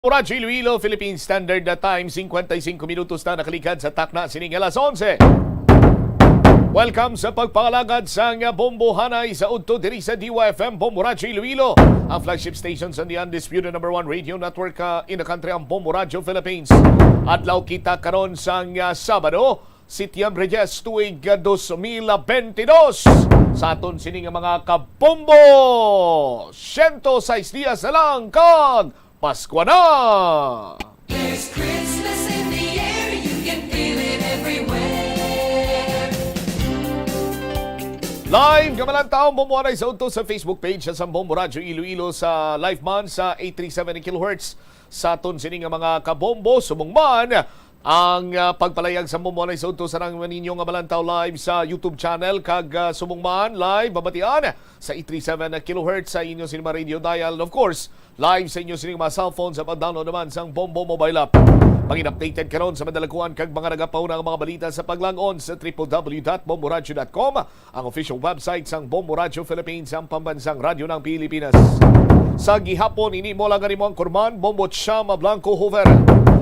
Radyo Iloilo, Philippine Standard Time, 55 minutos na nakaligad sa takna sining alas 11. Welcome sa pagpangalagad sa Bombohanay sa Udto diri sa DYFM Bombo Radyo Iloilo, ang flagship station sa the undisputed number 1 radio network in the country, ang Bombo Radyo Philippines. Adlaw kita karon sang Sabado, Setyembre 10, tuig 2022. Sa aton sining mga kabombo, 106 dias na lang kag Pasko na! There's Christmas in the air, you can feel it everywhere. Live kamalang taong bumuanay sa unto sa Facebook page sa Bombo Radyo Iloilo sa live man sa 837 kHz sa aton sining mga kabombo sumungman ang pagpalayag sa bumuanay sa unto sa nang ninyo nga malantaw live sa YouTube channel kag sumungman live babatian sa 837 kHz sa inyo sinima radio dial, of course live sa inyo sining mga cellphone sa pag-download naman sang Bombo mobile app. Pangin-updated karon sa madalakuan kag mga nagapauna nga mga balita sa paglang-on sa www.bomboradio.com, ang official website sang Bombo Radio Philippines, ang pambansang radyo ng Pilipinas. Sa gihapon ini mo lang mo ang kurman Bombo Chama Blanco Hover.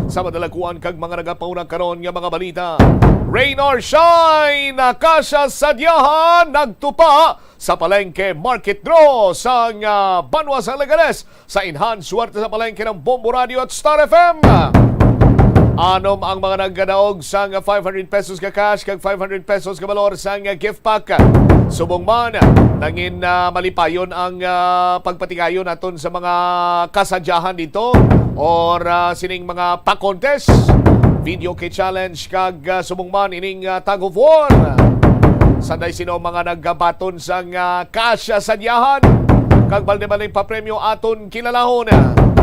Sa madalakuan kag mga nagapauna karon nga mga balita. Rain or shine, nakasya sa diyahan nagtupa sa palengke market draw sa Banwa sa Legales sa enhanced suwerte sa palengke ng Bombo Radio at Star FM. Anom ang mga naggadaog sa 500 pesos ka cash kag 500 pesos ka valor sa gift pack. Subong man nangin malipayon ang pagpatigayon naton sa mga kasadyahan dito or sining mga pa-contest, video kay challenge kag subong man ining tag of war. Sanday sino mga naggabaton sa cash sa diyahan kag balde-balde pa premyo aton kilalahon.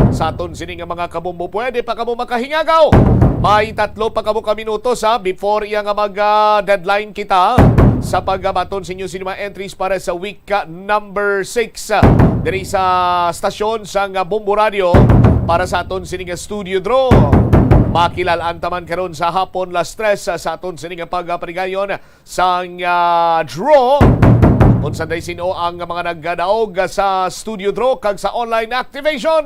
Sa aton sining mga kabombo pwede pa kamo makahingagaw. May 3 pa kamo ka minutos before iya nga mag-deadline kita sa paggabaton sa inyo sinima entries para sa week number 6 diri sa stasyon sa Bombo Radio para sa aton sining studio draw. Makilalaan taman karon sa hapon las 3 sa aton sining pagparigayon sa draw. Kung sanday sino ang mga naggadaog sa studio draw kag sa online activation.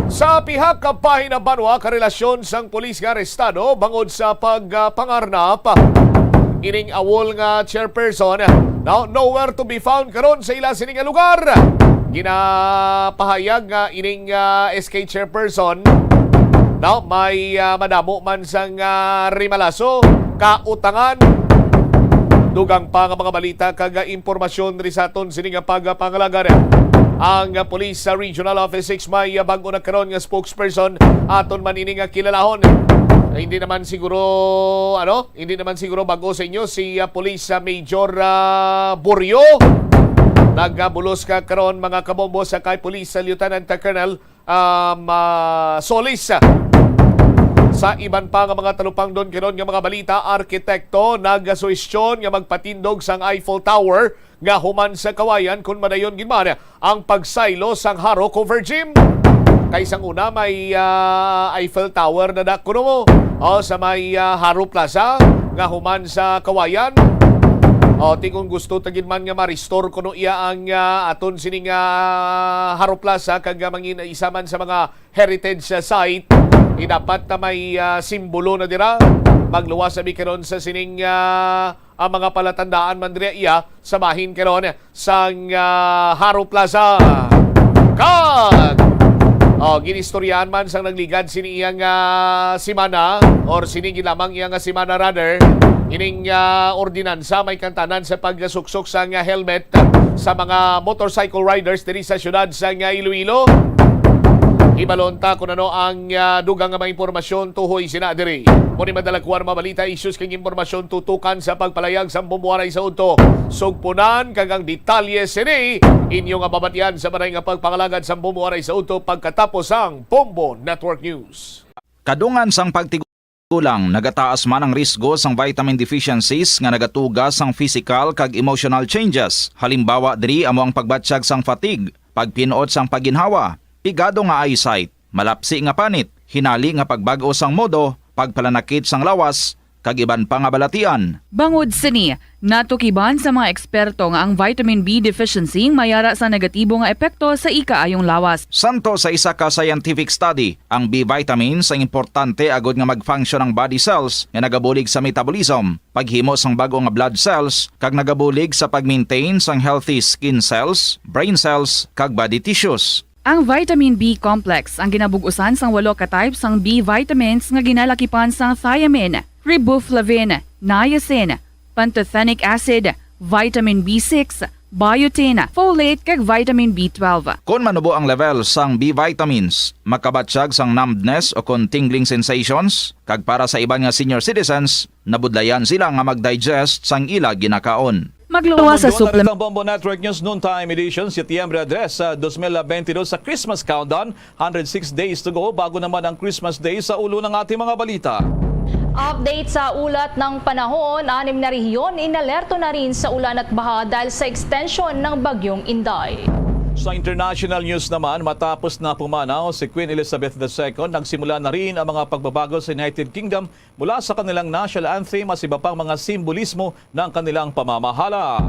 Sa pihak kapahin na Banwa, karelasyon sang pulis nga arestado bangod sa pagpangarnap ining awol nga chairperson now nowhere to be found karon sa ila sining lugar. Ginapahayag nga ining SK chairperson now may madamo man sang rimalaso, kautangan, dugang pa nga mga balita kag impormasyon ri sa aton sining pagpangalagan. Ang Police Regional Office 6 may bago na karon nga spokesperson aton man ini nga kilalahon. Hindi naman siguro bago sa inyo si Police Major Buryo. Nagbulos ka karon mga kabombo sa kay Police Lieutenant Colonel Solis. Sa iban pa nga mga talupang doon karon nga mga balita, arkitekto nagasuwestyon nga magpatindog sang Eiffel Tower nga human sa kawayan kung madayon ginman ang pagsaylo sang Haro Cover Gym. Kaysang una may Eiffel Tower na dakuno mo sa may Haro Plaza nga human sa kawayan. Tingon gusto tagin man nga ma-restore kuno iya ang aton sining Haro Plaza kag mangin isa man sa mga heritage site. Dapat na may simbolo na dira magluwas sabi karon sa sining ang mga palatandaan man dira iya sa bahin karon sang Haro Plaza. Kag ginistoryahan man sang nagligad sini iyang simana or sinigi lamang iyang simana rather ining ordinansa may kantanan sa pagsuksok sang helmet sa mga motorcycle riders diri sa syudad sang Iloilo. Ibalonta kung ano ang dugang nga mga impormasyon tuhoy sina diri. Muni madalakuan mabalita issues kang impormasyon tutukan sa pagpalayag sa bumuanay sa unto. Sugpunan kagang detalye sini inyong babatian sa maray nga pagpangalagad sa bumuanay sa unto pagkatapos ang Bombo Network News. Kadungan sang pagtigulang nagataas man ang risgo sang vitamin deficiencies nga nagatugas sang physical kag emotional changes. Halimbawa diri amo ang pagbatsyag sang fatigue, pagpinuot sang paginhawa, pigado nga eyesight, malapsi nga panit, hinali nga pagbag-o sang modo, pagpalanakit sang lawas, kag iban pa nga balatian. Bangod sini, natukiban sa mga eksperto nga ang vitamin B deficiency mayara sa negatibo nga epekto sa ikaayong lawas. Santo sa isa ka scientific study, ang B vitamins ang importante agod nga mag-function ang body cells nga nagabulig sa metabolism, paghimo sang bago nga blood cells, kag nagabulig sa pag-maintain sang healthy skin cells, brain cells, kag body tissues. Ang vitamin B complex ang ginabug-usan sang 8 ka types sang B vitamins nga ginalakipan sang thiamine, riboflavin, niacin, pantothenic acid, vitamin B6, biotin, folate kag vitamin B12. Kung manubo ang level sang B vitamins, makabatsyag sang numbness o kung tingling sensations, kag para sa iban nga senior citizens, nabudlayan sila nga mag-digest sang ila ginakaon. Magluwa sa supplement. Ang Bombo Network News Noontime Edition, Setyembre 10 sa 2022 sa Christmas Countdown. 106 days to go bago naman ang Christmas Day sa ulo ng ating mga balita. Update sa ulat ng panahon, 6 na rehiyon inalerto na rin sa ulan at baha dahil sa extension ng bagyong Inday. Sa international news naman, matapos na pumanaw si Queen Elizabeth II, nagsimula na rin ang mga pagbabago sa United Kingdom mula sa kanilang national anthem at iba pang mga simbolismo ng kanilang pamamahala.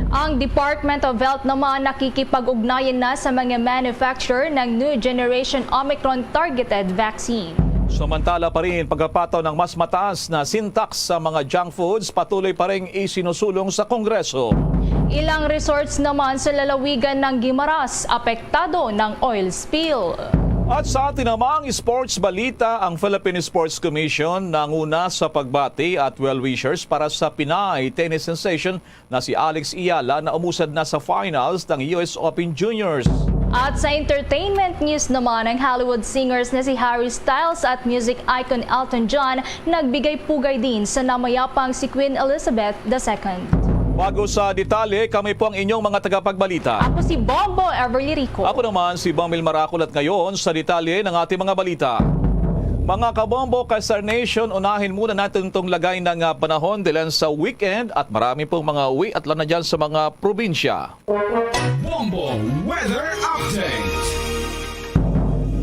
Ang Department of Health naman nakikipag-ugnayan na sa mga manufacturer ng new generation Omicron targeted vaccine. Samantala pa rin, pagkapataw ng mas mataas na syntax sa mga junk foods, patuloy pa rin isinusulong sa Kongreso. Ilang resorts naman sa lalawigan ng Guimaras apektado ng oil spill. At sa atin namang sports balita, ang Philippine Sports Commission nanguna sa pagbati at well-wishers para sa Pinay tennis sensation na si Alex Iyala na umusad na sa finals ng US Open Juniors. At sa entertainment news naman, ang Hollywood singers na si Harry Styles at music icon Elton John nagbigay pugay din sa namayapang si Queen Elizabeth II. Bago sa detalye, kami po ang inyong mga tagapagbalita. Ako si Bombo Everly Rico. Ako naman si Bamil Marakul at ngayon sa detalye ng ating mga balita. Mga kabombo, Kasar Nation, unahin muna natin itong lagay ng panahon dahil sa weekend at marami pong mga uwi at lana dyan sa mga probinsya. Bombo Weather Update.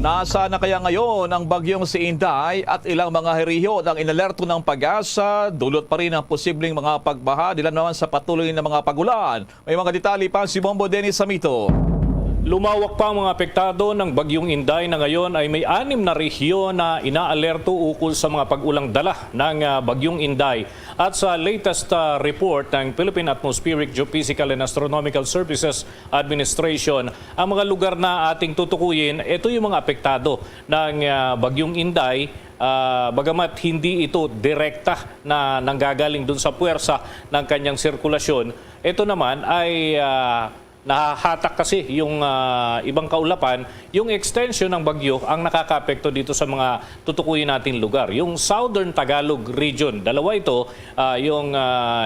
Nasa na kaya ngayon ang bagyong si Inday at ilang mga heriyo ng inalerto ng Pag-asa, dulot pa rin ang posibleng mga pagbaha dila naman sa patuloy na mga pagulan. May mga detalye pa si Bombo Dennis Samito. Lumawak pa ang mga apektado ng bagyong Inday na ngayon ay may 6 na rehiyon na inaalerto ukol sa mga pag-ulang dala ng bagyong Inday. At sa latest report ng Philippine Atmospheric, Geophysical and Astronomical Services Administration, ang mga lugar na ating tutukuyin, ito yung mga apektado ng bagyong Inday. Bagamat hindi ito direkta na nanggagaling dun sa puwersa ng kanyang sirkulasyon, ito naman ay nahahatak kasi yung ibang kaulapan, yung extension ng bagyo ang nakakaapekto dito sa mga tutukuyin nating lugar. Yung Southern Tagalog region, dalawa ito, yung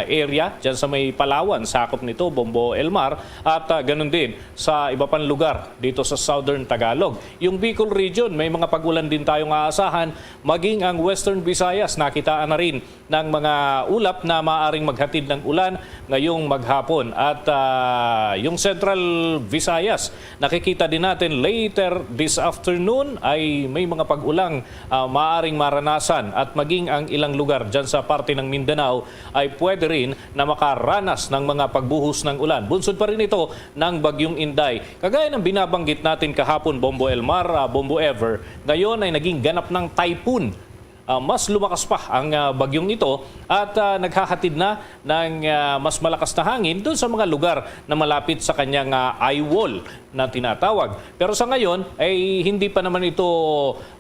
area dyan sa may Palawan, sakop nito, Bombo Elmar, at ganun din sa iba pang lugar dito sa Southern Tagalog. Yung Bicol region, may mga pag-ulan din tayong aasahan, maging ang Western Visayas, nakitaan na rin ng mga ulap na maaaring maghatid ng ulan ngayong maghapon. At yung Central Visayas, nakikita din natin later this afternoon ay may mga pag-ulang maaaring maranasan at maging ang ilang lugar dyan sa parte ng Mindanao ay pwede rin na makaranas ng mga pagbuhos ng ulan. Bunsod pa rin ito ng bagyong Inday. Kagaya ng binabanggit natin kahapon, Bombo Elmar, Bombo Ever, ngayon ay naging ganap ng typhoon. Mas lumakas pa ang bagyong ito at naghahatid na ng mas malakas na hangin doon sa mga lugar na malapit sa kanyang eye wall na tinatawag. Pero sa ngayon ay hindi pa naman ito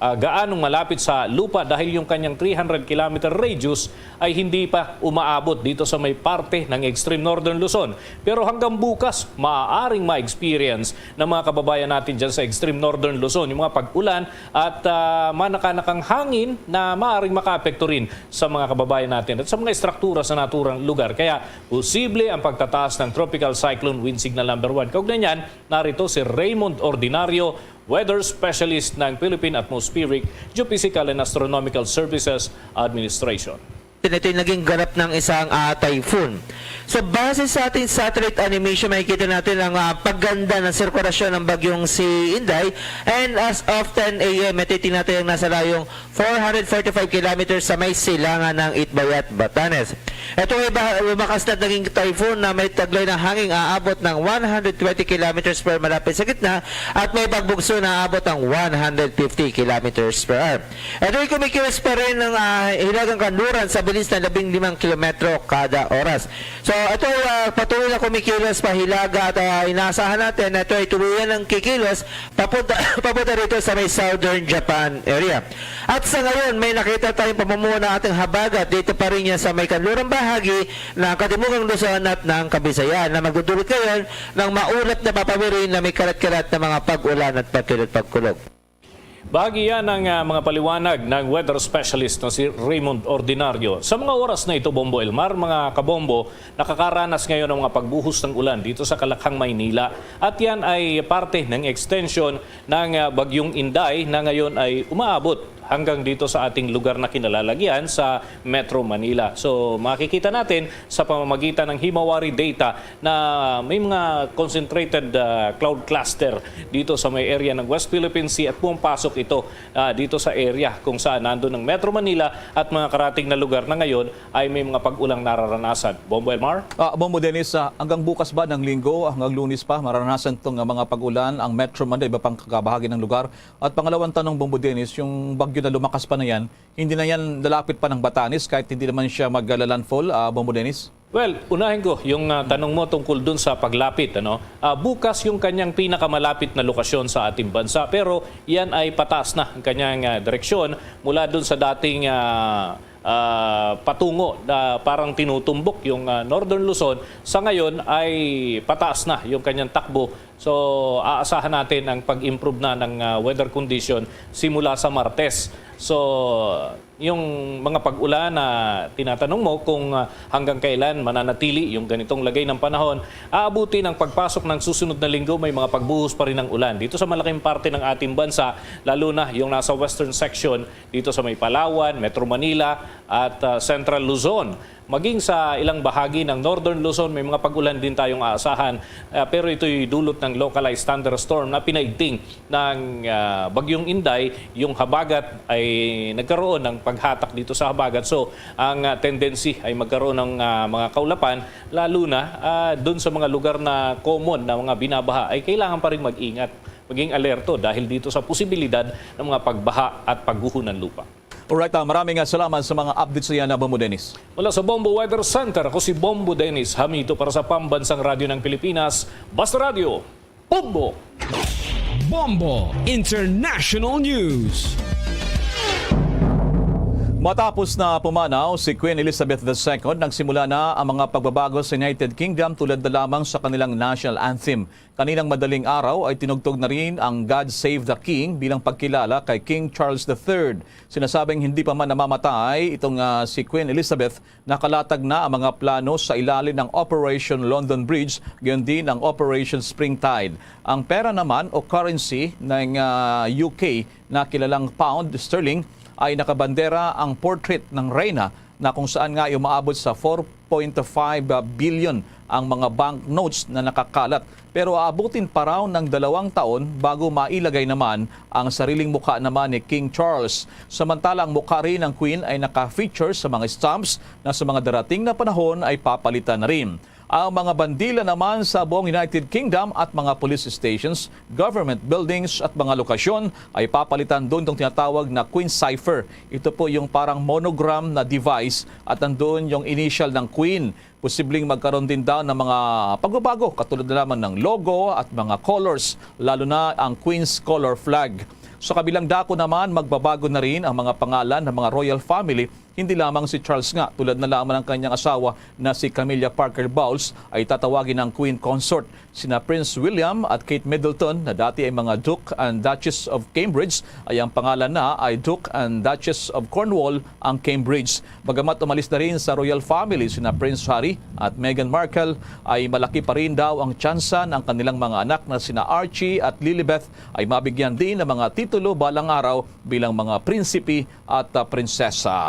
gaanong malapit sa lupa dahil yung kanyang 300 km radius ay hindi pa umaabot dito sa may parte ng extreme northern Luzon. Pero hanggang bukas, maaaring ma-experience ng mga kababayan natin dyan sa extreme northern Luzon yung mga pag-ulan at manakanakang hangin na maaaring makaapekto rin sa mga kababayan natin at sa mga estruktura sa naturang lugar. Kaya posible ang pagtataas ng tropical cyclone wind signal number 1. Kaugnay niyan, narito si Raymond Ordinario, weather specialist ng Philippine Atmospheric, Geophysical and Astronomical Services Administration. ito yung naging ganap ng isang typhoon. So base sa ating satellite animation, makikita natin ang pagganda ng sirkulasyon ng bagyong si Inday, and as of 10 a.m. matitingnan natin yung nasa layong 445 kilometers sa may silangan ng Itbayat, Batanes. Ito ay lumakas na naging typhoon na may taglay ng hanging aabot ng 120 kilometers per malapit sa gitna at may pagbugso na aabot ng 150 kilometers per hour. Ito ay kumikilos pa rin ng hilagang kanluran sa bilis na 15 kilometro kada oras. So ito ay patuloy na kumikilos pahilaga at inaasahan natin na ito ay tuluyan ng kikilos papunta rito sa may southern Japan area. At sa ngayon may nakita tayong pamumuno ng ating habagat dito pa rin yan sa may kanlurang bahagi ng Katimugang Luzon at ng Kabisayan na magdudulot ngayon ng maulap na papawirin na may karat-karat na mga pag-ulan at pagkulog. Bahagi yan ng mga paliwanag ng weather specialist na si Raymond Ordinario. Sa mga oras na ito, Bombo Elmar, mga kabombo, nakakaranas ngayon ng mga pagbuhos ng ulan dito sa Kalakhang, Maynila. At yan ay parte ng extension ng bagyong Inday na ngayon ay umaabot hanggang dito sa ating lugar na kinalalagyan sa Metro Manila. So makikita natin sa pamamagitan ng Himawari data na may mga concentrated cloud cluster dito sa may area ng West Philippine Sea at pumapasok ito dito sa area kung saan nandun ng Metro Manila at mga karating na lugar na ngayon ay may mga pag-ulang nararanasan. Bombo Elmar? Bombo Dennis, hanggang bukas ba ng linggo, hanggang Lunes pa, maranasan itong mga pag-ulan ang Metro Manila, iba pang kabahagi ng lugar. At pangalawang tanong, Bombo Dennis, yung bagyo na lumakas pa na yan, hindi na yan lalapit pa ng Batanes kahit hindi naman siya mag-landfall, Bombo Dennis? Well, unahin ko yung tanong mo tungkol dun sa paglapit. Bukas yung kanyang pinakamalapit na lokasyon sa ating bansa, pero yan ay pataas na ang kanyang direksyon mula dun sa dating patungo na parang tinutumbok yung Northern Luzon. Sa ngayon ay pataas na yung kanyang takbo. So aasahan natin ang pag-improve na ng weather condition simula sa Martes. So yung mga pag-ulan na tinatanong mo kung hanggang kailan mananatili yung ganitong lagay ng panahon, aabuti ng pagpasok ng susunod na linggo, may mga pagbuhos pa rin ng ulan dito sa malaking parte ng ating bansa, lalo na yung nasa western section dito sa may Palawan, Metro Manila at Central Luzon. Maging sa ilang bahagi ng Northern Luzon, may mga pag-ulan din tayong aasahan. Pero ito'y dulot ng localized thunderstorm na pinaigting ng bagyong Inday. Yung habagat ay nagkaroon ng paghatak dito sa habagat. So, ang tendency ay magkaroon ng mga kaulapan, lalo na doon sa mga lugar na common na mga binabaha, ay kailangan pa rin mag-ingat, maging alerto dahil dito sa posibilidad ng mga pagbaha at pagguho ng lupa. Alright, maraming salamat sa mga updates na yan, Bombo Dennis. Mula sa Bombo Weather Center, ako si Bombo Dennis, hamito para sa Pambansang Radyo ng Pilipinas, Basta Radio, Bombo! Bombo International News. Matapos na pumanaw si Queen Elizabeth II, nagsimula na ang mga pagbabago sa United Kingdom tulad na lamang sa kanilang national anthem. Kaninang madaling araw ay tinugtog na rin ang God Save the King bilang pagkilala kay King Charles III. Sinasabing hindi pa man namamatay itong si Queen Elizabeth, nakalatag na ang mga plano sa ilalim ng Operation London Bridge, gayon din ang Operation Springtide. Ang pera naman o currency ng UK na kilalang pound sterling ay nakabandera ang portrait ng Reyna na kung saan nga umaabot sa 4.5 billion ang mga banknotes na nakakalat. Pero aabutin pa raw ng 2 taon bago mailagay naman ang sariling mukha naman ni King Charles. Samantalang mukha rin ng Queen ay naka-feature sa mga stamps na sa mga darating na panahon ay papalitan na rin. Ang mga bandila naman sa buong United Kingdom at mga police stations, government buildings at mga lokasyon ay papalitan doon itong tinatawag na Queen Cipher. Ito po yung parang monogram na device at nandoon yung initial ng Queen. Posibleng magkaroon din daw ng mga pagbabago katulad na naman ng logo at mga colors, lalo na ang Queen's color flag. Sa kabilang dako naman, magbabago na rin ang mga pangalan ng mga royal family. Hindi lamang si Charles nga, tulad na lamang ng kanyang asawa na si Camilla Parker Bowles ay tatawagin ng Queen Consort. Sina Prince William at Kate Middleton na dati ay mga Duke and Duchess of Cambridge ay ang pangalan na ay Duke and Duchess of Cornwall ang Cambridge. Bagamat umalis na rin sa royal family sina Prince Harry at Meghan Markle ay malaki pa rin daw ang tsansa ng kanilang mga anak na sina Archie at Lilibeth ay mabigyan din ng mga titulo balang araw bilang mga prinsipi at prinsesa.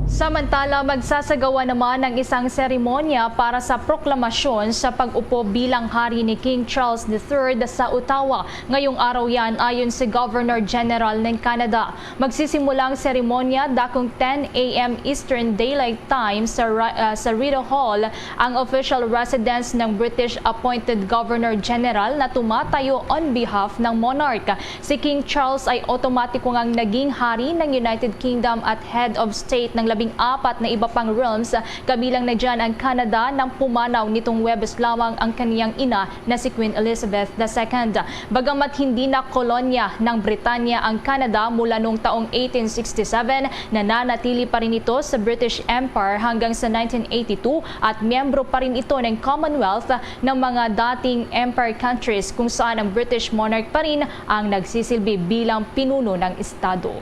Samantala, magsasagawa naman ng isang seremonya para sa proklamasyon sa pag-upo bilang hari ni King Charles III sa Ottawa. Ngayong araw yan ayon sa Governor General ng Canada. Magsisimulang seremonya dakong 10 a.m. Eastern Daylight Time sa Rideau Hall, ang official residence ng British appointed Governor General na tumatayo on behalf ng monarch. Si King Charles ay otomatiko ngang naging hari ng United Kingdom at head of state ng 14 na iba pang realms, kabilang na dyan ang Canada, nang pumanaw nitong Huwebes lamang ang kaniyang ina na si Queen Elizabeth II. Bagamat hindi na kolonya ng Britanya ang Canada mula noong taong 1867, nananatili pa rin ito sa British Empire hanggang sa 1982 at miyembro pa rin ito ng Commonwealth ng mga dating Empire countries kung saan ang British monarch pa rin ang nagsisilbi bilang pinuno ng estado.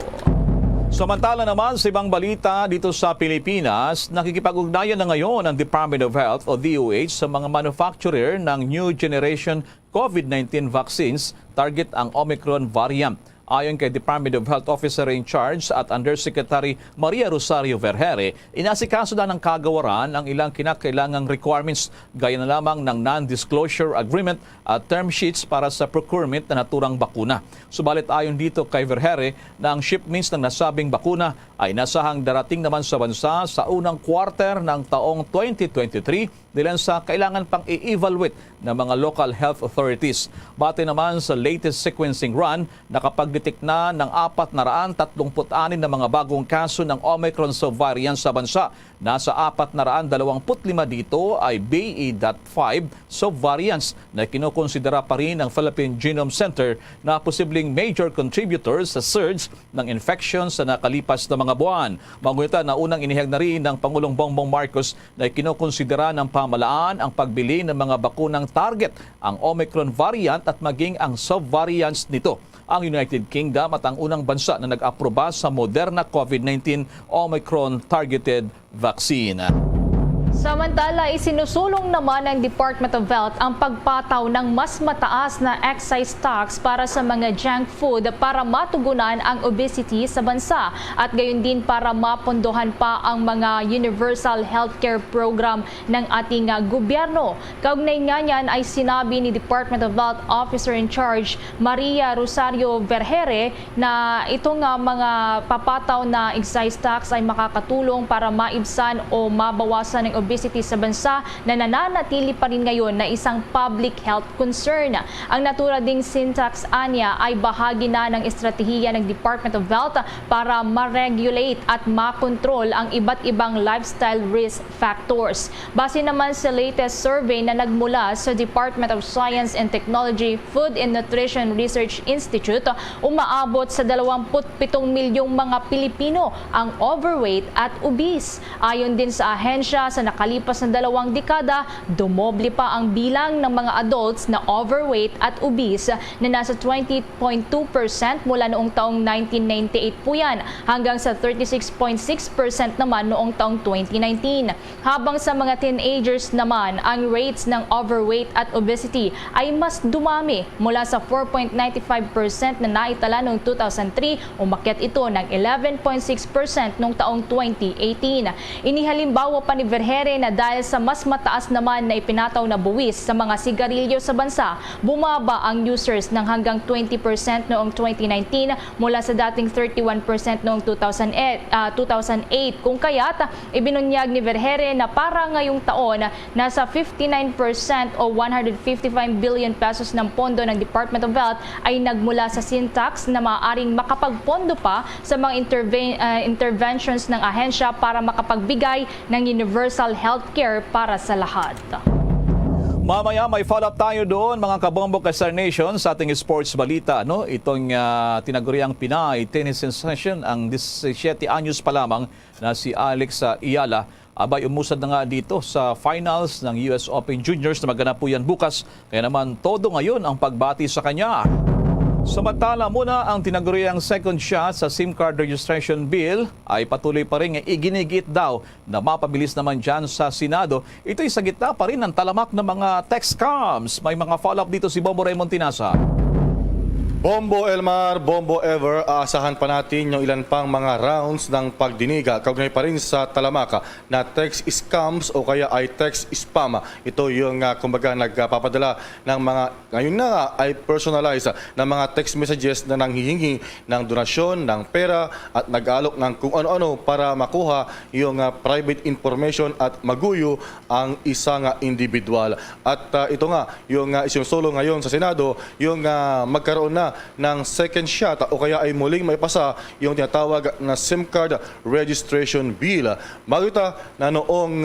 Samantala naman sa ibang balita dito sa Pilipinas, nakikipag-ugnayan na ngayon ang Department of Health o DOH sa mga manufacturer ng new generation COVID-19 vaccines target ang Omicron variant. Ayon kay Department of Health Officer in Charge at Undersecretary Maria Rosario Vergere, inasikaso na ng kagawaran ang ilang kinakailangang requirements gaya na lamang ng non-disclosure agreement at term sheets para sa procurement na naturang bakuna. Subalit ayon dito kay Vergere na ang shipments ng nasabing bakuna ay nasahang darating naman sa bansa sa unang quarter ng taong 2023 dahil sa kailangan pang i-evaluate ng mga local health authorities. Bate naman sa latest sequencing run, nakapag-detect na ng 436 na mga bagong kaso ng Omicron subvariant sa bansa. Nasa 425 dito ay BE.5 subvariants na kinukonsidera pa rin ng Philippine Genome Center na posibleng major contributors sa surge ng infections sa nakalipas na mga buwan. Magunita na unang inihag na rin ng Pangulong Bongbong Marcos na kinukonsidera ng pamalaan ang pagbili ng mga bakunang target ang Omicron variant at maging ang subvariants nito. Ang United Kingdom at ang unang bansa na nag-aproba sa Moderna COVID-19 Omicron targeted vaccine. Samantala, isinusulong naman ng Department of Health ang pagpataw ng mas mataas na excise tax para sa mga junk food para matugunan ang obesity sa bansa at gayon din para mapondohan pa ang mga universal healthcare program ng ating gobyerno. Kaugnay nga niyan ay sinabi ni Department of Health Officer in Charge Maria Rosario Vergere na itong mga papataw na excise tax ay makakatulong para maibsan o mabawasan ng obesity sa bansa na nananatili pa rin ngayon na isang public health concern. Ang natura ding sin tax anya ay bahagi na ng estratehiya ng Department of Health para ma-regulate at makontrol ang iba't ibang lifestyle risk factors. Base naman sa latest survey na nagmula sa Department of Science and Technology Food and Nutrition Research Institute, umaabot sa 27 milyong mga Pilipino ang overweight at obese. Ayon din sa ahensya, sa nakalipas na 2 dekada, dumoble pa ang bilang ng mga adults na overweight at obese na nasa 20.2% mula noong taong 1998 po yan hanggang sa 36.6% naman noong taong 2019. Habang sa mga teenagers naman, ang rates ng overweight at obesity ay mas dumami mula sa 4.95% na naitala noong 2003, umakyat ito ng 11.6% noong taong 2018. Inihalimbawa pa ni Vergere na dahil sa mas mataas naman na ipinataw na buwis sa mga sigarilyo sa bansa, bumaba ang users ng hanggang 20% noong 2019 mula sa dating 31% noong 2008. Kung kaya't ibinunyag ni Vergere na para ngayong taon, nasa 59% o 155 billion pesos ng pondo ng Department of Health ay nagmula sa sin tax na maaaring makapagpondo pa sa mga interventions ng ahensya para makapagbigay ng universal healthcare para sa lahat. Mamaya may follow-up tayo doon mga kabombo Star Nation sa ating sports balita. No? Itong tinaguriang Pinay tennis sensation, ang 17 anyos pa lamang na si Alex Iyala, abay umusad na nga dito sa finals ng US Open Juniors na maganap po yan bukas. Kaya naman todo ngayon ang pagbati sa kanya. Samantala muna ang tinaguriang second shot sa SIM card registration bill ay patuloy pa rin iginigit daw na mapabilis naman dyan sa Senado. Ito'y sa gitna pa rin ng talamak ng mga text scams. May mga follow-up dito si Bobo Raymond Tinasa. Bombo Elmar, Bombo Ever, aasahan pa natin yung ilan pang mga rounds ng pagdiniga kaugnay pa rin sa Talamaka na text scams o kaya ay text spam. Ito yung kumbaga nagpapadala ng mga, ngayon na nga ay personalized na mga text messages na nanghihingi ng donasyon, ng pera at nag-alok ng kung ano-ano para makuha yung private information at maguyo ang isang individual. At ito nga, yung isinusulong ngayon sa Senado, yung magkaroon na ng second shot o kaya ay muling may pasa yung tinatawag na SIM card registration bill. Magita na noong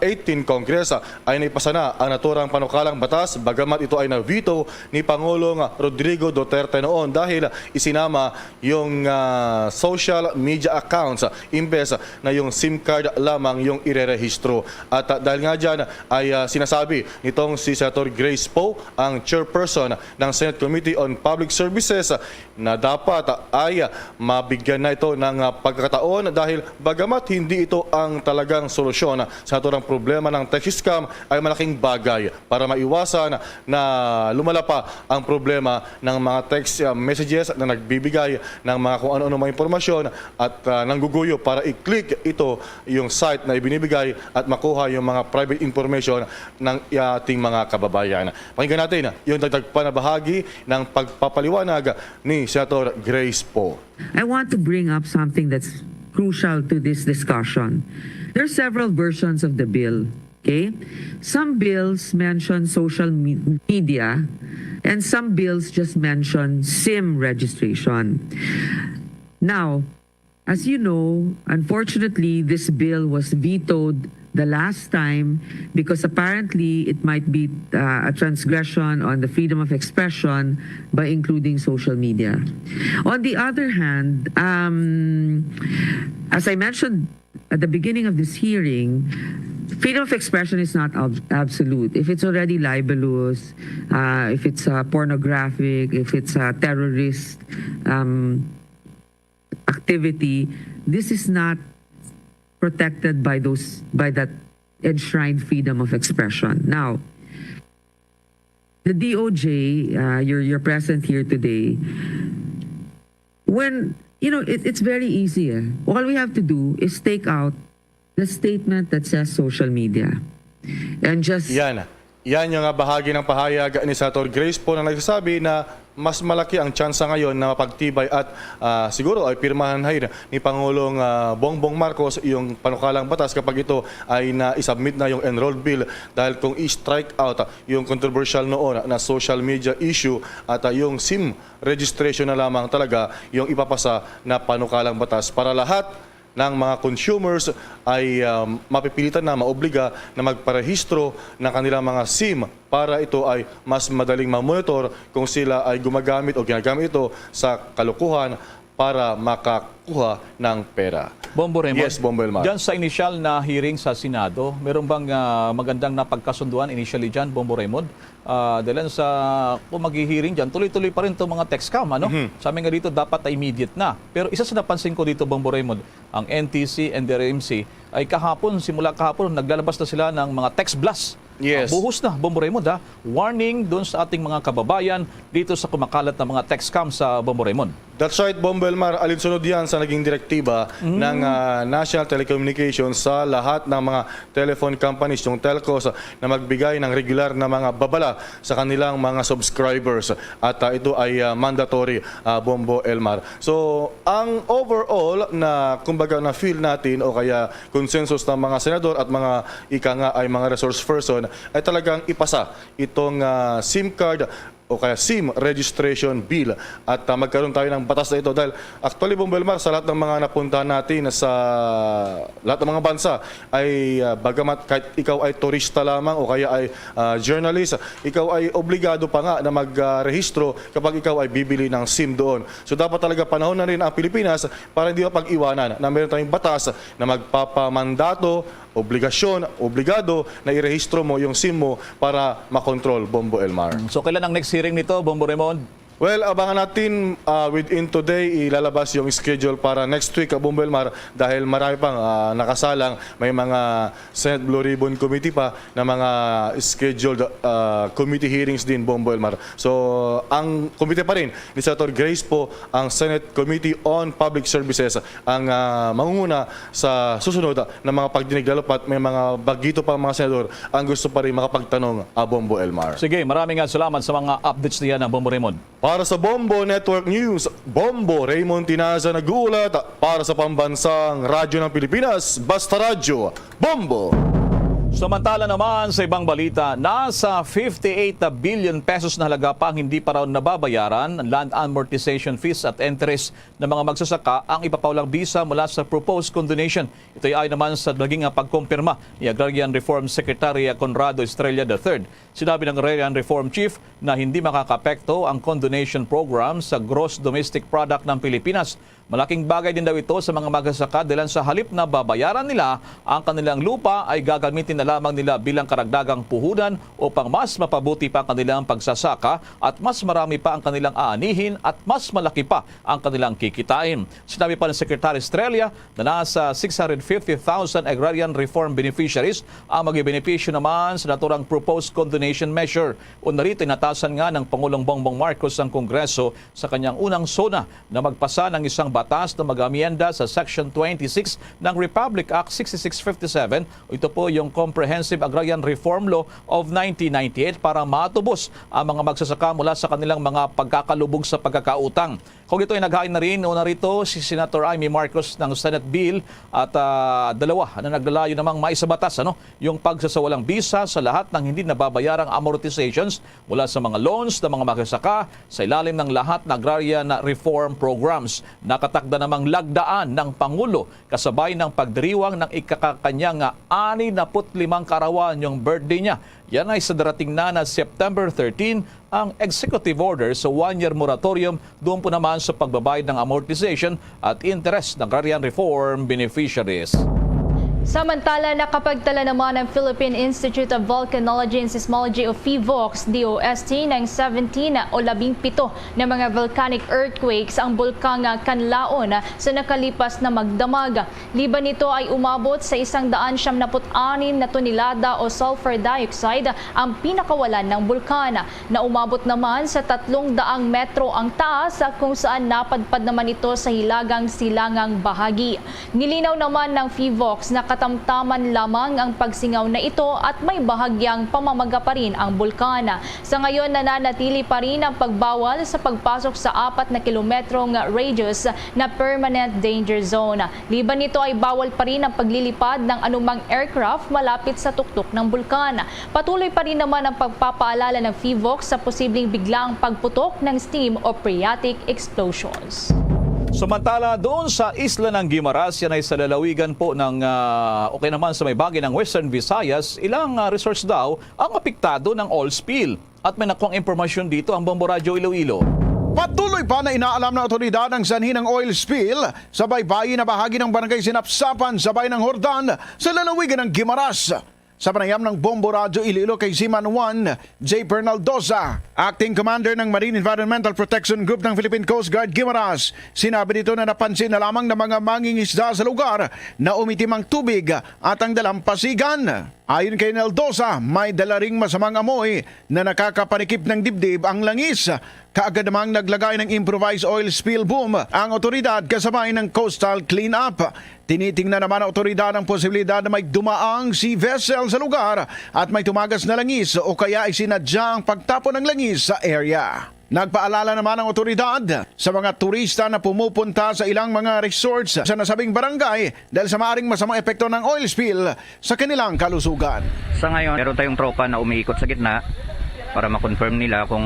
18 Congress ay naipasa na ang naturang panukalang batas bagamat ito ay na-veto ni Pangulong Rodrigo Duterte noon dahil isinama yung social media accounts imbes na yung SIM card lamang yung irerehistro. At dahil nga dyan ay sinasabi nitong si Senator Grace Poe, ang chairperson ng Senate Committee on Public Services, na dapat ay mabigyan na ito ng pagkakataon dahil bagamat hindi ito ang talagang solusyon sa naturang problema ng text scam ay malaking bagay para maiwasan na lumala pa ang problema ng mga text messages na nagbibigay ng mga kung ano-ano mga impormasyon at nangguguyo para i-click ito yung site na ibinibigay at makuha yung mga private information ng ating mga kababayan. Pakinggan natin yung dagdag pa na bahagi ng pagpapaliwanag ni Senator Grace Poe. I want to bring up something that's crucial to this discussion. There are several versions of the bill, okay? Some bills mention social media and some bills just mention SIM registration. Now, as you know, unfortunately, this bill was vetoed the last time because apparently it might be a transgression on the freedom of expression by including social media. On the other hand, as I mentioned at the beginning of this hearing, freedom of expression is not absolute. If it's already libelous, if it's pornographic, if it's a terrorist activity, this is not protected by that enshrined freedom of expression. Now, the DOJ, you're present here today. When it's very easy. All we have to do is take out the statement that says social media, and just Yan yung bahagi ng pahayag ni Senator Grace Poe na nagsasabi na mas malaki ang tsansa ngayon na mapagtibay at siguro ay pirmahan ni Pangulong Bongbong Marcos yung panukalang batas kapag ito ay na-submit na yung enrolled bill dahil kung i-strike out yung controversial noon na social media issue at yung SIM registration na lamang talaga yung ipapasa na panukalang batas para lahat ng mga consumers ay mapipilitan na maobliga na magparehistro ng kanilang mga SIM para ito ay mas madaling ma-monitor kung sila ay gumagamit o ginagamit ito sa kalokohan para makakuha ng pera. Bombo Raymond, yes, Bombo Elmar. Diyan sa initial na hearing sa Senado, meron bang magandang napagkasunduan initially dyan, Bombo Raymond? Dahil sa kung mag-hearing dyan, tuloy-tuloy pa rin itong mga text scam. Sabi nga dito, dapat ay immediate na. Pero isa sa napansin ko dito, Bombo Raymond, ang NTC and the RMC ay simula kahapon, naglalabas na sila ng mga text blast. Yes. Buhos na, Bombo Raymond, warning doon sa ating mga kababayan dito sa kumakalat na mga text scam sa Bombo Raymond. That's right, Bombo Elmar. Alinsunod yan sa naging direktiba ng National Telecommunications sa lahat ng mga telephone companies, yung telcos, na magbigay ng regular na mga babala sa kanilang mga subscribers. At ito ay mandatory, Bombo Elmar. So, ang overall na kumbaga na feel natin o kaya consensus ng mga senador at mga ay mga resource person ay talagang ipasa itong SIM card o kaya SIM registration bill at magkaroon tayo ng batas na ito dahil actually, Bombo Elmar, sa lahat ng mga napuntahan natin sa lahat ng mga bansa ay bagamat kahit ikaw ay turista lamang o kaya ay journalist, ikaw ay obligado pa nga na magrehistro kapag ikaw ay bibili ng SIM doon. So dapat talaga panahon na rin ang Pilipinas para hindi mapag-iwanan na meron tayong batas na magpapamandato, obligado na irehistro mo yung SIM mo para makontrol, Bombo Elmar. So kailan ang next hearing nito, Bombo Raymond? Well, abangan natin within today, ilalabas yung schedule para next week, Bombo Elmar, dahil marami pang nakasalang. May mga Senate Blue Ribbon Committee pa na mga scheduled committee hearings din, Bombo Elmar. So, ang committee pa rin ni Senator Grace po, ang Senate Committee on Public Services, ang mangunguna sa susunod na mga pagdinig, lalo pat may mga bagito pa mga senador ang gusto pa rin makapagtanong, Bombo Elmar. Sige, maraming salamat sa mga updates niya ng Bombo Raymond. Para sa Bombo Network News, Bombo Raymond Tinaza nag-uulat. Para sa pambansang radyo ng Pilipinas, Basta Radyo, Bombo! Samantala naman sa ibang balita, nasa 58 billion pesos na halaga pa ang hindi pa raw nababayaran land amortization fees at interest ng mga magsasaka ang ipapaulang bisa mula sa proposed condonation. Ito ay naman sa naging pagkumpirma ni Agrarian Reform Secretary Conrado Estrella III. Sinabi ng Agrarian Reform Chief na hindi makakapekto ang condonation program sa gross domestic product ng Pilipinas. Malaking bagay din daw ito sa mga magsasaka dahil sa halip na babayaran nila ang kanilang lupa ay gagamitin na lamang nila bilang karagdagang puhunan upang mas mapabuti pa ang kanilang pagsasaka at mas marami pa ang kanilang aanihin at mas malaki pa ang kanilang kikitain. Sinabi pa ng Secretary Estrella na nasa 650,000 agrarian reform beneficiaries ang magbebenepisyo naman sa naturang proposed condonation measure. Unarito inatasan nga ng Pangulong Bongbong Marcos ang Kongreso sa kanyang unang sona na magpasa ng isang batas na mag-amienda sa Section 26 ng Republic Act 6657. Ito po yung Comprehensive Agrarian Reform Law of 1998 para matubos ang mga magsasaka mula sa kanilang mga pagkakalubog sa pagkakautang. Kung ito ay naghain na rin, una rito si Senator Amy Marcos ng Senate Bill at dalawa na naglalayo namang maisabatas yung pagsasawalang bisa sa lahat ng hindi nababayarang amortizations mula sa mga loans ng mga magsasaka sa ilalim ng lahat ng agrarian reform programs. Nakatakda namang lagdaan ng Pangulo kasabay ng pagdiriwang ng ikakakanyang 65 kaarawan yung birthday niya. Yan ay sa darating na September 13 ang executive order sa 1-year moratorium doon po naman sa pagbabayad ng amortization at interest ng agrarian reform beneficiaries. Samantala, nakapagtala naman ng Philippine Institute of Volcanology and Seismology o PHIVOLCS DOST ng 17 o 17 na mga volcanic earthquakes ang bulkang Canlaon sa nakalipas na magdamag. Liban nito ay umabot sa 176 na tonelada o sulfur dioxide ang pinakawalan ng bulkan, na umabot naman sa 300 metro ang taas kung saan napadpad naman ito sa hilagang silangang bahagi. Nilinaw naman ng PHIVOLCS na katamtaman lamang ang pagsingaw na ito at may bahagyang pamamaga pa rin ang bulkan. Sa ngayon, nananatili pa rin ang pagbawal sa pagpasok sa 4 na kilometrong radius na permanent danger zone. Liban nito ay bawal pa rin ang paglilipad ng anumang aircraft malapit sa tuktok ng bulkan. Patuloy pa rin naman ang pagpapaalala ng PHIVOLCS sa posibleng biglang pagputok ng steam o phreatic explosions. Samantala, doon sa isla ng Guimaras, yan ay sa lalawigan po ng okay naman sa may bahagi ng Western Visayas, ilang resorts daw ang apektado ng oil spill. At may nakuhang impormasyon dito ang Bombo Radyo Iloilo. Patuloy pa na inaalam ng otoridad ang sanhi ng oil spill sa baybayin na bahagi ng barangay Sinapsapan sa bayan ng Hordan sa lalawigan ng Guimaras. Sa panayam ng Bombo Radyo Iloilo kay Seaman 1, J. Bernaldoza, Acting Commander ng Marine Environmental Protection Group ng Philippine Coast Guard Guimaras, sinabi dito na napansin na lamang ng mga mangingisda sa lugar na umitim ang tubig at ang dalampasigan. Ayon kay Naldosa, may dala ring masamang amoy na nakakapanikip ng dibdib ang langis. Kaagad namang naglagay ng improvised oil spill boom ang otoridad kasabay ng coastal cleanup. Tinitingnan naman ang otoridad ang posibilidad na may dumaang sea vessel sa lugar at may tumagas na langis o kaya ay sinadya ang pagtapon ng langis sa area. Nagpaalala naman ang otoridad sa mga turista na pumupunta sa ilang mga resorts sa nasabing barangay dahil sa maaring masamang epekto ng oil spill sa kanilang kalusugan. Sa ngayon, meron tayong tropa na umiikot sa gitna para ma-confirm nila kung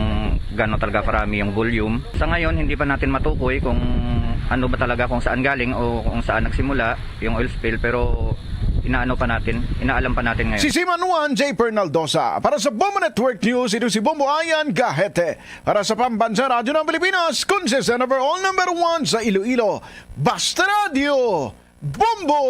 gano'n talaga karami yung volume. Sa ngayon, hindi pa natin matukoy kung ano ba talaga, kung saan galing o kung saan nagsimula yung oil spill, pero inaalam pa natin ngayon. Si Simanuan J. Pernaldosa para sa Bombo Network News, ito si Bombo Ayan Gahete para sa Pambansa Radyo ng Pilipinas, consistent overall #1 sa Iloilo, Basta Radio, Bombo!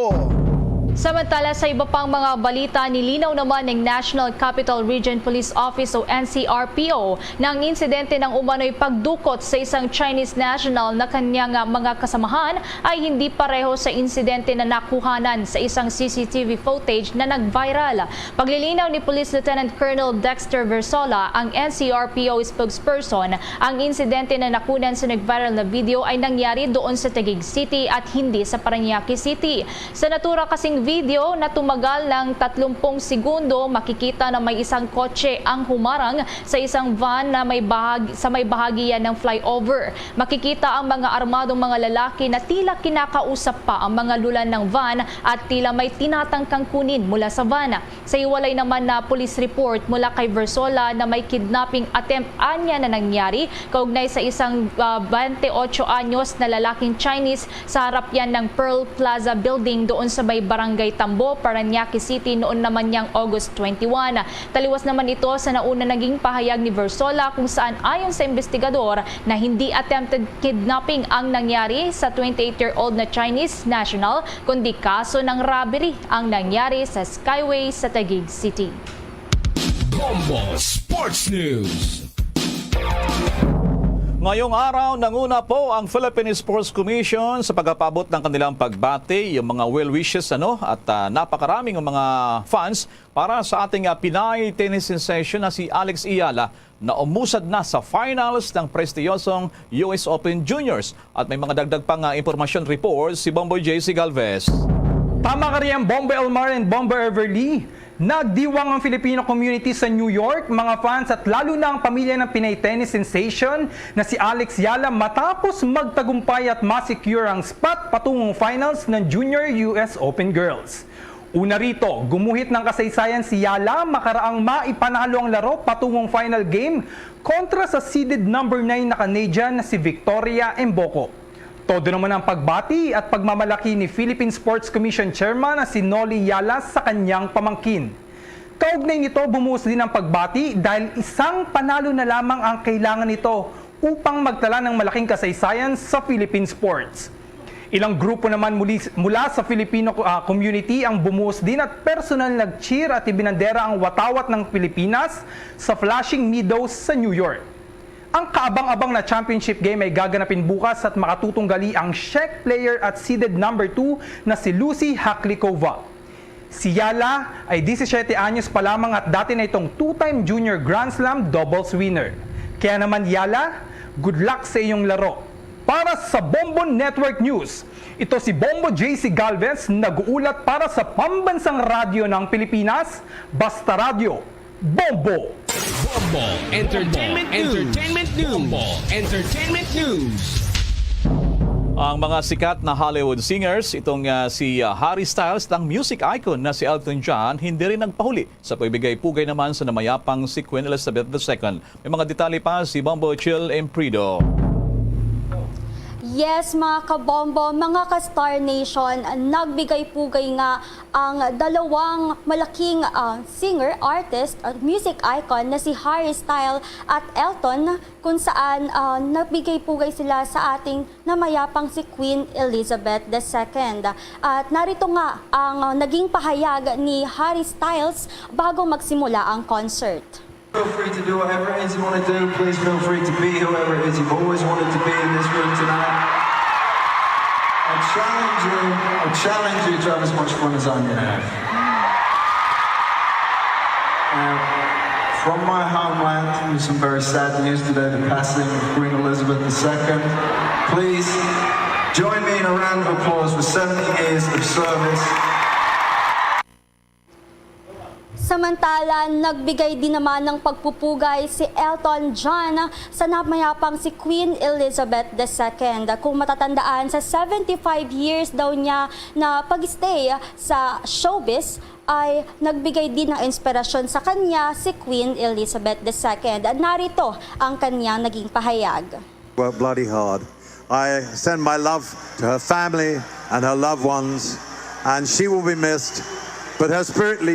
Samantala sa iba pang mga balita, nilinaw naman ng National Capital Region Police Office o NCRPO na ang insidente ng umano'y pagdukot sa isang Chinese national na kanyang mga kasamahan ay hindi pareho sa insidente na nakuhanan sa isang CCTV footage na nag-viral. Paglilinaw ni Police Lieutenant Colonel Dexter Versola, ang NCRPO spokesperson, ang insidente na nakunan sa nag-viral na video ay nangyari doon sa Taguig City at hindi sa Parañaque City. Sa natura kasing video na tumagal ng 30 segundo, makikita na may isang kotse ang humarang sa isang van na may bahagi yan ng flyover. Makikita ang mga armadong mga lalaki na tila kinakausap pa ang mga lulan ng van at tila may tinatangkang kunin mula sa van. Sa iwalay naman na police report mula kay Versola na may kidnapping attempt anya na nangyari kaugnay sa isang 28 anyos na lalaking Chinese sa harap yan ng Pearl Plaza Building doon sa may Barangay Tambo, Parañaque City noon naman niyang August 21. Taliwas naman ito sa nauna naging pahayag ni Versola kung saan ayon sa investigador na hindi attempted kidnapping ang nangyari sa 28-year-old na Chinese national kundi kaso ng robbery ang nangyari sa Skyway sa Taguig City. Bombo Sports News. Ngayong araw, nanguna po ang Philippine Sports Commission sa pagpapabot ng kanilang pagbati, yung mga well wishes at napakaraming mga fans para sa ating Pinay tennis sensation na si Alex Iyala na umusad na sa finals ng prestiyosong US Open Juniors. At may mga dagdag pang impormasyon report si Bomboy JC Galvez. Tama ka riyan, Bombo Elmar and Bombo Everly. Nagdiwang ang Filipino community sa New York, mga fans at lalo na ang pamilya ng Pinay tennis sensation na si Alex Iyala matapos magtagumpay at ma-secure ang spot patungong finals ng Junior US Open Girls. Una rito, gumuhit ng kasaysayan si Iyala makaraang maipanalo ang laro patungong final game kontra sa seeded number 9 na Canadian na si Victoria Mboko. Todo naman ang pagbati at pagmamalaki ni Philippine Sports Commission Chairman na si Noli Iyala sa kanyang pamangkin. Kaugnay nito, bumuhos din ang pagbati dahil isang panalo na lamang ang kailangan nito upang magtala ng malaking kasaysayan sa Philippine sports. Ilang grupo naman mula sa Filipino community ang bumuhos din at personal nag-cheer at ibinandera ang watawat ng Pilipinas sa Flushing Meadows sa New York. Ang kaabang-abang na championship game ay gaganapin bukas at makatutunggali ang Czech player at seeded number 2 na si Lucy Haklikova. Si Iyala ay 17 anyos pa lamang at dati na itong two-time junior Grand Slam doubles winner. Kaya naman Iyala, good luck sa iyong laro. Para sa Bombo Network News, ito si Bombo JC Galvez, nag-uulat para sa pambansang radyo ng Pilipinas, Basta Radio, Bombo! Bombo Entertainment News. Bombo Entertainment News. Ang mga sikat na Hollywood singers, itong si Harry Styles ng music icon na si Elton John, hindi rin nagpahuli sa pagbigay-pugay naman sa namayapang si Queen Elizabeth II. May mga detalye pa si Bombo Chill Emprido. Yes, mga kabombo, mga ka-Star Nation, nagbigay-pugay nga ang dalawang malaking singer, artist, at music icon na si Harry Styles at Elton, kung saan nagbigay-pugay sila sa ating namayapang si Queen Elizabeth II. At narito nga ang naging pahayag ni Harry Styles bago magsimula ang concert. Feel free to do whatever it is you want to do. Please feel free to be whoever it is you've always wanted to be in this room tonight. I challenge you to have as much fun as I'm going to have. From my homeland, there's some very sad news today, the passing of Queen Elizabeth II. Please join me in a round of applause for 70 years of service. Samantala, nagbigay din naman ng pagpupugay si Elton John sa namayapang si Queen Elizabeth II. Kung matatandaan, sa 75 years daw niya na pag-stay sa showbiz, ay nagbigay din ng inspirasyon sa kanya si Queen Elizabeth II. At narito ang kanyang naging pahayag. Worked bloody hard. I send my love to her family and her loved ones, and she will be missed. But her spirit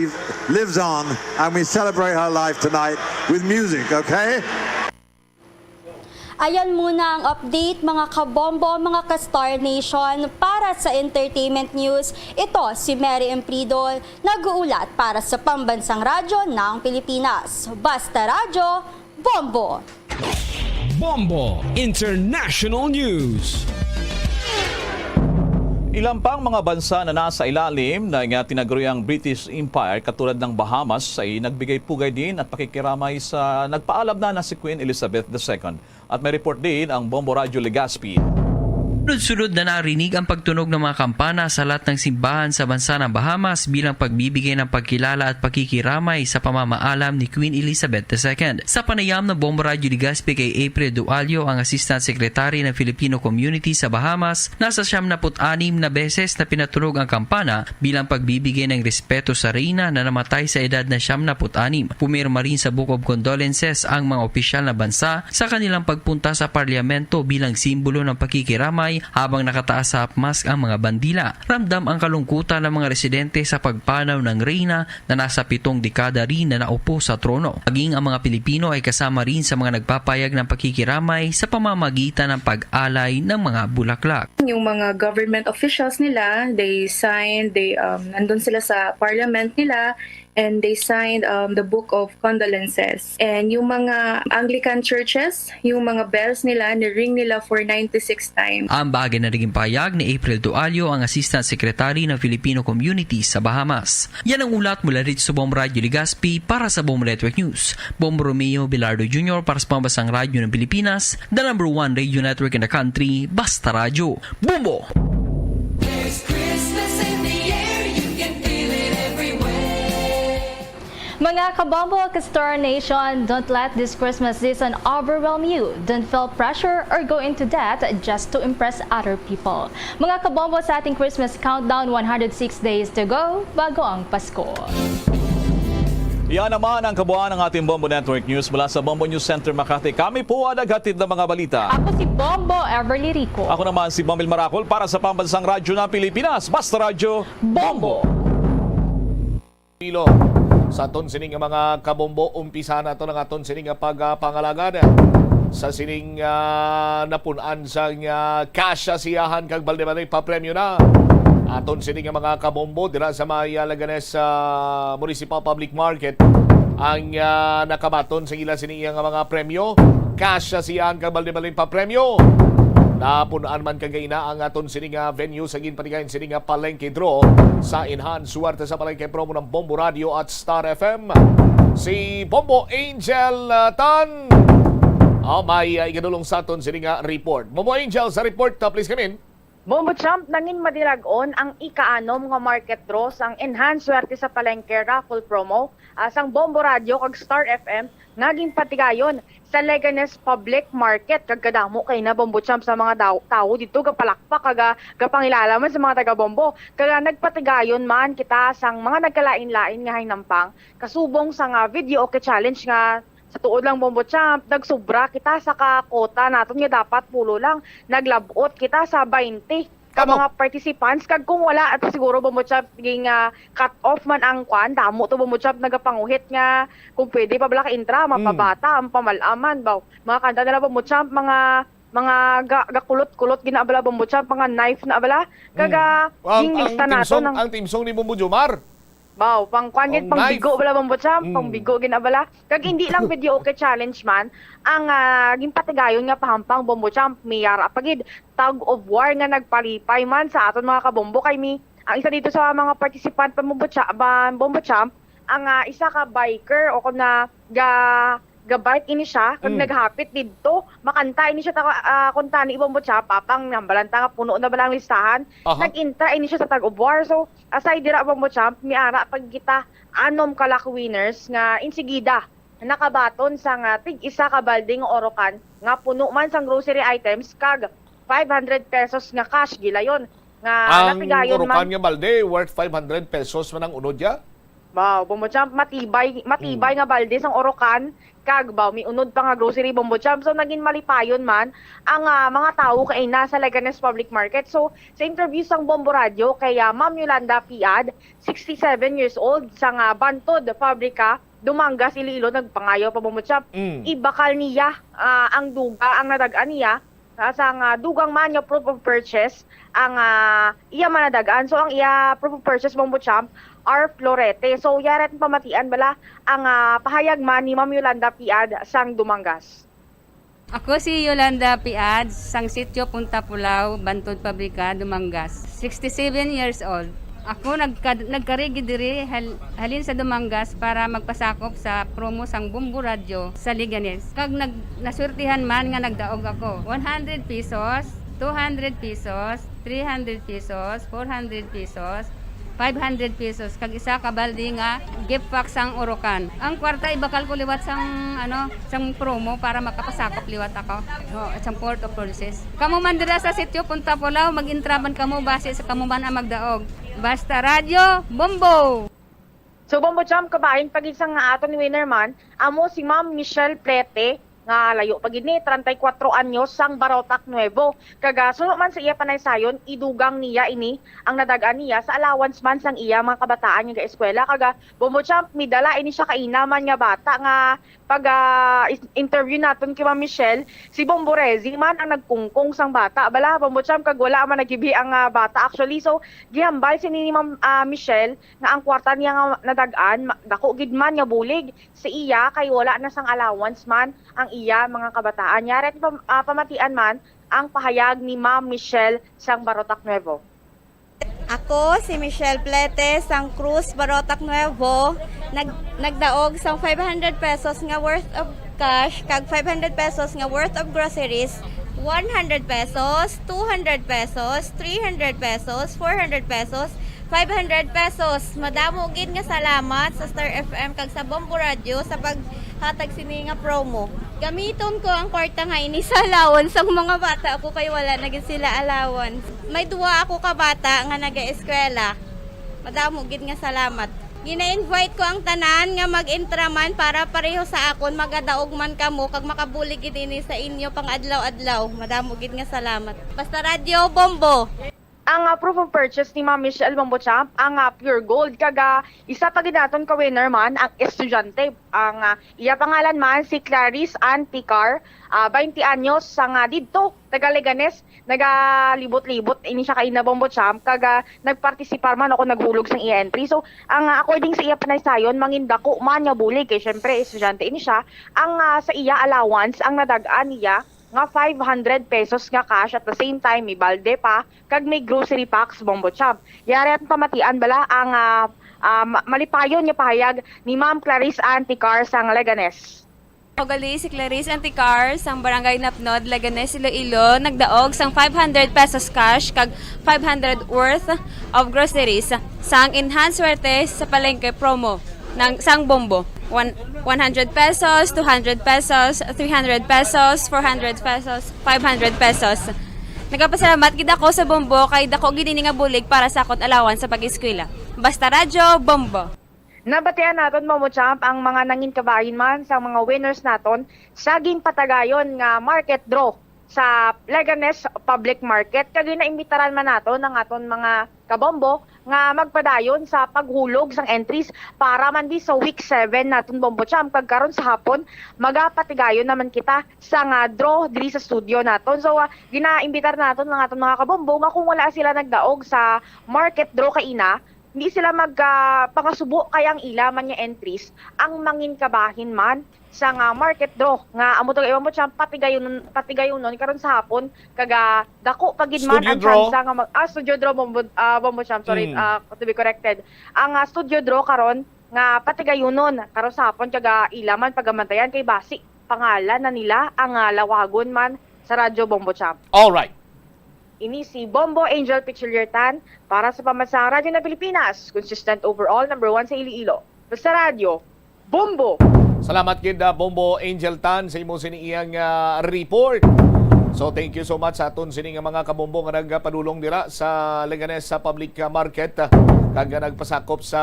lives on, and we celebrate her life tonight with music, okay? Ayan muna ang update mga kabombo, mga ka-Star Nation para sa Entertainment News. Ito si Mary Emprido, nag-uulat para sa Pambansang Radyo ng Pilipinas. Basta Radyo, Bombo! Bombo International News. Ilang pang mga bansa na nasa ilalim ng tinaguriang British Empire katulad ng Bahamas ay nagbigay pugay din at pakikiramay sa nagpaalam na si Queen Elizabeth II. At may report din ang Bombo Radyo Legazpi. Sunod-sunod na narinig ang pagtunog ng mga kampana sa lahat ng simbahan sa bansa ng Bahamas bilang pagbibigay ng pagkilala at pakikiramay sa pamamaalam ni Queen Elizabeth II. Sa panayam ng Bombo Radyo Legazpi kay April Dualio, ang Assistant Secretary ng Filipino Community sa Bahamas, nasa 76 na beses na pinatunog ang kampana bilang pagbibigay ng respeto sa reyna na namatay sa edad na 76. Pumirma rin sa Book of Condolences ang mga opisyal na bansa sa kanilang pagpunta sa parlamento bilang simbolo ng pakikiramay habang nakataas sa hapmas ang mga bandila. Ramdam ang kalungkutan ng mga residente sa pagpanaw ng reyna na nasa 7 dekada rin na naupo sa trono. Maging ang mga Pilipino ay kasama rin sa mga nagpapayag ng pakikiramay sa pamamagitan ng pag-alay ng mga bulaklak. Yung mga government officials nila, nandun sila sa parliament nila, and they signed the Book of Condolences. And yung mga Anglican churches, yung mga bells nila, ni-ring nila for 96 times. Ang bagay na naging payag ni April Dualio, ang Assistant Secretary ng Filipino Community sa Bahamas. Yan ang ulat mula rito sa Bombo Radyo Legazpi para sa Bombo Network News. Bombo Romeo Bilardo Jr. para sa Pambansang Radyo ng Pilipinas, the #1 radio network in the country, Basta Radyo. Bombo! There's Christmas in the air, you can feel it everywhere. Mga kabombo, ka-Star Nation, don't let this Christmas season overwhelm you. Don't feel pressure or go into debt just to impress other people. Mga kabombo, sa ating Christmas countdown, 106 days to go bago ang Pasko. Yan naman ang kabuuan ng ating Bombo Network News mula sa Bombo News Center Makati. Kami po ang naghatid ng mga balita. Ako si Bombo Everly Rico. Ako naman si Bombil Maracol para sa Pambansang Radyo ng Pilipinas. Basta Radyo, Bombo! Sa aton sining nga mga kabombo, umpisa na ito ng aton sining nga pagpangalagan sa sining napunan sa kasya siyahan kag balde-balde papremyo na. Aton sining nga mga kabombo dira sa Laganes Municipal Public Market ang nakabaton sa ila sining nga mga premyo. Kasya siyahan kag balde-balde papremyo. Napunaan man kagayna ang aton sining venue sa ginpanigayon sining palengke draw sa Enhance Suwerte sa palengke promo ng Bombo Radio at Star FM. Si Bombo Angel Tan. May igadulong sa aton sining report. Bombo Angel sa report, please come in. Bombo Champ, nangin madilag-on ang ikaanom nga market draw sang Enhance Suwerte sa palengke raffle promo sang Bombo Radio kag Star FM naging patigayon sa Leganes Public Market. Kagkadamo kay na Bombo Champ sa mga tao dito gapalakpak gapangilala man sa mga taga-Bombo. Kaya nagpatigayon man kita sang mga nagkalain-lain nga hinampang kasubong sa video okay challenge nga sa tuod lang Bombo Champ, nagsubra kita sa kakota naton nga dapat pulo lang. Naglabot kita sa 20 ka mga participants kag kung wala at siguro Bombo Champ ging cut off man ang kwan damo to Bombo Champ nagapanguhit nga kung pwede pa bala ka intra mapabata ang pamalaman baw mga kanta nila Bombo Champ mga gakulot-kulot ginaabala Bombo Champ mga knife na abala kaga lista nato ang team song ni Bombo Jomar. Wow, pang bigo bala Bombo Champ, pang bigo ginabala. Kag hindi lang video okay challenge man, ang ginpatigayon nga pahampang Bombo Champ, miyara pagid tug of war nga nagpalipay man sa aton mga kabombo kay mi. Ang isa dito sa mga participant pa Bombo Champ, ang isa ka biker o kung na gabike ini siya kag naghapit didto makanta ini siya kunta ni Bombo Champ papang nambalanta nga puno na balang listahan nag-intra ini siya sa tag of war. So aside dira Bombo Champ miara pag kita anom kalak winners nga insigida nakabaton sa tig isa ka balding orokan nga puno man sang grocery items kag 500 pesos nga cash gilayon nga natigayon man. Ang orokan nga balde worth 500 pesos man ang unod ya. Wow, Bombo Champ matibay nga balde sang orokan kag may unod pa nga grocery Bombo Champ. So naging malipayon man ang mga tao kay nasa Leganes Public Market. So sa interview sang Bombo Radio kay Ma'am Yolanda Piad, 67 years old, sang Bantod Fabrika Dumangas, Iloilo, nagpangayo pa bumutsyap. Ibakal niya ang duga, ang nadagaan niya, sa dugang man niya proof of purchase, ang iya manadagaan. So, ang iya proof of purchase bumutsyap, are Florete. So, yaret pamatian bala ang pahayag man ni Ma'am Yolanda Piad sang Dumangas. Ako si Yolanda Piad, sang sitio Punta Pulao, Bantod Pabrika, Dumangas. 67 years old. Ako nagkarigi diri halin sa Dumangas para magpasakop sa promo sang Bombo Radio sa Liganes. Kag nasurtihan man nga nagdaog ako. 100 pesos, 200 pesos, 300 pesos, 400 pesos, 500 pesos kag isa ka balde nga gift pack sang Orocan. Ang kwarta ibakal ko liwat sang promo para makapasakop liwat ako. Sang Port of Princess. Kamo man dira sa sitio Punta Pulao, mag-intraban kamo base sa kamo man ang magdaog. Basta Radio Bombo. So Bombo Champ kabahin pag isang nga aton ni winner man, amo si Ma'am Michelle Plete nga layo pagid ni 34 anyos sang Barotac Nuevo. Kaga suno man sa iya panaysayon, idugang niya ini ang nadagaan niya sa allowance man sang iya mga kabataan nga eskwela. Kaga Bombo Champ midala ini siya kainaman nga bata nga pag interview naton kay Ma'am Michelle, si Bombo Rezi man ang nagkungkong sang bata. Bala Bombo Champ kag wala man nagibi ang bata actually. So gihambal si ni Ma'am Michelle nga ang kwarta niya nga nadagaan dako gid man nga bulig sa iya kay wala na sang allowance man ang iya mga kabataan. Yaret pamatian man ang pahayag ni Ma'am Michelle sang Barotac Nuevo. Ako si Michelle Plete sang Cruz, Barotac Nuevo. Nagdaog sang 500 pesos nga worth of cash kag 500 pesos nga worth of groceries. 100 pesos, 200 pesos, 300 pesos, 400 pesos, 500 pesos. Madamo gid nga salamat sa Star FM kag sa Bombo Radio sa paghatag sini nga promo. Gamiton ko ang kwarta nga ini sa allowance sang mga bata ako kay wala na gid sila allowance. May duwa ako ka bata nga naga-eskwela. Madamo gid nga salamat. Gina-invite ko ang tanan nga mag-intraman para pareho sa akon magadaog man kamo kag makabulig gid ini sa inyo pang adlaw-adlaw. Madamo gid nga salamat. Basta Radio Bombo. Ang proof of purchase ni Ma'am Michelle Bombo Champ, ang pure gold. Kaga isa pa ginaton ka winner man, ang estudyante. Ang iya pangalan man si Clarice Anticar, 20 anyos, sang didto, taga Leganes, nagalibot-libot, ini siya kaina Bombo Champ. Kaga nagpartisipar man ako naghulog sang iya entry. So, ang according sa iya panaysayon, mangindako man niya bulig. Kaya syempre, estudyante ini siya. Ang sa iya allowance, ang nadagaan niya, nga 500 pesos nga cash at the same time may balde pa kag may grocery packs Bombo Champ. Yari at pamatian bala ang malipayon nga pahayag ni Ma'am Clarice Anticar sang Leganes. Ogali si Clarice Anticar sang Barangay Napnod, Leganes, Iloilo, nagdaog sang 500 pesos cash kag 500 worth of groceries sang enhanced swerte sa palengke promo ng sang Bombo. 100 pesos, 200 pesos, 300 pesos, 400 pesos, 500 pesos. Nagapasalamat gid ako sa Bombo kay dako gid ini nga bulig para sa akong allowance sa pag-eskwela. Basta Radio Bombo. Nabatian naton Momo Champ ang mga nangin kabahin man sa mga winners naton sa ginpatagayon nga market draw sa Leganes Public Market. Kag naimbitaran man naton ang aton mga kabombo nga magpadayon sa paghulog sang entries para man di sa week 7 naton Bombo Champ. Kag karon sa hapon magapatigayon naman kita sa draw diri sa studio naton. So ginaimbitar naton ang aton mga kabombo nga kung wala sila nagdaog sa market draw kaina, hindi sila magpangasubo kay ang ila man nga entries ang mangin kabahin man sa market draw nga amo to Bombo Champ patigayon nun karon sa hapon kaga dako pagid man ang chance nga studio draw Bombo Champ, sorry, to be corrected. Ang studio draw karon nga patigayon nun karon sa hapon kaga ilaman pagamantayan kay basi pangalan na nila ang lawagon man sa Radyo Bombo Champ. All right. Ini si Bombo Angel Pichiliertan para sa Pamansang Radyo ng Pilipinas, consistent overall, number 1 sa Iloilo. Basta Radio Bombo. Salamat gid Bombo Angel Tan sa imo siniiyang report. So thank you so much sa aton sini nga mga kabombo nga nagpadulong dira sa Leganes sa public market kag nagpasakop sa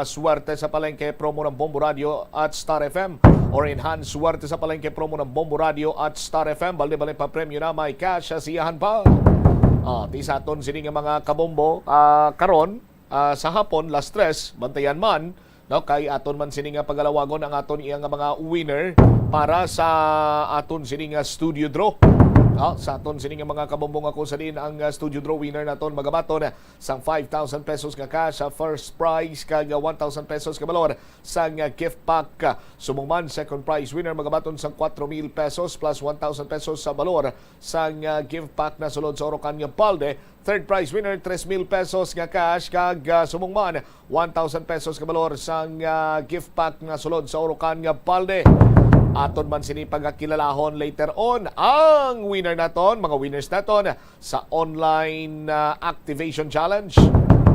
swerte sa palengke promo ng Bombo Radio at Star FM or enhance swerte sa palengke promo ng Bombo Radio at Star FM. Balde-balde pa premyo na may cash sa siyahan pa. Ti sa aton sini nga mga kabombo karon sa hapon last 3 bantayan man no, kay aton man sini nga pagalawagon ang aton iyang mga winner para sa aton sini nga studio draw. Sa aton sini nga mga kabombong ako sa din ang studio draw winner naton magabaton sang 5,000 pesos nga cash sa first prize kag 1,000 pesos ka balor sang gift pack. Sumungman second prize winner magabaton sang 4,000 pesos plus 1,000 pesos sa balor sang gift pack na sulod sa Orocan nga balde. Third prize winner 3,000 pesos nga cash kag sumungman 1,000 pesos ka balor sang gift pack na sulod sa Orocan nga balde. Aton man sini pagkakilalahon later on ang winner naton, mga winners naton sa online activation challenge.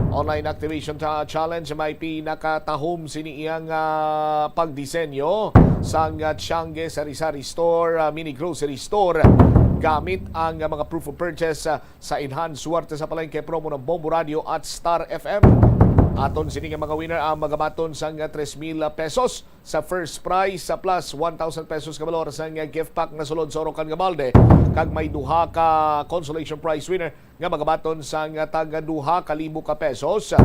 Online activation challenge may pinakatahom sini iyang pagdisenyo sang Tiangge Sari-Sari Store, mini grocery store gamit ang mga proof of purchase sa Enhanced Suwerte sa Palengke promo ng Bombo Radio at Star FM. Aton sini nga mga winner ang magabaton sang 3,000 pesos sa first prize sa plus 1,000 pesos ka balor sang gift pack na sulod sa Orocan nga balde kag may duha ka consolation prize winner nga magabaton sang taga 2,000 ka pesos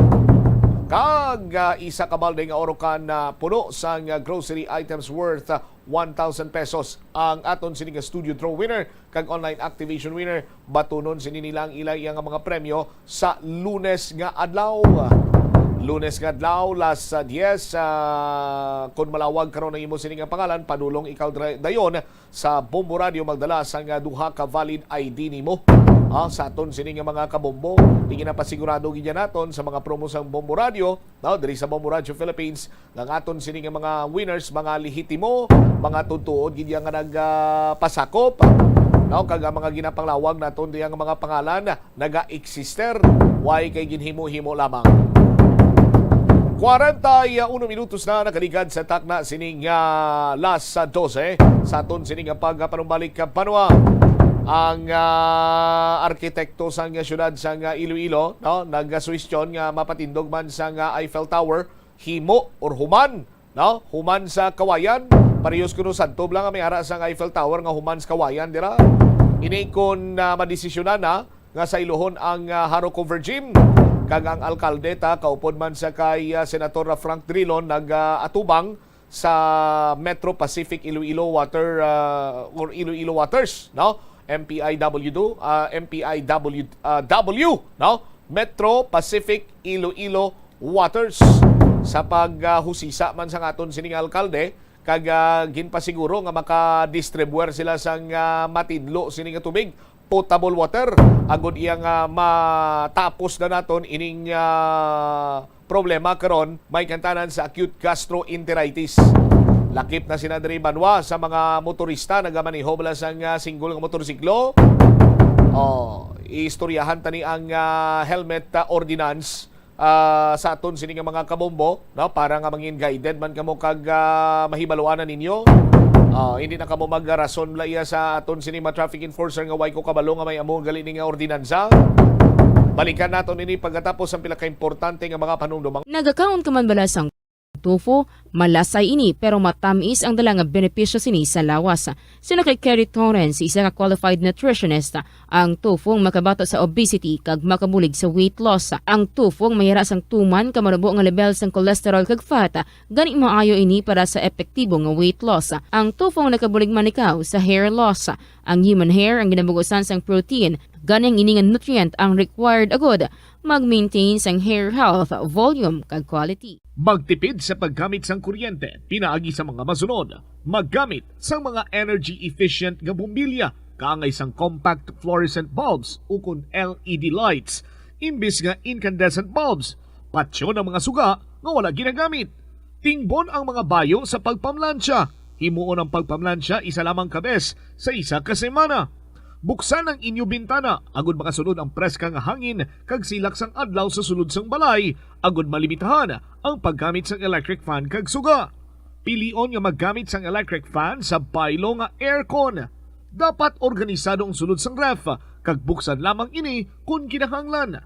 kag isa ka balde nga Orocan na puno sang grocery items worth 1,000 pesos ang aton sini nga studio draw winner kag online activation winner batunon sini nilang ilay ang mga premyo sa Lunes nga adlaw. Lunes nga adlaw las 10 kung malawag karon ang imo sini nga pangalan padulong ikaw dayon sa Bombo Radio magdala sang duha ka valid ID nimo. Sa aton sini nga mga kabombo tingin na pasigurado gid naton sa mga promo sang Bombo Radio diri sa Bombo Radio Philippines ng aton sini nga mga winners mga lehitimo mga tutuod gid nga nagpasakop kag mga ginapanglawag naton diya nga mga pangalan naga-exister way kay ginhimo-himo lamang. 41 minutos na nakaligad sa takna sining las 12 sa aton sining pagpanumbalik Banwa. Ang arkitekto sang syudad sang Iloilo nagasuwestyon nga mapatindog man sang Eiffel Tower himo or human human sa kawayan parehas kuno sadtob lang may ara sang Eiffel Tower nga human sa kawayan dira ini kon madesisyonan na nga sa ilohon ang Haro Cover Gym kag ang alkalde kaupod man sa kay Senator Frank Drilon nag-atubang sa Metro Pacific Iloilo Water or Iloilo Waters MPIW Metro Pacific Iloilo Waters sa paghusisa man sa aton sining alkalde kag ginpasiguro nga makadistribuer sila sang matidlo sining tubig potable water agud iyang matapos na naton ining problema karon may kantanan sa acute gastroenteritis. Lakip na sinadri Banwa sa mga motorista nagamaneho bala sang single nga motorsiklo. Istoryahan tani ang helmet ordinance sa aton sini nga mga kabombo para nga mangin guided man kamo kag mahibaluanan ninyo. Hindi na kamo mag-rason laya sa aton sini mga traffic enforcer nga way ko kabalo nga may amo gali ni nga ordinansa. Balikan naton ini pagkatapos ang pila ka importante nga mga panumdumang. Nagakaon ka man bala sang tofu, malasay ini pero matamis ang dala nga benepisyo sini sa lawas. Sino kay Kerry Torrens, isa ka qualified nutritionist, ang tofu ang makabato sa obesity kag makabulig sa weight loss. Ang tofu ang mayara sang tuman kamanubo nga level sang cholesterol kag fat, gani maayo ini para sa epektibo nga weight loss. Ang tofu ang nakabulig man ikaw sa hair loss. Ang human hair ang ginabugusan sang protein, ganing ini nga nutrient ang required agod mag-maintain sang hair health, volume kag quality. Magtipid sa paggamit sang kuryente, pinaagi sa mga masunod. Maggamit sa mga energy-efficient nga bumbilya, kaangay sang compact fluorescent bulbs ukon LED lights, imbis nga incandescent bulbs. Patsyo ng mga suga nga wala ginagamit. Tingbon ang mga bayo sa pagpamlansya. Himuon ang pagpamlansya isa lamang kabes sa isa ka semana. Buksan ang inyo bintana, agud makasunod ang preska nga hangin kag silak sang adlaw sa sulod sang balay, agud malimitahan ang paggamit sang electric fan kag suga. Pilion nga maggamit sang electric fan sa baylo nga aircon. Dapat organisado ang sulod sang ref kag buksan lamang ini kung kinahanglan.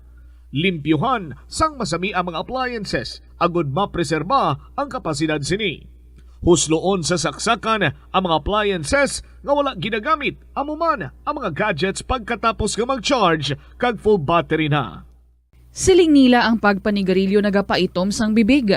Limpyuhan sang masami ang mga appliances, agud mapreserba ang kapasidad sini. Husloon sa saksakan ang mga appliances nga wala ginagamit amuman ang mga gadgets pagkatapos nga mag-charge kag full battery na. Siling nila ang pagpanigarilyo nagapaitom sang bibig.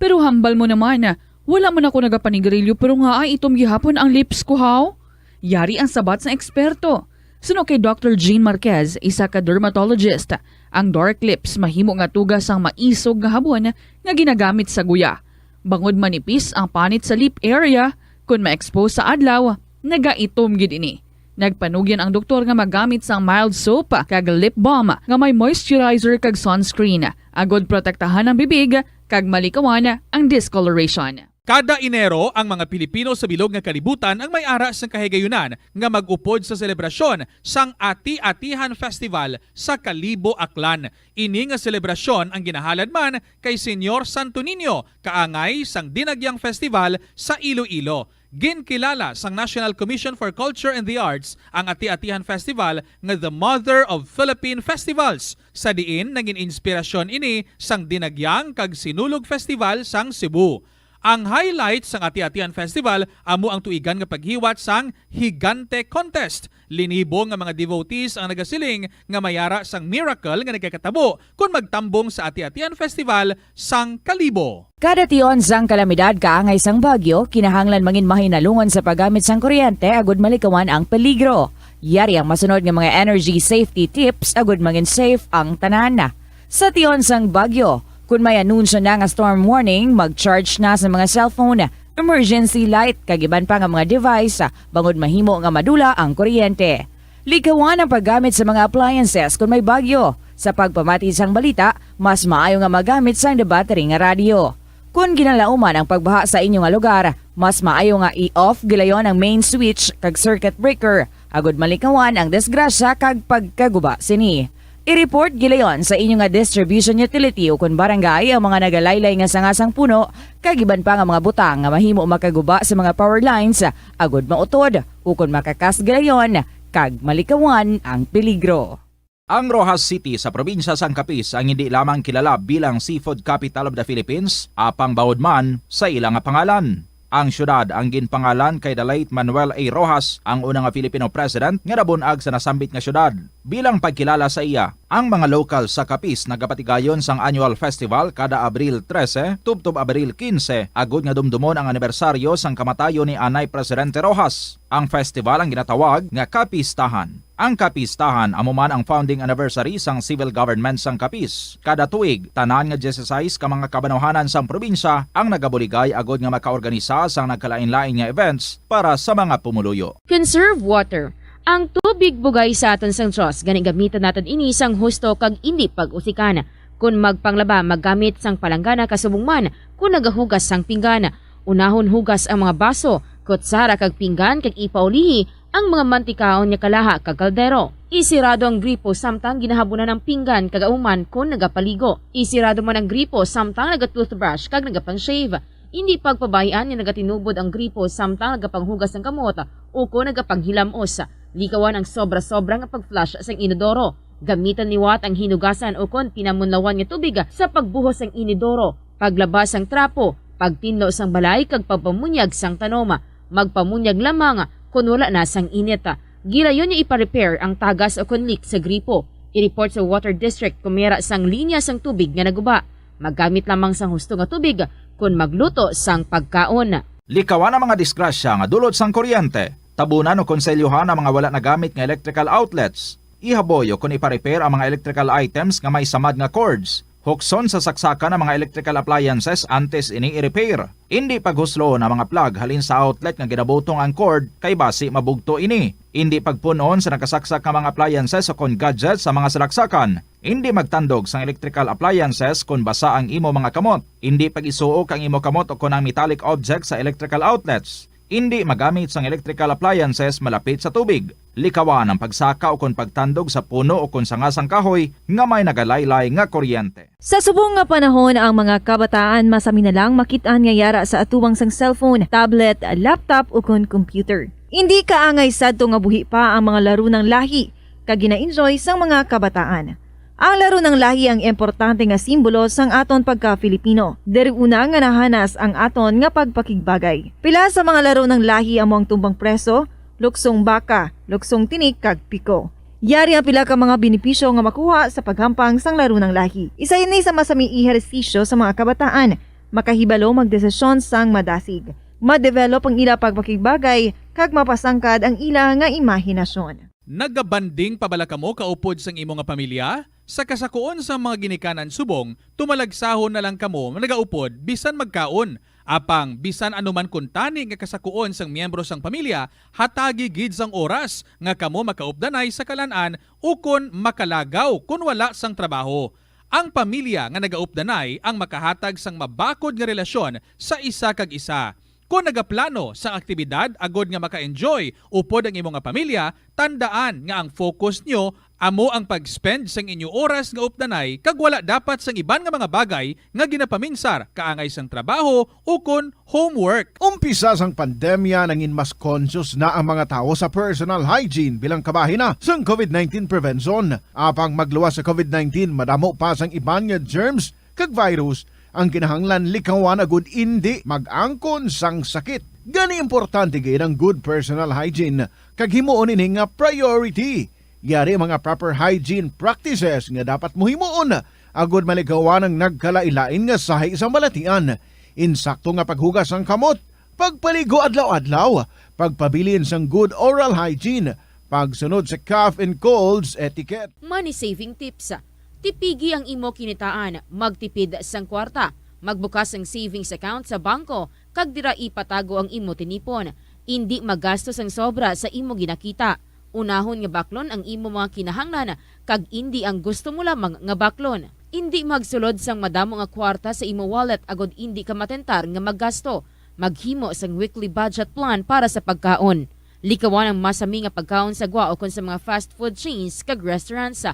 Pero hambal mo naman, wala man ako nagapanigrilyo pero nga ay itom gihapon ang lips ko haw. Yari ang sabat sa eksperto. Suno kay Dr. Jean Marquez, isa ka dermatologist, ang dark lips mahimo nga tugas ang maisog nga habon nga ginagamit sa guya. Bangod manipis ang panit sa lip area, kung ma-expose sa adlaw, nagaitom gid ini. Nagpanugyan ang doktor nga magamit sang mild soap kag lip balm nga may moisturizer kag sunscreen. Agod protektahan ang bibig kag malikawan ang discoloration. Kada Enero, ang mga Pilipino sa bilog nga kalibutan ang may ara sa kahigayunan nga mag-upod sa selebrasyon sang Ati-Atihan Festival sa Kalibo, Aklan. Ini nga selebrasyon ang ginahalad man kay Senyor Santo Niño, kaangay sang Dinagyang Festival sa Iloilo. Ginkilala sang National Commission for Culture and the Arts ang Ati-Atihan Festival nga the Mother of Philippine Festivals. Sa diin naging inspirasyon ini sang Dinagyang kag Sinulog Festival sang Cebu. Ang highlight sang Ati-Atihan Festival amo ang tuigan nga paghiwat sang Higante Contest. Linibo nga mga devotees ang nagasiling nga mayara sang miracle nga nagkakatabo kung magtambong sa Ati-Atihan Festival sang Kalibo. Kada tion sang kalamidad kaangay sang bagyo, kinahanglan mangin mahinalungon sa paggamit sang kuryente agud malikawan ang peligro. Yari ang masunod nga mga energy safety tips agud mangin safe ang tanan. Sa tion sang bagyo, kung may anunsyo na nga storm warning, mag-charge na sa mga cellphone, emergency light, kagiban pa nga mga device, bangod mahimo nga madula ang kuryente. Likawan ang paggamit sa mga appliances kung may bagyo. Sa pagpamati sang balita, mas maayo nga magamit sang battery nga radio. Kung ginalauman ang pagbaha sa inyong lugar, mas maayo nga i-off gilayon ang main switch kag circuit breaker, agud malikawan ang disgrasya kag pagkaguba sini. I-report gilayon sa inyong nga distribution utility o kung barangay ang mga nagalaylay nga sangasang puno, kagiban pa nga mga butang nga mahimo makaguba sa mga power lines, agud mautod o kung makakas gilayon, kag malikawan ang peligro. Ang Rojas City sa probinsya sang Capiz ang hindi lamang kilala bilang seafood capital of the Philippines, apang bawod man sa ilang pangalan. Ang syudad ang ginpangalan kay the late Manuel A. Rojas, ang unang Filipino president nga nabunag sa nasambit nga syudad. Bilang pagkilala sa iya, ang mga local sa Capiz nagapatigayon sang annual festival kada Abril 13 tubtob Abril 15, agud nga dumdumon ang anibersaryo sang kamatayon ni Anay Presidente Rojas. Ang festival ang ginatawag nga Capistahan. Ang Capistahan amo man ang founding anniversary sang civil government sang Capiz. Kada tuig, tanan nga 16 ka mga kabanawhanan sang probinsya ang nagabuligay agud nga makaorganisa sang nagkalain-lain nga events para sa mga pumuluyo. Conserve water. Ang tubig bugay sa aton sang Diyos, gani gamitan natin ini sang husto kag indi pag-usikan. Kung magpanglaba, maggamit sang palanggana kasubong man, kung nagahugas sang pinggana. Unahon hugas ang mga baso, kutsara kag pinggan kag ipaulihi ang mga mantikaon niya kalaha kag kaldero. Isirado ang gripo samtang ginahabunan ng pinggan kag auman kung nagapaligo. Isirado man ang gripo samtang nagatoothbrush kag nagapang-shave. Hindi pagpabayaan ni nagatinubod ang gripo samtang nagapanghugas ng kamot o kung nagapanghilamos. Likawan ang sobra-sobra nga pag-flush sa inodoro. Gamitan liwat ang hinugasan o kung pinamunlawan nga tubig sa pagbuhos ng inodoro. Paglabas ang trapo, pagtinlo sang balay kag pagpamunyag sang tanoma. Magpamunyag lamang kung wala na sang init. Gilayon niya ipa-repair ang tagas o kung leak sa gripo. I-report sa Water District kung mera sang linya sang tubig nga naguba. Maggamit lamang sang husto nga tubig kung magluto sang pagkaon. Likawan ang mga disgrasya nga dulot sang kuryente. Tabunan o konselyuhan ang mga wala nagamit nga electrical outlets. Ihaboyo kung ipa-repair ang mga electrical items nga may samad nga cords. Hukson sa saksakan ng mga electrical appliances antes ini i-repair. Hindi paghuslo na mga plug halin sa outlet nga ginabutong ang cord kay basi mabugto ini. Hindi pagpunon sa nakasaksak ng mga appliances o kon gadgets sa mga salaksakan. Hindi magtandog sa electrical appliances kung basa ang imo mga kamot. Hindi pag-isuok ang imo kamot o kon ang metallic objects sa electrical outlets. Hindi magamit sang electrical appliances malapit sa tubig. Likawan ang pagsaka o kung pagtandog sa puno o kung sangasang kahoy nga may nagalaylay nga kuryente. Sa subong nga panahon, ang mga kabataan masami na lang makitaan nga yara sa atuwang sang cellphone, tablet, laptop o kung computer. Hindi kaangay sadto nga buhi pa ang mga laro ng lahi kag gina-enjoy sang mga kabataan. Ang laro ng lahi ang importante nga simbolo sang aton pagka-Filipino. Diri una nga nahanas ang aton nga pagpakigbagay. Pila sa mga laro ng lahi among tumbang preso, luksong baka, luksong tinik kag piko. Yari ang pila ka mga benepisyo nga makuha sa paghampang sang laro ng lahi. Isa ini sa masaming ehersisyo sa mga kabataan. makahibalo magdesisyon sang madasig. Ma-develop ang ila pagpakigbagay kag mapasangkad ang ila nga imahinasyon. Nagabanding pabala kamo kaupod sang imo nga pamilya? Sa kasakuon sa mga ginikanan subong, tumalagsahon na lang kamo nagaupod bisan magkaon. Apang bisan anuman kuntani nga kasakuon sang miyembro sang pamilya, hatagi gid sang oras nga kamo makaupdanay sa kalan-an ukon makalagaw kun wala sang trabaho. Ang pamilya nga nagaupdanay ang makahatag sang mabakod nga relasyon sa isa kag isa. Kung nagaplano sa aktibidad agod nga maka-enjoy upod ang imong nga pamilya, tandaan nga ang focus nyo amo ang pag-spend sang inyo oras nga updanay kag wala dapat sang iban nga mga bagay nga ginapaminsar kaangay sang trabaho o kon homework. Umpisa sang pandemya nangin mas conscious na ang mga tao sa personal hygiene bilang kabahina sang COVID-19 prevention. Apang magluwas sa COVID-19 madamo pa sang iban nga germs kag virus ang kinahanglan likawan agud indi mag-angkon sang sakit. Gani importante gid ang good personal hygiene kag himuon ini nga priority. Yari mga proper hygiene practices nga dapat mohimuon agud malikawan ang nagkalailain nga sahi sa malatian. Insakto nga paghugas sang kamot, pagpaligo adlaw-adlaw, pagpabilin sang good oral hygiene, pagsunod sa cough and colds etiquette. Money saving tips. Tipigi ang imo kinitaan, magtipid sang kwarta, magbukas ng savings account sa bangko, kag dira ipatago ang imo tinipon. Indi magastos ang sobra sa imo ginakita. Unahon nga baklon ang imo mga kinahanglan, kag indi ang gusto mo lamang nga baklon. Indi magsulod sang madamo nga kwarta sa imo wallet agod indi ka matentar nga maggasto. Maghimo sang weekly budget plan para sa pagkaon. Likawan ang masami nga pagkaon sa gwa o kon sa mga fast food chains kag restaurants.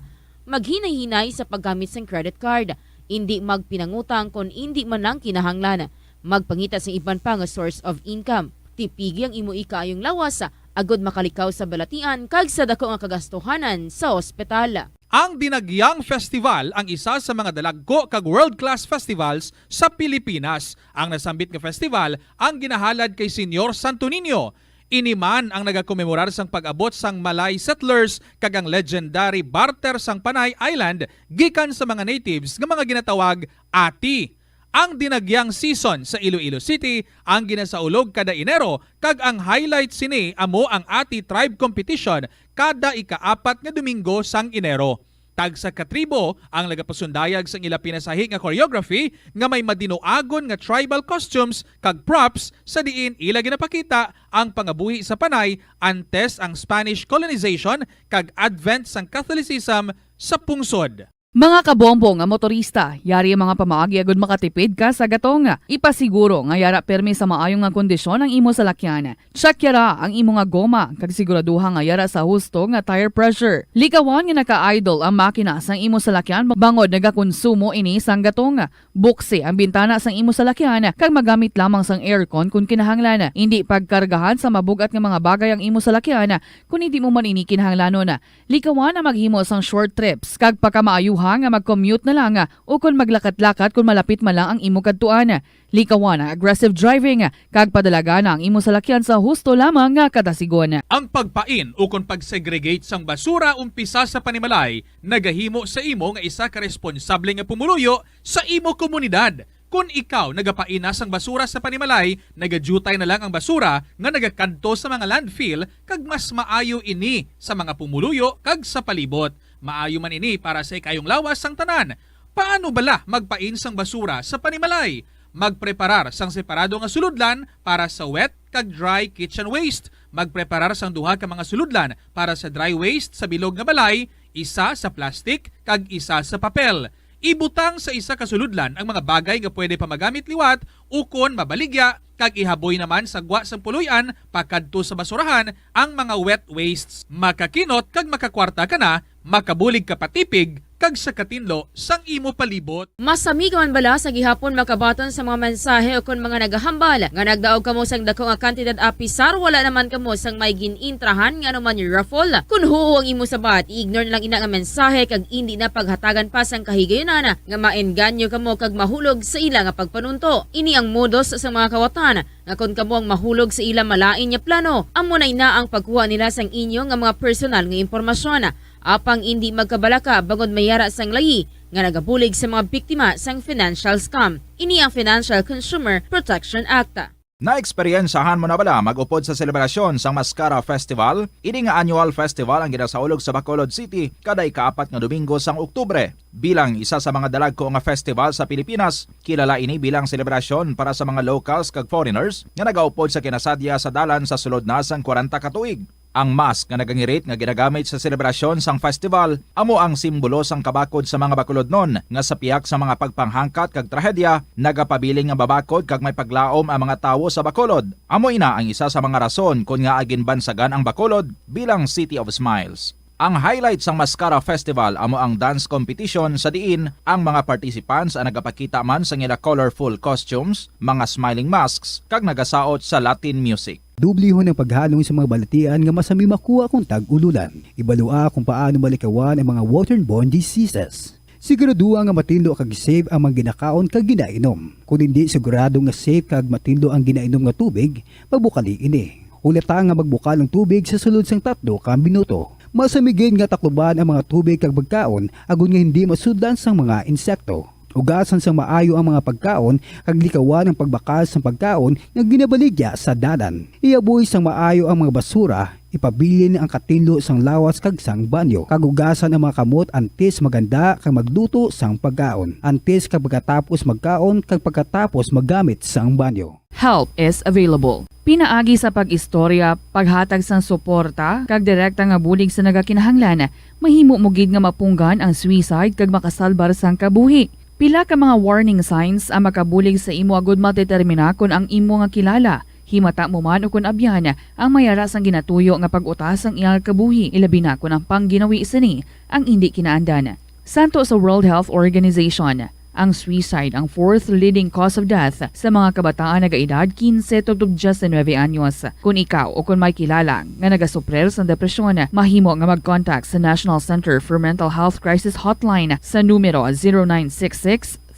Maghinay-hinay sa paggamit ng credit card. Hindi magpinangutang kung hindi man lang kinahanglan. Magpangita sa iban pa nga source of income. Tipigi ang imo ikaayong lawas agod makalikaw sa balatian kag sa dako nga kagastuhanan sa ospital. Ang Dinagyang Festival ang isa sa mga dalagko kag world-class festivals sa Pilipinas. Ang nasambit nga festival ang ginahalad kay Senyor Santo Niño. Iniman ang nagakomemorar sang pag-abot sang Malay settlers kag ang legendary barter sang Panay Island gikan sa mga natives nga mga ginatawag Ati. Ang Dinagyang season sa Iloilo City ang ginasaulog kada Enero kag ang highlight sini amo ang Ati Tribe Competition kada ika-4 nga Domingo sang Enero. Tag sa katribo ang nagapasundayag sang ila pinasahi nga choreography nga may madinoagon nga tribal costumes kag props sa diin ila ginapakita ang pangabuhi sa Panay antes ang Spanish colonization kag advent sang Catholicism sa pungsod. Mga kabombo nga motorista, yari ang mga pamaagi agud makatipid ka sa gatong. Ipasiguro nga yara permi sa maayong nga kondisyon ang imo salakyan. Check yara ang imo nga goma kag siguraduha nga yara sa husto nga tire pressure. Likawan nga naka-idle ang makina sang imo salakyan bangod nagakonsumo ini sang gatong. Buksi ang bintana sang imo salakyan kag magamit lamang sang aircon kung kinahanglan. Hindi pagkargahan sa mabugat nga mga bagay ang imo salakyan kung hindi mo man ini kinahanglanon. Likawan na maghimo sang short trips kag pagkamaayo nga mag-commute na lang o kung maglakat-lakat kung malapit man lang ang imo kadtuan. Likawan ang aggressive driving kag padalaga na ang imo salakyan sa husto lamang nga kadasigon. Ang pagpain o kung pag-segregate sang basura umpisa sa panimalay nagahimo sa imo nga isa ka responsable nga pumuluyo sa imo komunidad. Kung ikaw nagapaina sang basura sa panimalay, nagadutay na lang ang basura nga nagakanto sa mga landfill kag mas maayo ini sa mga pumuluyo kag sa palibot. Maayo man ini para sa ikayong lawas sang tanan. Paano bala magpain sang basura sa panimalay? Magpreparar sang separado nga suludlan para sa wet kag dry kitchen waste. Magpreparar sang duha ka mga suludlan para sa dry waste sa bilog nga balay, isa sa plastic kag isa sa papel. Ibutang sa isa ka suludlan ang mga bagay nga pwede pa magamit liwat ukon mabaligya kag ihaboy naman sa gwa sang puluyan pakadto sa basurahan ang mga wet wastes. Makakinot kag makakwarta ka na, makabulig ka patipig kag sa katinlo sang imo palibot. Masami ka man bala sa gihapon makabaton sa mga mensahe o kung mga nagahambal nga nagdaog kamo sang dako nga kantidad apisar wala naman kamo sang may ginintrahan nga naman yung raffle. Kung huo ang imo sabat, i-ignore na lang ina nga mensahe kag hindi na paghatagan pa sang kahigayonan nga maengganyo kamo kag mahulog sa ila nga pagpanunto. Ini ang modos sa mga kawatan nga kung kamo ang mahulog sa ila malain nga plano, amo na ang pagkuha nila sang inyo nga mga personal nga impormasyon. Apang hindi magkabalaka bangod mayara sang layi, nga nagabulig sa mga biktima sang financial scam. Ini ang Financial Consumer Protection Act. Na-eksperyensahan mo na bala mag-upod sa selebrasyon sang Mascara Festival? Ini nga annual festival ang ginasaulog sa Bacolod City kada ika-4 nga Domingo sang Oktubre. Bilang isa sa mga dalagko nga festival sa Pilipinas, kilala ini bilang selebrasyon para sa mga locals kag foreigners nga nagaupod sa kinasadya sa dalan sa sulod na sang 40 ka tuig. Ang mask nga nagangirit nga ginagamit sa selebrasyon sang festival amo ang simbolo sang kabakod sa mga Bacolodnon nga sa piyak sa mga pagpanghangkat kag trahedya nagapabiling nga babakod kag may paglaom ang mga tawo sa Bacolod. Amo ina ang isa sa mga rason kung nga agin bansagan ang Bacolod bilang City of Smiles. Ang highlight sang Mascara Festival amo ang dance competition sa diin ang mga participants ang nagapakita man sa ila colorful costumes, mga smiling masks kag nagasaot sa Latin music. Dubliho ng paghalong sa mga balatian nga masami makuha kung tag-ululan. Ibalua kung paano malikawan ang mga waterborne diseases. Siguraduha nga matindo kag safe ang mga ginakaon kag ginainom. Kung hindi sigurado nga safe kag matindo ang ginainom nga tubig, magbukali ini. Ulata nga magbukal ng tubig sa sulod sang 3 ka minuto. Masamigin nga takluban ang mga tubig kag pagkaon agon nga hindi masudlan sang mga insekto. Ugasan sang maayo ang mga pagkaon kag likawan ang pagbakal sang pagkaon nga ginabaligya sa dalan. Iaboy sang maayo ang mga basura, ipabilin ang katinlo sang lawas kag sang banyo. Kag ugasan ang mga kamot antes maganda kag magluto sang pagkaon. Antes kag pagkatapos magkaon kag pagkatapos maggamit sang banyo. Help is available. Pinaagi sa pag-istorya, paghatag sang suporta, kag direkta nga bulig sa nagakinahanglan, mahimo mo gid nga mapunggan ang suicide kag makasalbar sang kabuhi. Pila ka mga warning signs ang makabulig sa imo agud matetermina kung ang imo nga kilala. Himata mo man o kung abyan ang mayara sang ginatuyo nga pag-utas ang iyang kabuhi, ilabi na kung ang pangginawi sini ang hindi kinaandan. Santo sa World Health Organization, ang suicide ang 4th leading cause of death sa mga kabataan nagaedad 15 to 19 anyos. Kung ikaw o kung may kilala nga nagasuprer sa depresyon, mahimo nga mag-contact sa National Center for Mental Health Crisis Hotline sa numero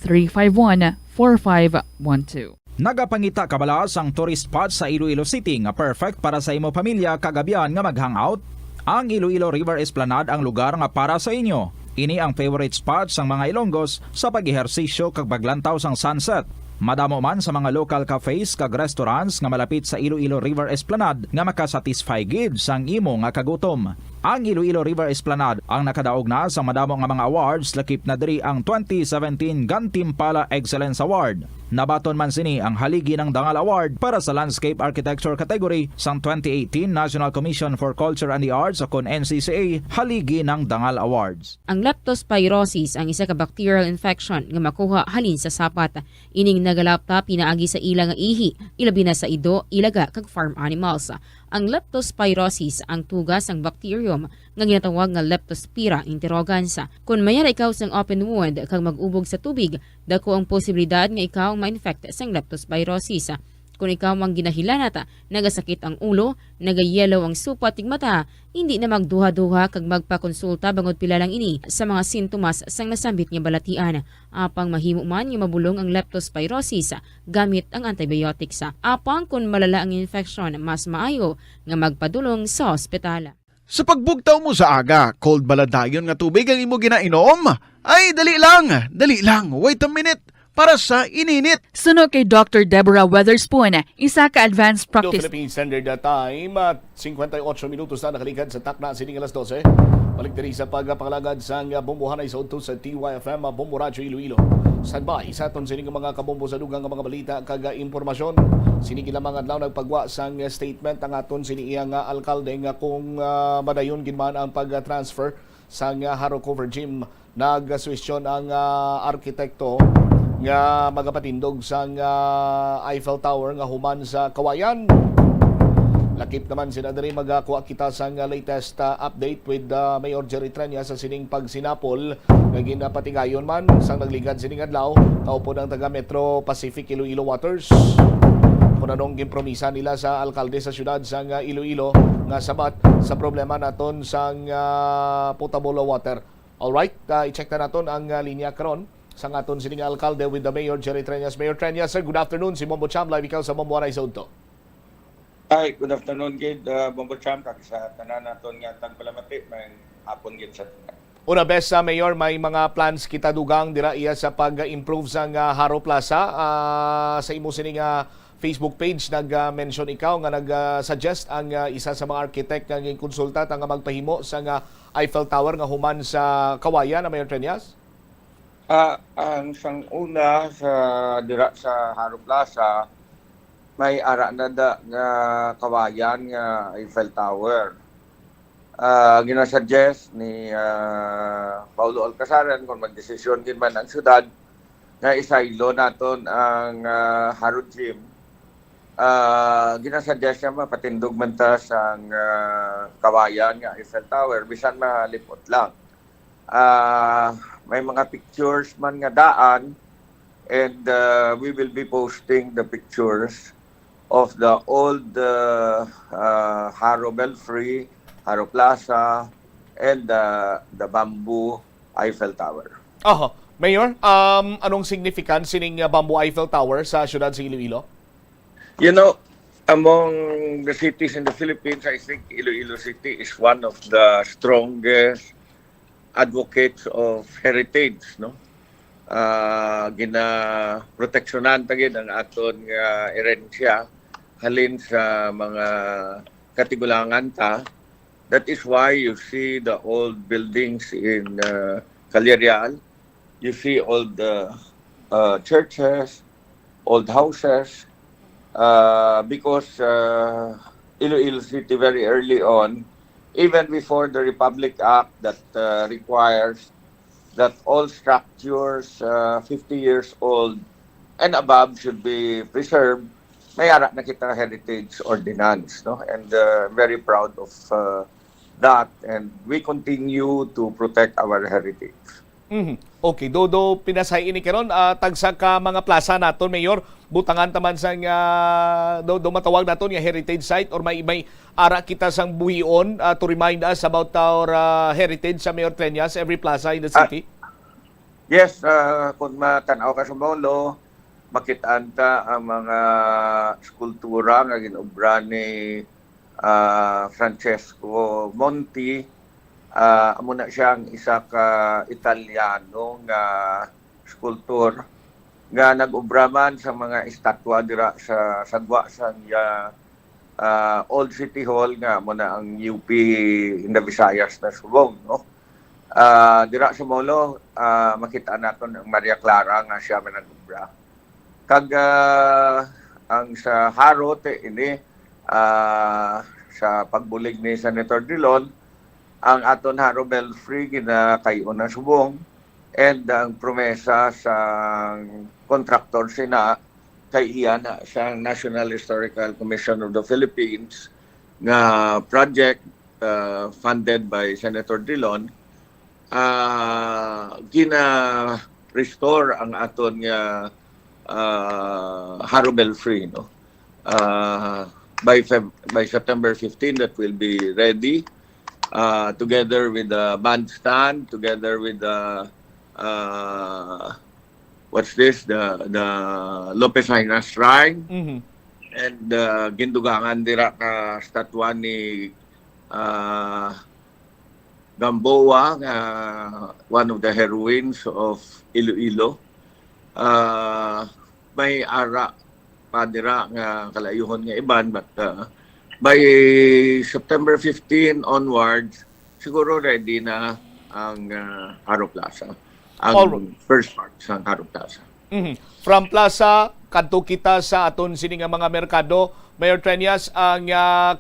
0966-351-4512. Nagapangita kabalaas ang tourist spot sa Iloilo City nga perfect para sa imo pamilya kagabihan nga mag-hangout. Ang Iloilo River Esplanade ang lugar nga para sa inyo. Ini ang favorite spot sang mga Ilonggos sa pag-ehersisyo kag paglantaw sang sunset. Madamo man sa mga local cafes kag restaurants nga malapit sa Iloilo River Esplanade nga makasatisfy gid sang imo nga kagutom. Ang Iloilo River Esplanade ang nakadaog na sa madamo nga mga awards, lakip na diri ang 2017 Gantimpala Excellence Award. Nabaton man sini ang haligi ng Dangal Award para sa Landscape Architecture category sang 2018 National Commission for Culture and the Arts o kon NCCA haligi ng Dangal Awards. Ang leptospirosis ang isa ka bacterial infection nga makuha halin sa sapat. Ining nagalapta pinaagi sa ilang nga ihi, ilabi na sa ido, ilaga kag farm animals. Ang leptospirosis ang tugas ang bacterium nga ginatawag nga Leptospira interrogans. Kung mayara ikaw sang open wound kag mag-ubog sa tubig, dako ang posibilidad nga ikaw ma-infect sang leptospirosis. Kung ikaw mang ginahilanata, nagasakit ang ulo, nagayellow ang supa tig mata, hindi na magduha-duha kag magpakonsulta bangod pila lang ini sa mga sintomas sang nasambit nga balatian. Apang mahimo man nga mabulong ang leptospirosis gamit ang antibiotics. Apang kung malala ang infection, mas maayo nga magpadulong sa ospital. Sa pagbugtaw mo sa aga, cold baladayon nga tubig ang imo ginainom? Ay, dali lang, wait a minute. Para sa ininit. Suno kay Dr. Deborah Weatherspoon, isa ka advanced practice. Philippine Standard Time, 58 minutos na nakalikan sa takna sining alas 12. Balik diri sa pagpakalagad sa bombohanay sa udto sa TYFM Bombo Radyo Iloilo. Standby sa aton sining mga kabombo sa dugang mga balita kag impormasyon. Sining lamang adlaw nagpagwa sang statement ang aton sini iyang alkalde nga kung madayon ginman ang pag-transfer sang Haro Cover Gym. Nagsuwestyon ang arkitekto nga magapatindog sang Eiffel Tower nga human sa Kawayan. Lakip naman sila diri magakuha kita sang latest update with Mayor Jerry Trenya sa sining pagsinapol nga ginapatigayon man sang nagligad sining adlaw kaupod ang taga Metro Pacific Iloilo Waters. Kung anong gimpromisa nila sa alkalde sa syudad sang Iloilo nga sabat sa problema naton sang potable water. Alright, i-check na naton ang linya karon sang aton sining alkalde with the Mayor Jerry Treñas. Mayor Treñas, sir, good afternoon. Si Bombo Cham, live ikaw sa Bombo Aray sa Udto. Hi, good afternoon, Gid. Bombo Cham, kag sa tanan naton nga tagpalamati, may hapon gid sa Una bes sa Mayor, may mga plans kita dugang dira iya sa pag-improve sang Haro Plaza. Sa imo sining Facebook page nag-mention ikaw nga nag-suggest ang isa sa mga architect nga konsulta nga magpahimo sa Eiffel Tower nga human sa Kawayan na Mayor Trenyas? Ang sang una sa dira sa Haro Plaza, may ara na da nga Kawayan nga Eiffel Tower. Ginasuggest ni Paulo Alcasaran kung magdesisyon din man ang syudad na isaylo naton ang Haro Gym. Ginasuggest niya mapatindog man ta sa Kawayan nga Eiffel Tower bisan malipot lang. May mga pictures man nga daan, and we will be posting the pictures of the old Haro Belfry, Haro Plaza, and the Bamboo Eiffel Tower. Mayor, anong significance sining Bamboo Eiffel Tower sa siyudad sa Iloilo? You know, among the cities in the Philippines, I think Iloilo City is one of the strongest advocates of heritage, no? Gina-proteksyonan tagid ang aton nga erensya halin sa mga katigulangan ta. That is why you see the old buildings in Calle Real. You see old churches, old houses, because Iloilo City very early on, even before the Republic Act that requires that all structures 50 years old and above should be preserved, may ara na kita heritage ordinance, no? And very proud of that, and we continue to protect our heritage. Okay, do pinasay ini karon tagsa ka mga plaza naton, Mayor, butangan taman sang do matawag naton nga heritage site or may ara kita sang buhion to remind us about our heritage sa Mayor Trenyas, every plaza in the city? Yes, kung matanaw ka sa Molo, makitaan ta ang mga skulptura nga ginobra ni Francesco Monti. Amo na siyang isa ka Italiano nga skulptor nga nag-obra man sa mga estatwa dira sa sagwa sa Old City Hall nga mo na ang UP in the Visayas na subong, no? Dira sa Molo, makita naton ang Maria Clara nga siya man nag-obra. Kag ang sa Haro ini sa pagbulig ni Senator Drilon, ang aton Haro Belfry ginakayo na subong, and ang promesa sa contractor sina kay iyan sa National Historical Commission of the Philippines nga project funded by Senator Drilon, gina-restore ang aton nga Haro Belfry, no? By September 15 that will be ready, together with the bandstand, together with the the Lopez-Haina Shrine, and gindugangan dira ka statwa ni Gamboa, one of the heroines of Iloilo. May ara pa dira nga kalayuhon nga iban, but by September 15 onwards, siguro ready na ang Haro Plaza. Ang first part sa Haro Plaza. From Plaza, kadto kita sa aton sining mga merkado. Mayor Trenyas, ang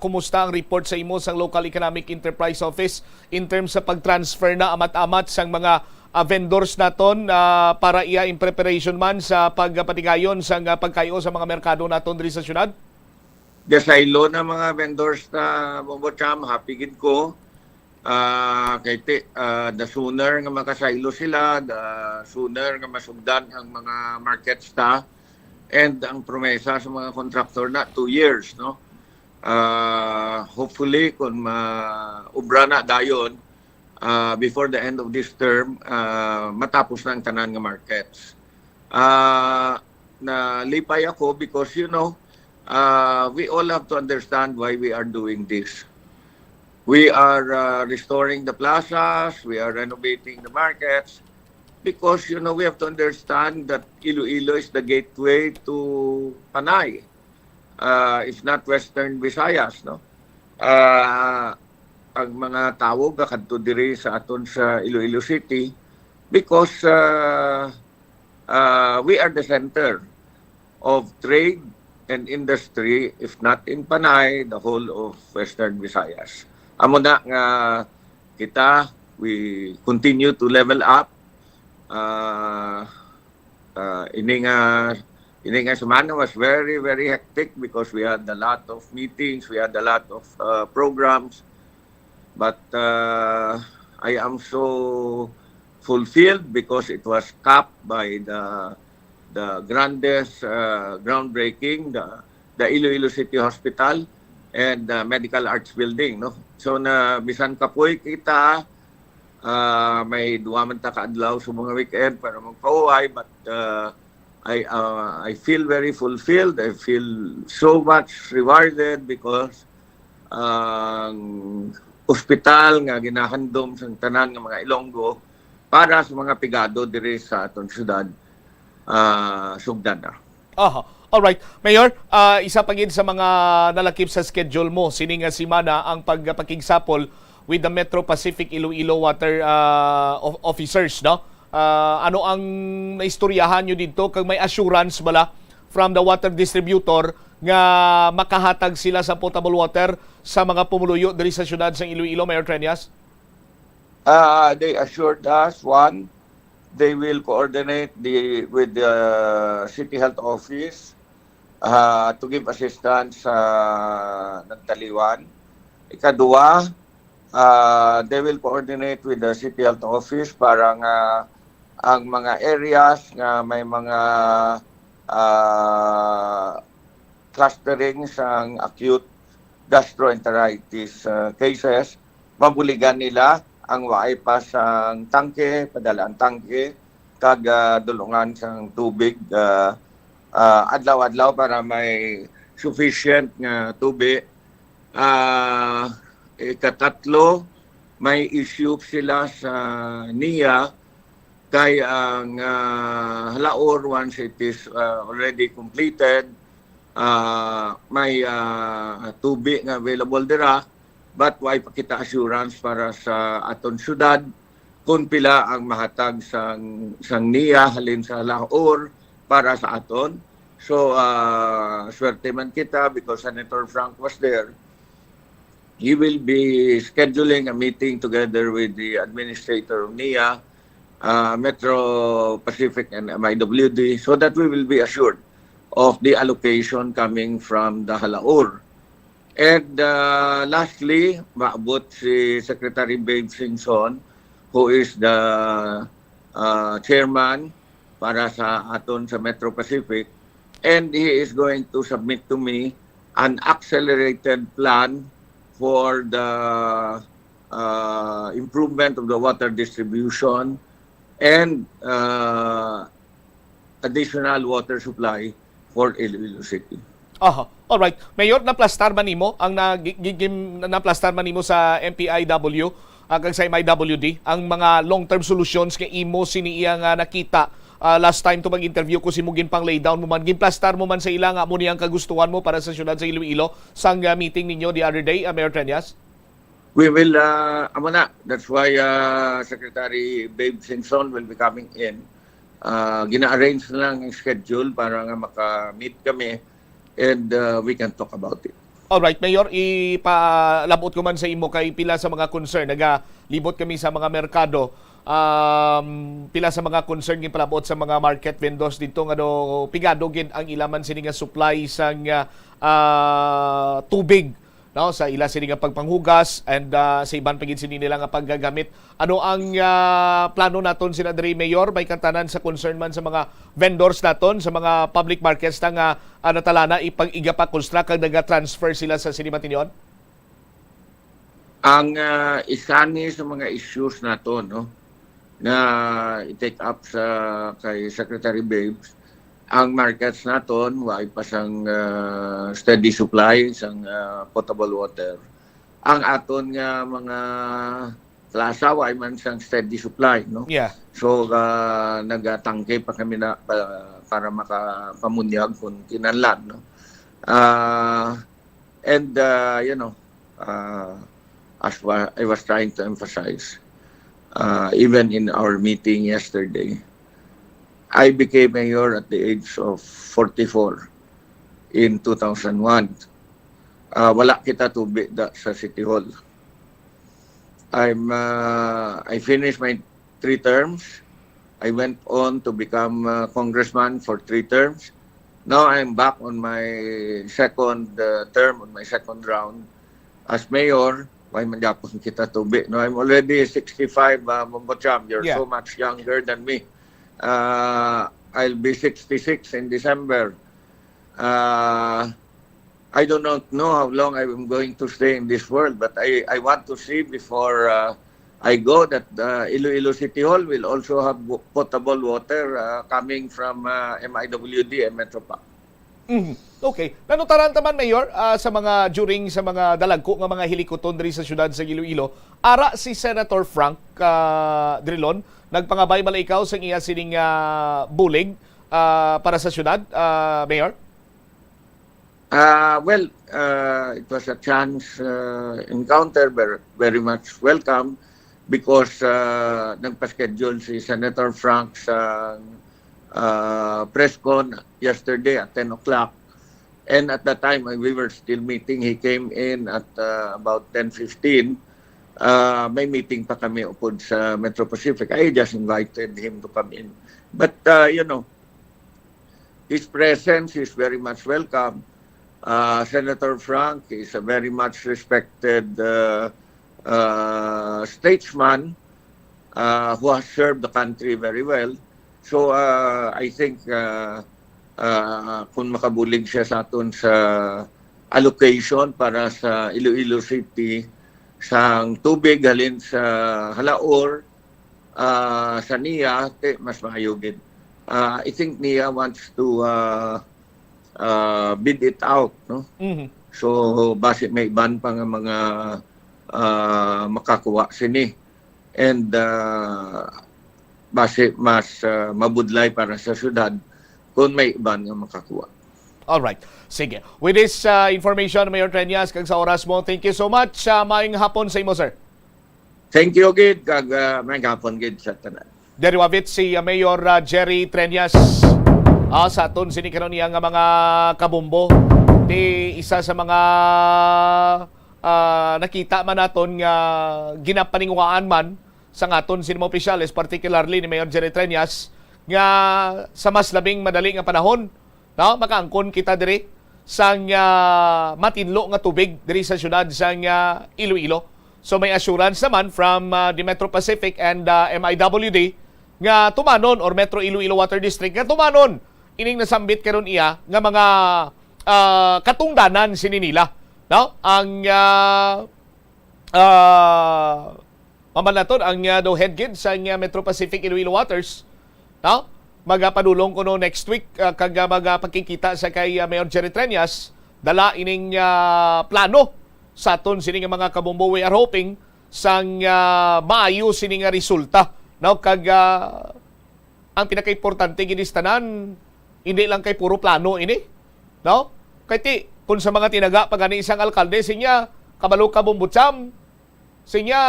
kumusta ang report sa imo sang Local Economic Enterprise Office in terms sa pag-transfer na amat-amat sang mga vendors naton para iya in preparation man sa pagpatigayon sang pagkayo sa mga merkado naton diri sa syudad? Desaylo na mga vendors na Bombocham, happy gid ko. The sooner nga makasaylo sila, the sooner nga masugdan ang mga markets ta, and ang promesa sa mga contractor na 2 years, no? Hopefully kung maubra na dayon before the end of this term, matapos na ang tanan nga markets. Nalipay ako because we all have to understand why we are doing this. We are restoring the plazas, we are renovating the markets, because, we have to understand that Iloilo is the gateway to Panay, if not Western Visayas, no? Ang mga tao kadto diri sa aton sa Iloilo City because we are the center of trade and industry, if not in Panay, the whole of Western Visayas. Amo na nga kita, we continue to level up. Ini nga semana was very, very hectic because we had a lot of meetings, we had a lot of programs. But I am so fulfilled because it was capped by the grandest groundbreaking, the Iloilo City Hospital and the Medical Arts Building, no? So na bisan kapoy kita, may duwa man ta kaadlaw sa mga weekend para magpauhay, but I feel very fulfilled. I feel so much rewarded because ospital nga ginahandom sa tanan ng mga Ilonggo para sa mga pigado diri sa aton syudad, sugdan na. Alright. Mayor, isa pa gid sa mga nalakip sa schedule mo, sini nga semana ang pagpakigsapol with the Metro Pacific Iloilo Water officers, no? Ano ang naistoryahan nyo dito? Kag may assurance bala from the water distributor nga makahatag sila sa potable water sa mga pumuluyo diri sa syudad sa Iloilo, Mayor Treñas? They assured us, one, they will coordinate with the City Health Office to give assistance sa Nagtaliwan. Ikadua, they will coordinate with the City Health Office para nga ang mga areas nga may mga clustering sa acute gastroenteritis cases, mabuligan nila ang waay pa sa tangke, padala ang tangke, kag dulungan sa tubig adlaw-adlaw para may sufficient nga tubig. Ikatatlo, may issue sila sa NIA kay ang halaor once it is already completed, may tubig nga available dira, but why pa kita assurance para sa aton syudad kung pila ang mahatag sang NIA halin sa halaor para sa aton. So swerte man kita because Senator Frank was there. He will be scheduling a meeting together with the administrator of NIA, Metro Pacific and MIWD, so that we will be assured of the allocation coming from the halaor. And lastly, maabot si Secretary Babe Singson, who is the chairman para sa aton sa Metro Pacific, and he is going to submit to me an accelerated plan for the improvement of the water distribution and additional water supply for Iloilo City. Alright. Mayor, naplastar man nimo ang naplastar man nimo sa MPIW kag sa MIWD ang mga long-term solutions kay imo siniya nga nakita last time to mag-interview ko si Mugin pang lay down mo man ginplastar mo man sa ila nga mo niyang kagustuhan mo para sa syudad sa Iloilo sang meeting ninyo the other day, Mayor Treñas? We will that's why Secretary Babe Singson will be coming in. Gina-arrange na lang ang schedule para nga maka-meet kami and we can talk about it. Alright, Mayor, ipalabot ko man sa imo kay pila sa mga concern. Nagalibot kami sa mga merkado. Pila sa mga concern gipalabot sa mga market vendors dito nga pigado gid ang ilaman sini nga supply sang tubig, no, sa ila sini nga pagpanghugas and sa iban pagid sini nila nga paggagamit. Ano ang plano naton sila diri, Mayor? May kantanan sa concern man sa mga vendors naton sa mga public markets na nga natalana ipag-iga pa construct kag naga-transfer sila sa sini matinyon? Ang isa ni sa mga issues naton, no, na i-take up sa kay Secretary Babes, ang markets naton way pa sang steady supply sang potable water. ang aton nga mga klasa way man siyang steady supply, no? Yeah. So nagatangke pa kami na para makapamunyag kung kinanlan, no? And you know, as I was trying to emphasize, even in our meeting yesterday, I became mayor at the age of 44 in 2001. Wala kita tubig sa City Hall. I finished my 3 terms. I went on to become congressman for 3 terms. Now I'm back on my second term, on my second round as mayor. Why man yapon kita tubig? No, I'm already 65, Mombocham. You're so much younger than me. I'll be 66 in December. I do not know how long I'm going to stay in this world, but I want to see before I go that Iloilo City Hall will also have potable water coming from MIWD and Metropark. Okay. Nanutaran taman, Mayor, sa mga dalagko nga mga hilikoton diri sa syudad sa Iloilo, ara si Senator Frank Drilon nagpangabay bala ikaw sa iya sining bulig para sa syudad, Mayor? Well, it was a chance encounter, very much welcome, because nagpa-schedule si Senator Frank sa press con yesterday at 10 o'clock. And at that time, we were still meeting. He came in at about 10:15. May meeting pa kami upod sa Metro Pacific. I just invited him to come in. But, you know, his presence is very much welcome. Senator Frank is a very much respected statesman who has served the country very well. So I think kung makabulig siya sa aton sa allocation para sa Iloilo City sang tubig halin sa Halaor, sa NIA, mas maayogid. I think NIA wants to bid it out, no? So base may iban pa nga mga makakuha sini, and base mas mabudlay para sa syudad kung may iban nga makakuha. All right. Sige. With this information, Mayor Treñas, kag sa oras mo, thank you so much. Maayong hapon sa imo, sir. Thank you, Gid. Kag may hapon, Gid, sa tanan. Deriwavit si Mayor Jerry Treñas. Sa aton sinikanon niya nga mga kabumbo, di isa sa mga nakita man naton nga ginapaninguhaan man sa aton sinimo opisyales, particularly ni Mayor Jerry Treñas, nga sa mas labing madali nga panahon, no, makaangkon kita diri sang matinlo nga tubig diri sa syudad sang Iloilo. So may assurance naman from the Metro Pacific and MIWD nga tumanon, or Metro Iloilo Water District nga tumanon ining nasambit karon iya nga mga katungdanan sini nila, no? Ang mamalaton ang do head gid sa Metro Pacific Iloilo Waters, no? Magapadulong ko no next week kag magapakikita sa kay Mayor Jerry Treñas, dala ining plano sa aton sini nga mga kabumbo. We are hoping sang maayo sini nga resulta, no? Kag ang pinaka-importante gid tanan, hindi lang kay puro plano ini, no? Kay kung sa mga tinaga pagani isang alkalde sinya kabalo kabumbutsam, sinya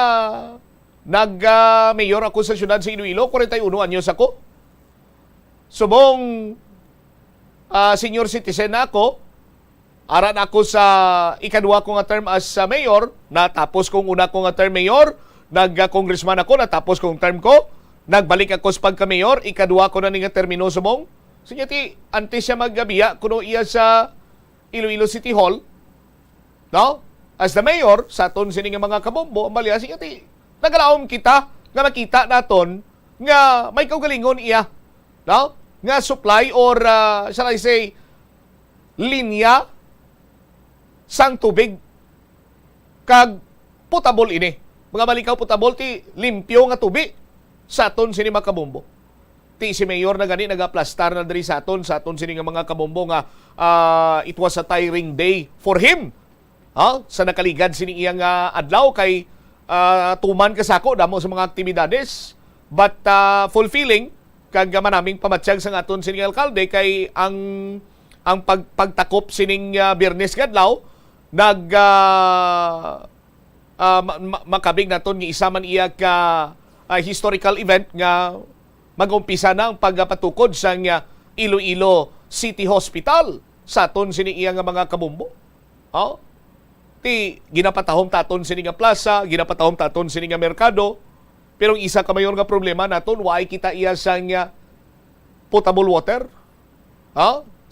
nag-mayor ako sa syudad sa Iloilo, 41 anyos ako. Subong senior citizen na ako, aran ako sa ikadua ko nga term as mayor, natapos kong una ko nga term mayor, nag-congressman ako, natapos kong term ko, nagbalik ako sa pagka-mayor, ikadua ko na nga termino subong. Sinya antes siya maggabiya kuno iya sa Iloilo City Hall, no? As the mayor sa aton sini nga mga kabombo, ang balya sinya nagalaom kita nga makita naton nga may kaugalingon iya, no? Nga supply or shall I say linya sang tubig kag potable ini. Mga balikaw potable limpyo nga tubig sa aton sini mga kabombo. Si Mayor na gani nagaplastar na diri sa aton sini nga mga kabombo nga it was a tiring day for him sa nakaligad sini iyang adlaw kay tuman kasako damo sa mga aktibidades, but fulfilling kag manaming pamatsyag sa aton sining alkalde kay ang pagtakop sining Biyernes kadlaw makabig naton nga isa man iya ka historical event nga mag-umpisa na ang pagpatukod sa Iloilo City Hospital sa aton sini iya nga mga kabumbo. Ti ginapatahom taton sini nga plaza, ginapatahom taton sini nga merkado, pero isa ka mayor nga problema naton why kita iya sang potable water.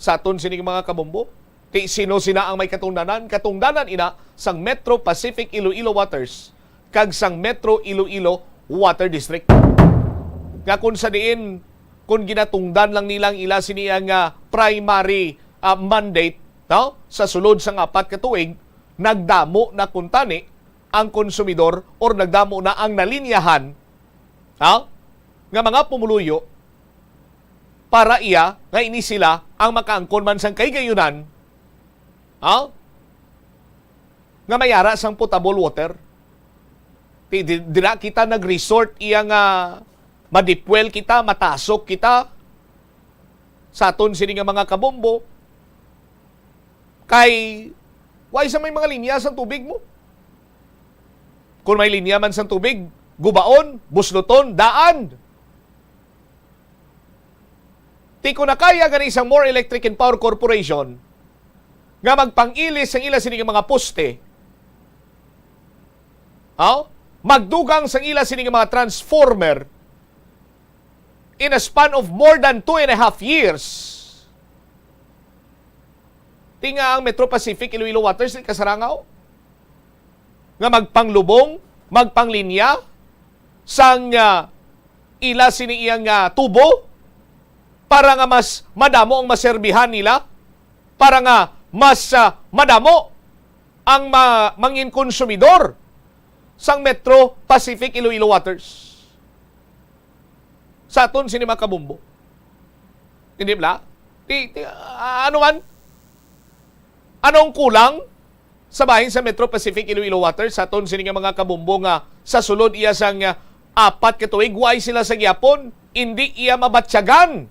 Sa aton sini nga mga kabumbo. Ti sino sina ang may katungdanan? Katungdanan ina sang Metro Pacific Iloilo Waters kag sang Metro Iloilo Water District. Nga kung sa diin, kung ginatungdan lang nilang ila siniya nga primary mandate sa sulod sang 4 ka tuig, nagdamo na kuntani ang konsumidor or nagdamo na ang nalinyahan nga mga pumuluyo para iya nga ini sila ang makaangkon man sang kaygayunan nga mayara sang potable water. Dira kita nag-resort iya nga madipwel kita, matasok kita sa aton sini nga mga kabombo kay why sa may mga linya sa tubig mo. Kung may linya man sa tubig, gubaon, busluton, daan. Ti ko na kaya gani isang More Electric and Power Corporation nga magpangilis ang ila sini nga mga poste. Magdugang sang ila sini nga mga transformer in a span of more than 2.5 years. Tinga ang Metro Pacific Iloilo Waters kasarangaw nga magpanglubong, magpanglinya sang ila sini iyang tubo para nga mas madamo ang maserbihan nila, para nga mas madamo ang mangin konsumidor sang Metro Pacific Iloilo Waters. Sa aton sini mga kabumbo. Hindi ba? Ano man? Anong kulang sa bahin sa Metro Pacific Iloilo Waters sa aton sini nga mga kabumbo nga sa sulod iya sang 4 ka tuig why sila sa gyapon hindi iya mabatsyagan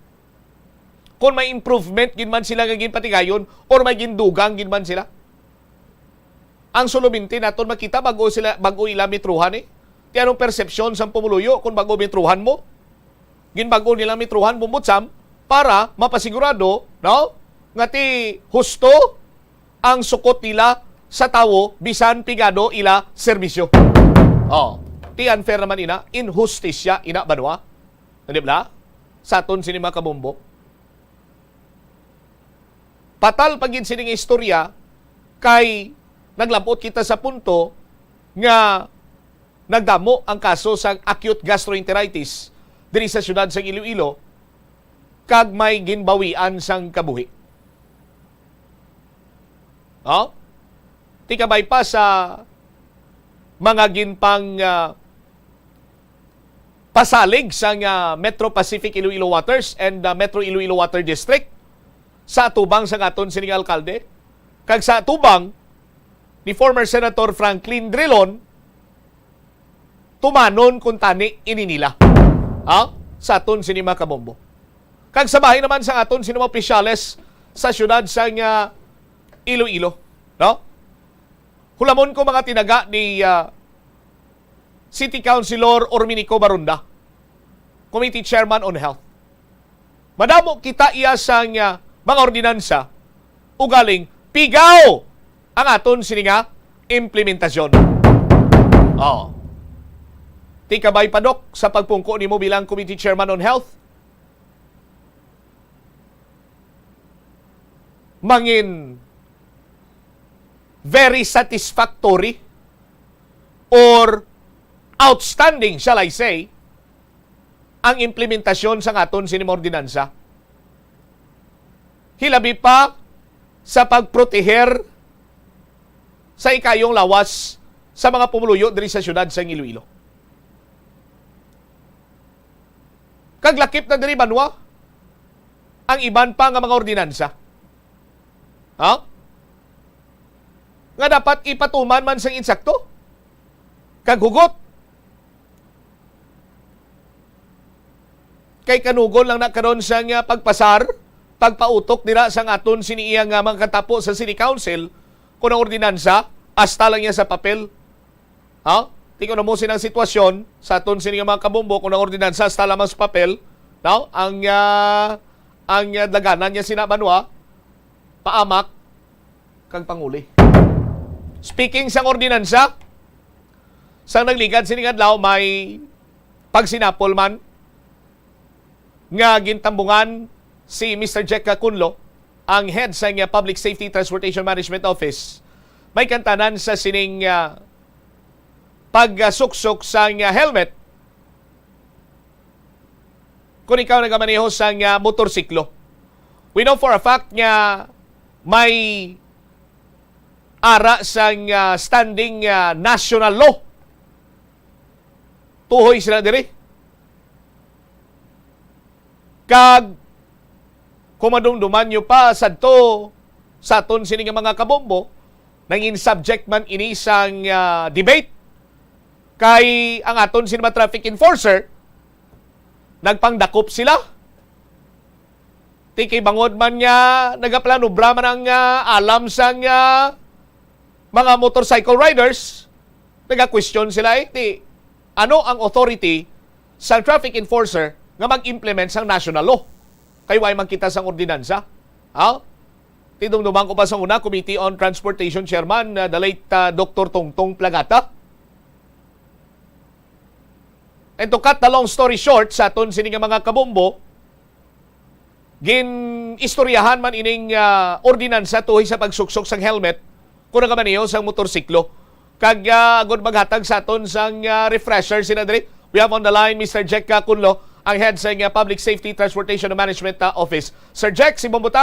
kung may improvement gin man sila nga ginpatigayon or may gindugang gin man sila. Ang suluminti naton makita bago ila mitruhan Ti anong persepsyon sa pumuluyo kung bago mitruhan mo? Ginbago nila mitruhan bumutsam para mapasigurado nga ti husto ang sukot nila sa tawo bisan pigado ila serbisyo. Ti unfair naman ina, injustisya ina banwa. Hindi ba? Sa aton sini mga kabumbo. Patal pagin sining istorya kay naglabot kita sa punto nga nagdamo ang kaso sa acute gastroenteritis diri sa syudad sa Iloilo kag may ginbawian sang kabuhi. Ti kabay pa sa mga ginpang pasalig sa Metro Pacific Iloilo Waters and Metro Iloilo Water District sa atubang sa aton sining alkalde kag sa atubang ni former Senator Franklin Drilon tumanon kung tani ininila sa aton sini mga kabombo. Kag sa bahay naman sa aton sini mga opisyales sa syudad sa Iloilo. Hulamon ko mga tinaga ni City Councilor Orminico Barunda, Committee Chairman on Health. Madamo kita iya sa mga ordinansa ugaling pigaw ang aton sininga implementasyon. Ti kabay padok sa pagpungko nimo bilang Committee Chairman on Health. Mangin very satisfactory or outstanding, shall I say, ang implementasyon sa aton sining ordinansa. Hilabi pa sa pagproteher sa ikayong lawas sa mga pumuluyo diri sa syudad sa Iloilo. Kaglakip na diri banwa ang iban pa nga mga ordinansa. nga dapat ipatuman man sang insakto kag hugot. Kay kanugol lang na karon sang pagpasar, pagpautok dira sang aton siniyang mga katapo sa City Council kung ang ordinansa hasta lang niya sa papel. Ha? Tingnan na mo sinang sitwasyon sa aton siniyang mga kabombo kung ang ordinansa hasta lamang sa papel. No? Ang daganan niya sinabanwa, paamak, kang panguli. Speaking sang ordinansa, sang nagligad sining adlaw may pagsinapol man nga gintambungan si Mr. Jack Kunlo, ang head sa Public Safety Transportation Management Office. May kantanan sa sining pagsuksok sa helmet kung ikaw nagamaneho sa motorsiklo. We know for a fact nga may ara sa standing national law. Tuhoy sila diri. Kag kumadumduman nyo pa sadto sa aton sining mga kabombo, nangin subject man ini sang debate kay ang aton sining mga traffic enforcer nagpangdakop sila. Tikay bangod man nga nagaplano man ang alam sang mga motorcycle riders, naga-question sila ano ang authority sa traffic enforcer nga mag-implement sang national law. Kay way magkita sang ordinansa. Ha? Tidumduman ko pa sa una, Committee on Transportation Chairman, the late Dr. Tongtong Plagata. And to cut the long story short, sa aton sining mga kabombo, istoryahan man ining ordinansa tuhoy sa pagsuksok sang helmet kung nagamaniho sang motorsiklo. Kag agad maghatag sa aton sang refresher sinadri. We have on the line Mr. Jack Kunlo, ang head sa Public Safety Transportation Management Office. Sir Jack, si Bombo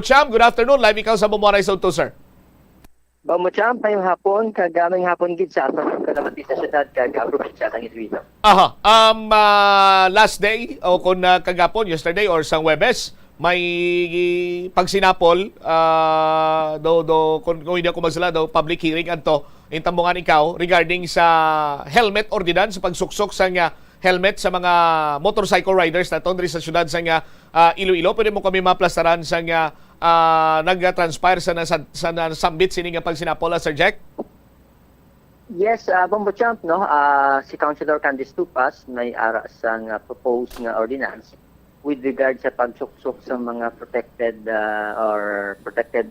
Cham, good afternoon. Live ikaw sa Bombo Rise to, sir. Bombo Cham, payong hapon, kagaming hapon gid sa aton kalamati sa syudad, kag-approve sa atang Iloilo. Aha. Last day, o kung kagapon, yesterday, or sang Webes, may pagsinapol, kung hindi ako magsala, public hearing anto, intambungan ikaw, regarding sa helmet ordinance, sa pagsuksok sa helmet sa mga motorcycle riders na tondri sa syudad sa Iloilo. Pwede mo kami maplastaran sa nag-transpire sa nasambit sining pagsinapol, Sir Jack? Yes, Bombo Champ, no? Si Councilor Candice Tupas may ara sang proposed nga ordinance with regard sa pagsuksok sa mga protected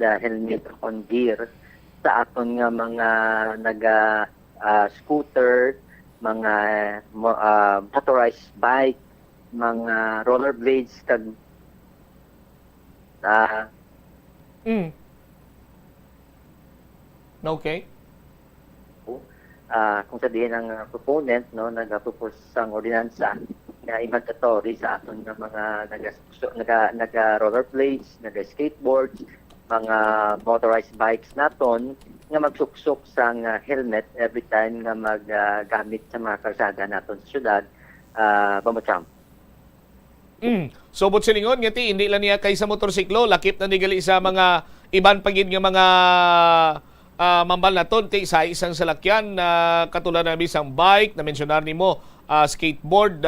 helmet on gear sa aton nga mga scooter, mga motorized bike, mga rollerblades, kag Okay. Kung sabihin ng proponent, no, nag-propose sang ordinansa na mandatory sa aton nga mga naga-rollerblades, naga-skateboards, mga motorized bikes naton nga magsuksok sang helmet every time nga maggamit sa mga kalsada naton sa syudad, Bombocham. So, but silingon, ngati, hindi lang niya kay sa motorsiklo, lakip na nigali sa mga iban pagid nga mga mambal naton, sa isang salakyan, katulad na isang bike, na mensyonar ni mo, skateboard,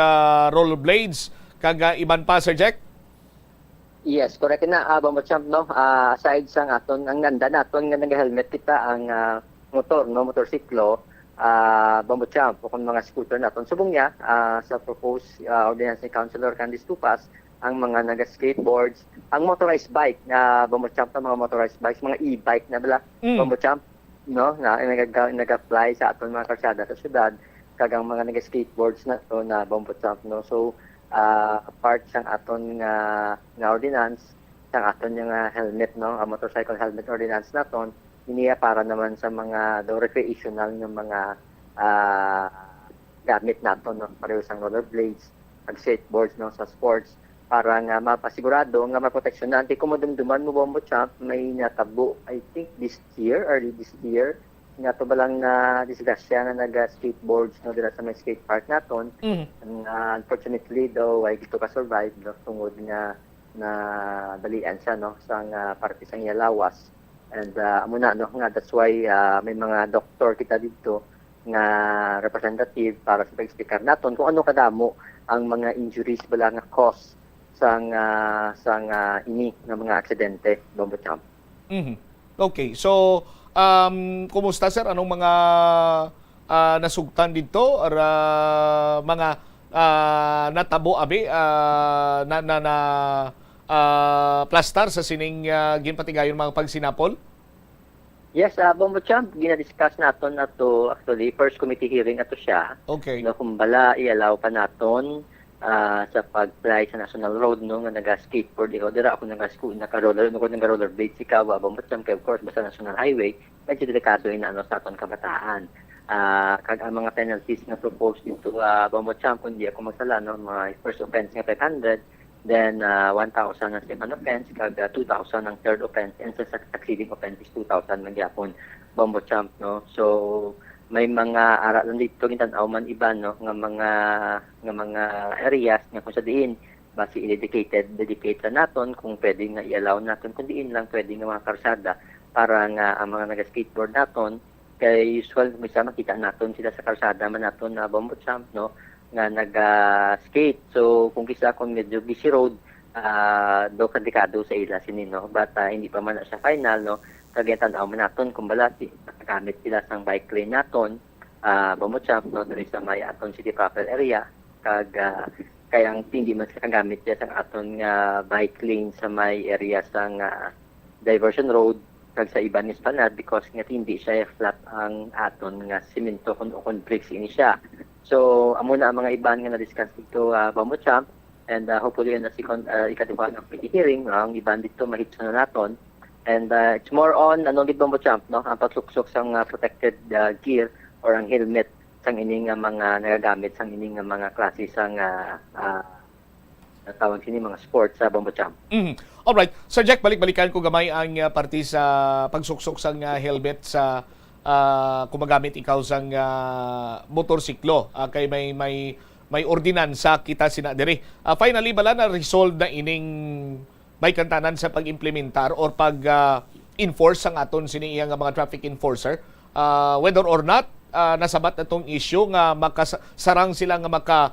rollerblades, kag iban pa, Sir Jack? Yes, correct na, Bombocham, no? Aside sa aton, ang ganda naton nga nag-helmet kita ang motorsiklo, Bombocham, kung mga scooter naton. Subong niya, sa proposed ordinance ni Councilor Candice Tupas, ang mga naga-skateboards, ang motorized bike na Bombocham, mga motorized bikes, mga e-bike na bala, Bombocham, no? Na nag-apply sa aton mga kalsada sa syudad, kagang mga naga-skateboards na to na Bombocham, no? So, part sang aton nga ordinance, sang aton nga helmet, no, motorcycle helmet ordinance naton, iniya para naman sa mga recreational nga mga gamit naton, no, pareho sang rollerblades, skateboards, no, sa sports, para nga mapasigurado nga maproteksyonan. Di ko madumduman mo, Bombo Champ, may natabo, I think early this year, nga to balang na disgrasya na naga-skateboards, no, dila sa may skate park naton. Unfortunately daw ay gito ka survive, no, tungod nga na balian siya, no, sa parte sang Yalawas. And amo na no nga that's why may mga doktor kita dito nga representative para sa pag-explicar naton kung ano kadamo ang mga injuries bala nga cause sang ini nga mga aksidente, Bombo Champ. Okay, so kumusta sir? Anong mga nasugtan dito or mga natabo abi plastar sa sining ginpatigayon mga pagsinapol? Yes, Bombo Champ, ginadiscuss naton nato actually first committee hearing ato siya. Okay. No kumbala i-allow pa naton sa pag-fly sa National Road no nga naga-skateboard ikaw dira ako naka-roller blades ikaw Bombo Champ kay of course basta National Highway medyo delikado na sa aton kabataan. Kag ang mga penalties nga proposed dito Bombo Champ kundi ako magsala no mga first offense nga 500 then 1,000 ang second offense, kag 2,000 ang third offense, and sa succeeding offense is 2,000 magyapon, Bombo Champ, no? So, may mga aralan dito gintanaw man iba no nga mga areas nga kung sa diin basi dedicate sa naton kung pwede nga i-allow naton kung diin lang pwede nga mga karsada para nga ang mga naga-skateboard naton kay usual misa makita naton sila sa karsada man naton na Bombo Champ no nga nag-skate. So, kung kisa kung medyo busy road, do kadikado sa ila sinino. But hindi pa man na siya final, no? Kagyan-tanaw man naton, kung balati, nakagamit sila sang bike lane naton, Bombo Champ, no? Dari sa may aton city proper area. Kayang hindi man siya kagamit siya sang aton bike lane sa may area sang diversion road, kag sa iba ni Esplanade because nga hindi siya flat ang aton nga simento kung bricks ini siya. So, amo na ang mga iban nga na-discuss dito, Bombo Champ, and hopefully na ikatuwa ng committee hearing, ang iban dito mahitso na naton. And it's more on, Bombo Champ, no? Ang pagsuksok sang protected gear or ang helmet sang ining mga nagagamit sang ining mga klase sang tawag sini mga sports sa Bombo Champ. Alright. Sir Jack, balik-balikan ko gamay ang parti sa pagsuksok sang helmet sa kung magamit ikaw sang motorsiklo kay may ordinansa kita sinadiri. Finally bala na resolve na ining may kantanan sa pag-implementar or pag-enforce ang aton sini iyang mga traffic enforcer whether or not nasabat na tong issue nga makasarang sila nga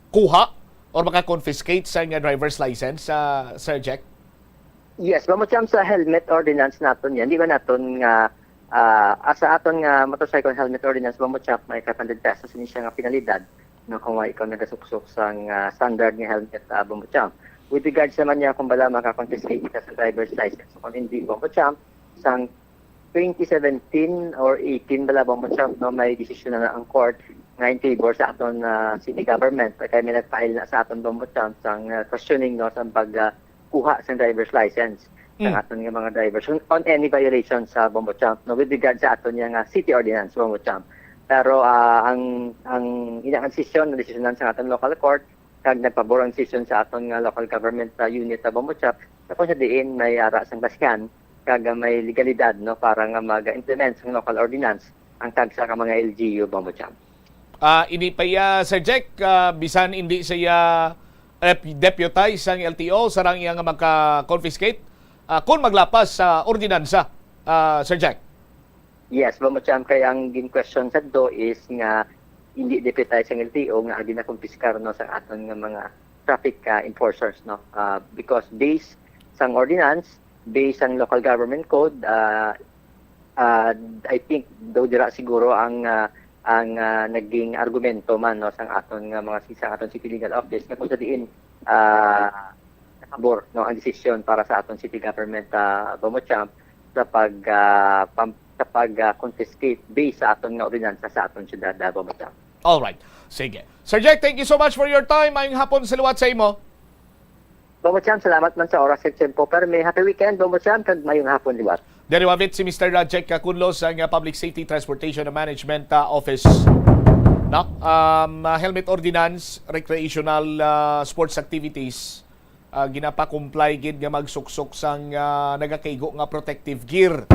kuha or maka-confiscate sa driver's license Sir Jack? Yes, Bombo Champ, sa helmet ordinance naton yan. Di ba naton nga sa aton nga motorcycle helmet ordinance, Bombo Champ, may 500 pesos ni siya nga penalidad no kung ikaw nagasuksok sang standard nga helmet Bombo Champ. With regards naman niya kung bala maka-confiscate ka sa driver's license. Kung hindi, Bombo Champ, sang 2017 or 18 bala Bombo Champ, no, may desisyon na ang court nga in favor sa aton city government. Kaya may nag-file na sa aton Bombo Champ sang questioning no sa kuha sa driver's license sa aton nga mga drivers on any violation sa Bombo Champ no with regard sa aton nga city ordinance Bombo Champ. Pero ang ilang decision na desisyonan sa aton local court kag nagpabor ang decision sa aton nga local government unit sa Bombo Champ tapos sa diin may ara sang baskan kag may legalidad no para nga mag-implement sa local ordinance ang tagsa ka mga LGU Bombo Champ. Ini pa Sir Jack bisan hindi siya deputize ang LTO sarang iya nga maka-confiscate kung maglapas sa ordinansa Sir Jack. Yes, Bombo Champ, kaya ang gin-question sa do is nga hindi deputize ang LTO nga gina-confiscar no sa aton nga mga traffic enforcers no because based sang ordinance, based sang local government code I think do dira siguro ang naging argumento man no sang aton nga mga aton city legal office nga kung sa diin nakabor no ang desisyon para sa aton city government Bombo Champ sa confiscate based sa aton nga ordinansa sa aton syudad Bombo Champ. All right. Sige. Sir Jack, thank you so much for your time. Mayong hapon saluwat sa imo. Bombo Champ, salamat man sa oras at tempo. Pero may happy weekend Bombo Champ kag mayong hapon liwat. Deriwavit si Mr. Jack Cunlos ang Public Safety Transportation and Management Office. No? Helmet ordinance, recreational sports activities, ginapa-comply gid nga magsuksok sang nagakaygo nga protective gear.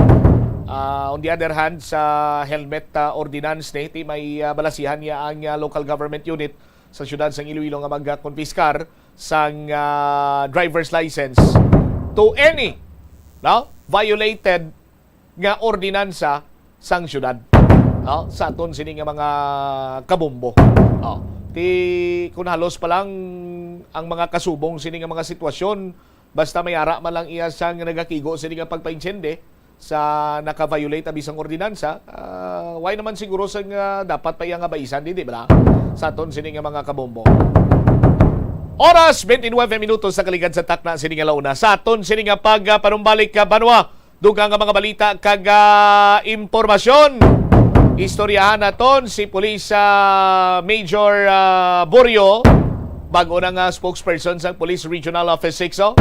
On the other hand, sa helmet ordinance niti may balasihan niya ang local government unit sa syudad sang Iloilo nga mag-confiscar sang driver's license to any no, violated nga ordinansa sang syudad, no, sa aton sini nga mga kabombo. Kung halos pa lang ang mga kasubong sini nga mga sitwasyon, basta may ara man lang iya sang nagakigo sini nga pagpa-insyende sa naka-violate abisang ordinansa, why naman siguro sang dapat pa iya nga baisan di ba? Sa aton sini nga mga kabombo. Oras 29 minutos sa kaligad sa takna sini nga launa. Sa aton sini nga panumbalik ka banwa, dugang nga mga balita kag impormasyon. Istoryahan naton si Police Major Borio, bago na nga spokesperson sa Police Regional Office 6.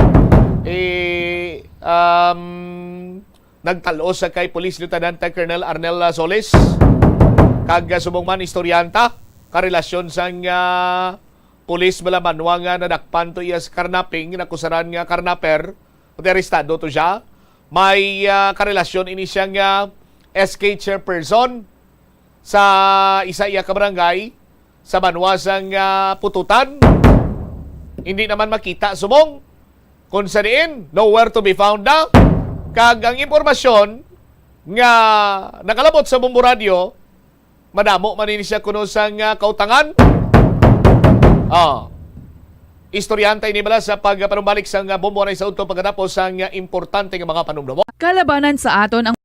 Nagtalo sa kay Police Lieutenant Colonel Arnel Solis kag subong istoryanta karelasyon sang Police Malabanwa nga nadakpan to iya sa karnaping, nakusaran nga karnaper, arestado to siya. May karelasyon ini siyang SK chairperson sa isa iya ka barangay sa banwasang Pututan. Hindi naman makita sumong kung sa diin, nowhere to be found na. Kag ang impormasyon nga nakalabot sa Bombo Radio, madamo man ini siya kuno sang kautangan. Istoryante ni bala sa pagpanumbalik sang Bombo na sa udto pagkatapos sang importante nga mga panumdamo. Kalabanan sa aton ang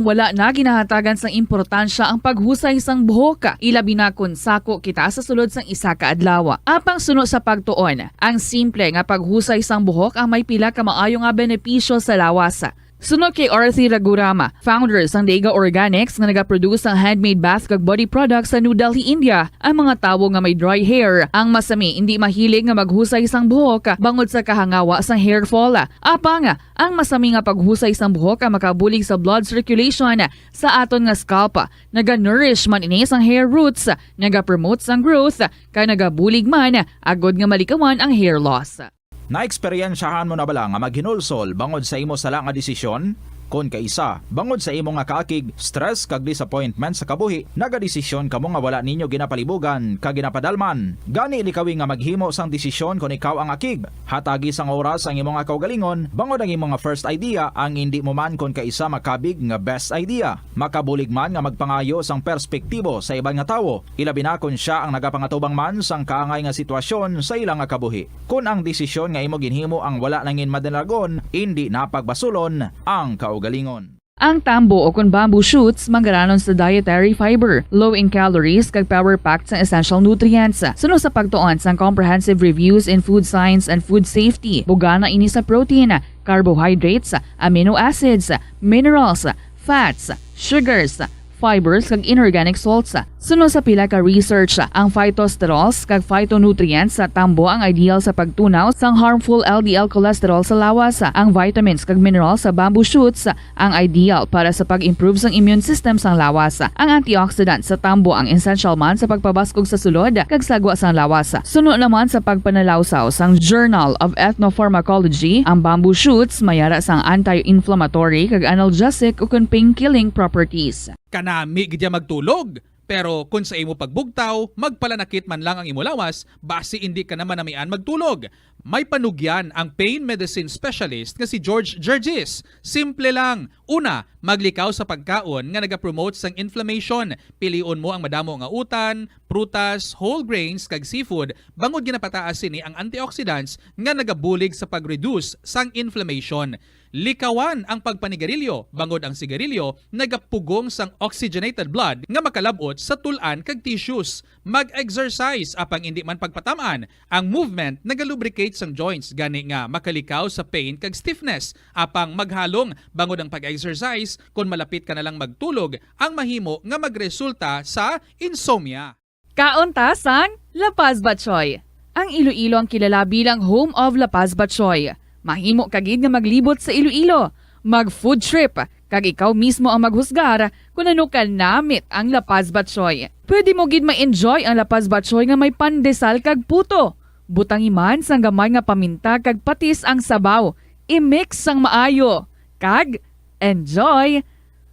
wala na ginahatagan sang importansya ang paghusay sang buhok, ilabi na kun sako kita sa sulod sang isa ka adlaw. Apang suno sa pagtuon, ang simple nga paghusay sang buhok ang may pila ka maayo nga benepisyo sa lawas. Sunod kay Arthi Ragurama, founder sang Dega Organics nga nagaproduce ng handmade bath kag body products sa New Delhi, India. Ang mga tawo nga may dry hair, ang masami hindi mahilig nga maghusay sang buhok bangod sa kahangawa sang hair fall. Apang ang masami nga paghusay sang buhok ang makabulig sa blood circulation sa aton nga scalp. Naga-nourish man ini sang hair roots, naga-promote sang growth, kay nagabulig man agod nga malikawan ang hair loss. Naeksperyensyahan mo na bala nga maghinulsol bangod sa imo sala nga desisyon? Kon kaisa, bangod sa imo nga kaakig, stress kag disappointment sa kabuhi, nagadesisyon kamo nga wala ninyo ginapalibugan kag ginapadalman. Gani likawi nga maghimo sang desisyon kon ikaw ang akig. Hatagi sang oras ang imo nga kaugalingon, bangod ang imo nga first idea ang hindi mo man kon kaisa makabig nga best idea. Makabulig man nga magpangayo sang perspektibo sa ibang nga tawo, ilabi na kon siya ang nagapangatubang man sang kaangay nga sitwasyon sa ilang nga kabuhi. Kun ang desisyon nga imo ginhimo ang wala nangin madalagon, hindi napagbasulon ang kaugalingon. Ang tambo o kun bamboo shoots manggaranon sa dietary fiber, low in calories kag power-packed sa essential nutrients. Suno sa pagtuon sang comprehensive reviews in food science and food safety, bugana ini sa protein, carbohydrates, amino acids, minerals, fats, sugars, fibers kag inorganic salts. Suno sa pila ka research, ang phytosterols kag phytonutrients sa tambo ang ideal sa pagtunaw sang harmful LDL cholesterol sa lawas. Ang vitamins kag minerals sa bamboo shoots ang ideal para sa pag-improve sang immune system sang lawas. Ang antioxidants sa tambo ang essential man sa pagpabaskog sa sulod kag sagwa sang lawas. Suno naman sa pagpanalawsaw sang Journal of Ethnopharmacology, ang bamboo shoots mayara sang anti-inflammatory kag analgesic ug pain-killing properties. Kanami gidya magtulog. Pero kung sa imo pagbugtaw, magpalanakit man lang ang imo lawas, base hindi ka naman namian magtulog. May panugyan ang pain medicine specialist nga si George Gergis. Simple lang. Una, maglikaw sa pagkaon nga nagapromote sang inflammation. Pilion mo ang madamo nga utan, prutas, whole grains kag seafood bangod ginapataas sini ang antioxidants nga nagabulig sa pag-reduce sang inflammation. Likawan ang pagpanigarilyo, bangod ang sigarilyo nagapugong sang oxygenated blood nga makalabot sa tulan kag tissues. Mag-exercise apang hindi man pagpatamaan. Ang movement nagalubricate sang joints gani nga makalikaw sa pain kag stiffness. Apang maghalong bangod ang pag-exercise kung malapit ka na lang magtulog ang mahimo nga magresulta sa insomnia. Kaunta sang La Paz Batchoy. Ang Iloilo ang kilala bilang home of La Paz Batchoy. Mahimo kagid nga maglibot sa Iloilo, mag-food trip, kag ikaw mismo ang maghusgar kung ano ka namit ang La Paz Batchoy. Pwede mo gid ma-enjoy ang La Paz Batchoy nga may pandesal kag puto. Butang iman sang gamay nga paminta kag patis ang sabaw. I-mix sang maayo. Kag enjoy.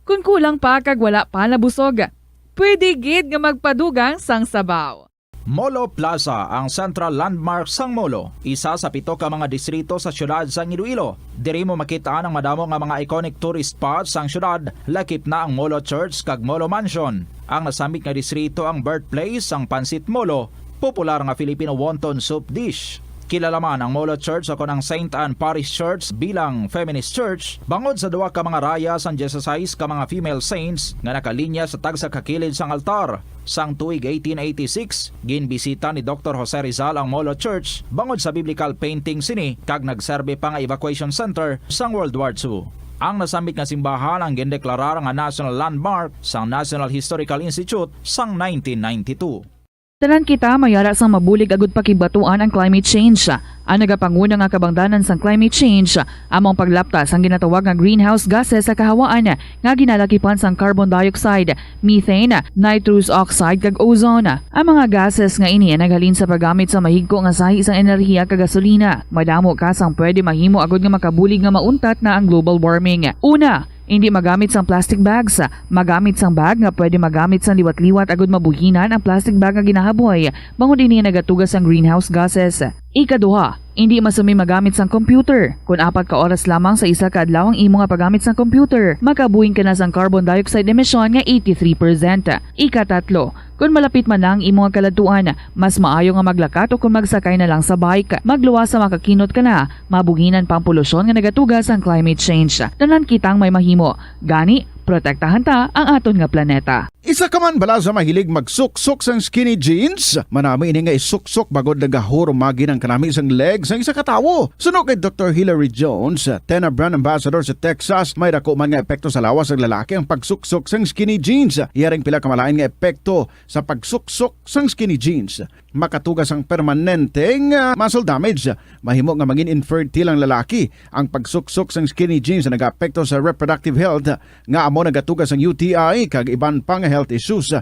Kung kulang pa kag wala pa nabusog, pwede gid nga magpadugang sang sabaw. Molo Plaza ang central landmark sang Molo, isa sa 7 ka mga distrito sa syudad sang Iloilo. Diri mo makitaan ang madamo nga mga iconic tourist spots sang syudad, lakip na ang Molo Church kag Molo Mansion. Ang nasambit nga distrito ang birthplace sang Pansit Molo, popular nga Filipino wonton soup dish. Kilala man ang Molo Church ako ng St. Anne Parish Church bilang feminist church bangod sa duwa ka mga raya sang 16 ka mga female saints nga nakalinya sa tagsa kakilid sang altar. Sang tuig 1886, ginbisita ni Dr. Jose Rizal ang Molo Church bangod sa biblical painting sini kag nagserbe pa nga evacuation center sang World War II. Ang nasambit nga simbahan ang gindeklarar nga national landmark sang National Historical Institute sang 1992. Tanan kita mayara sang mabulig agud pakibatuan ang climate change. Ang nagapanguna nga kabangdanan sang climate change among paglaptas ang ginatawag nga greenhouse gases sa kahawaan nga ginalakipan sang carbon dioxide, methane, nitrous oxide kag ozone. Ang mga gases nga ini naghalin sa paggamit sa mahigko nga sahi sang enerhiya kag gasolina. Madamo ka sang pwede mahimo agud nga makabulig nga mauntat na ang global warming. Una, hindi magamit sang plastic bags. Magamit sang bag nga pwede magamit sang liwat-liwat agud mabuhinan ang plastic bag nga ginahaboy bangod ini nagatugas sang greenhouse gases. Ikaduha, hindi masumi magamit sang computer. Kung 4 ka oras lamang sa isa ka adlaw ang imo nga paggamit sang computer, makabuhing ka na sang carbon dioxide emission nga 83%. Ikatatlo, kung malapit man lang imo nga kaladuan, mas maayo nga maglakat o kung magsakay na lang sa bike. Magluwas sa makakinot ka na, mabuhinan pang polusyon nga nagatugas ang climate change. Tanan kitang may mahimo. Gani, protektahan ta ang aton nga planeta. Isa ka man bala sa mahilig magsuksok sang skinny jeans? Manami ini nga isuksok bagod nagahurumagi ng kanami isang legs ang isa katawo. Suno kay Dr. Hilary Jones, Tena brand ambassador sa Texas, may dako man nga epekto sa lawas ng lalaki ang pagsuksok sang skinny jeans. Iyaring pila kamalain nga epekto sa pagsuksok sang skinny jeans. Makatugas ang permanenteng muscle damage. Mahimo nga mangin infertile ang lalaki. Ang pagsuksok sang skinny jeans na nag-apekto sa reproductive health nga amo nagatugas ang UTI kag iban pang health issues.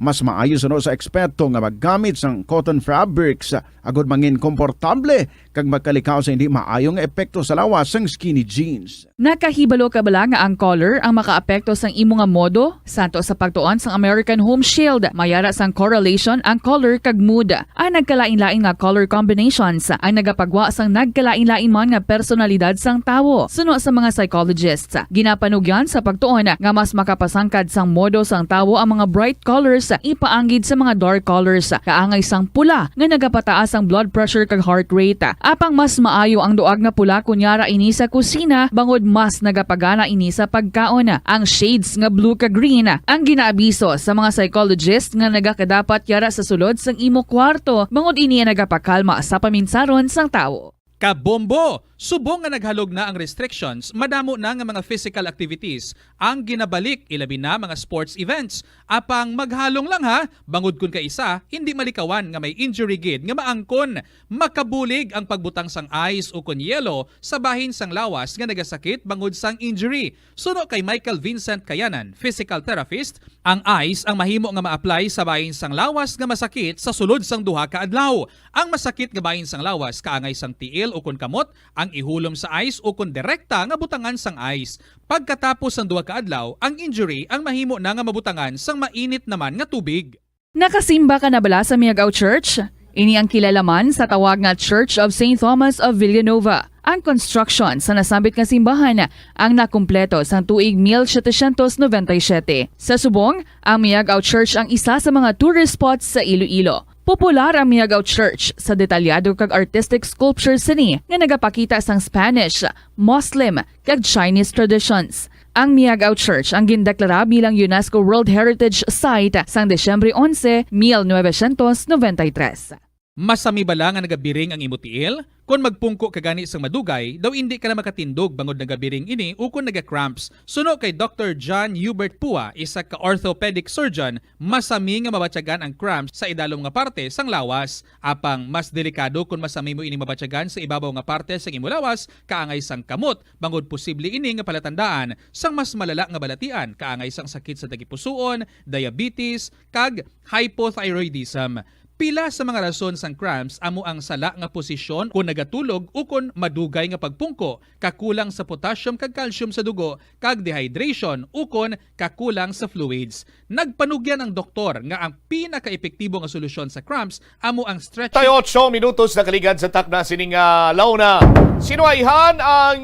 Mas maayos sa eksperto nga maggamit sang cotton fabrics agud mangin komportable kag magkalikaw sa hindi maayong epekto sa lawas sang skinny jeans. Nakahibalo ka bala nga ang color ang makaapekto sang imo nga modo? Santo sa pagtuon sang American Home Shield, mayara sang correlation ang color kag mood. Ang nagkalain-lain nga color combinations ang nagapagwa sang nagkalain-lain man nga personalidad sang tawo. Suno sa mga psychologists, ginapanugyan sa pagtuon nga mas makapasangkad sang modo sang tawo ang mga bright colors ipaanggid sa mga dark colors. Kaangay sang pula nga nagapataas ang blood pressure kag heart rate. Apang mas maayo ang duag nga pula kunyara ini sa kusina bangod mas nagapagana ini sa pagkaon. Ang shades nga blue kag green ang ginaabiso sa mga psychologist nga nagakadapat yara sa sulod sang imo kwarto bangod ini nagapakalma sa paminsaron sang tawo. Kabombo! Subong nga naghalog na ang restrictions, madamo na nga mga physical activities ang ginabalik, ilabi na mga sports events. Apang maghalong lang ha, bangod kun ka isa, hindi malikawan nga may injury gid nga maangkon. Makabulig ang pagbutang sang ice o kun yelo sa bahin sang lawas nga nagasakit bangod sang injury. Suno kay Michael Vincent Kayanan, physical therapist, ang ice ang mahimo nga ma-apply sa bahin sang lawas nga masakit sa sulod sang duha ka adlaw. Ang masakit nga bahin sang lawas kaangay sang tiil o kun kamot, ang ihulom sa ice o kung direkta nga butangan sang ice. Pagkatapos ng 2 ka adlaw, ang injury ang mahimo na nga mabutangan sang mainit naman nga tubig. Nakasimba ka na bala sa Miagaw Church? Ini ang kilalaman sa tawag nga Church of St. Thomas of Villanova. Ang construction sa nasambit nga simbahan ang nakumpleto sa tuig 1797. Sa subong, ang Miagaw Church ang isa sa mga tourist spots sa Iloilo. Popular ang Miagaw Church sa detalyado kag artistic sculptures sini nga nagapakita sang Spanish, Muslim kag Chinese traditions. Ang Miagaw Church ang gindeklara bilang UNESCO World Heritage Site sang Desyembre 11, 1993. Masami bala nga nagabiring ang imutiil? Kung magpungko ka gani sang madugay, daw hindi ka na makatindog bangod nagabiring ini o kung naga-cramps. Suno kay Dr. John Hubert Pua, isa ka orthopedic surgeon, masami nga mabatyagan ang cramps sa idalom nga parte sang lawas. Apang mas delikado kung masami mo ini mabatyagan sa ibabaw nga parte sang imo lawas, kaangay sang kamot, bangod posible ini nga palatandaan sang mas malala nga balatian, kaangay sang sakit sa tagipusoon, diabetes, kag hypothyroidism. Pila sa mga rason sang cramps amo ang sala nga posisyon kung nagatulog o kung madugay nga pagpungko, kakulang sa potassium kag calcium sa dugo, kag dehydration o kung kakulang sa fluids. Nagpanugyan ang doktor nga ang pinaka-epektibo nga solusyon sa cramps amo ang stretching. Tayo 8 minutos na kaligad sa takna sining launa. Sinuayhan ang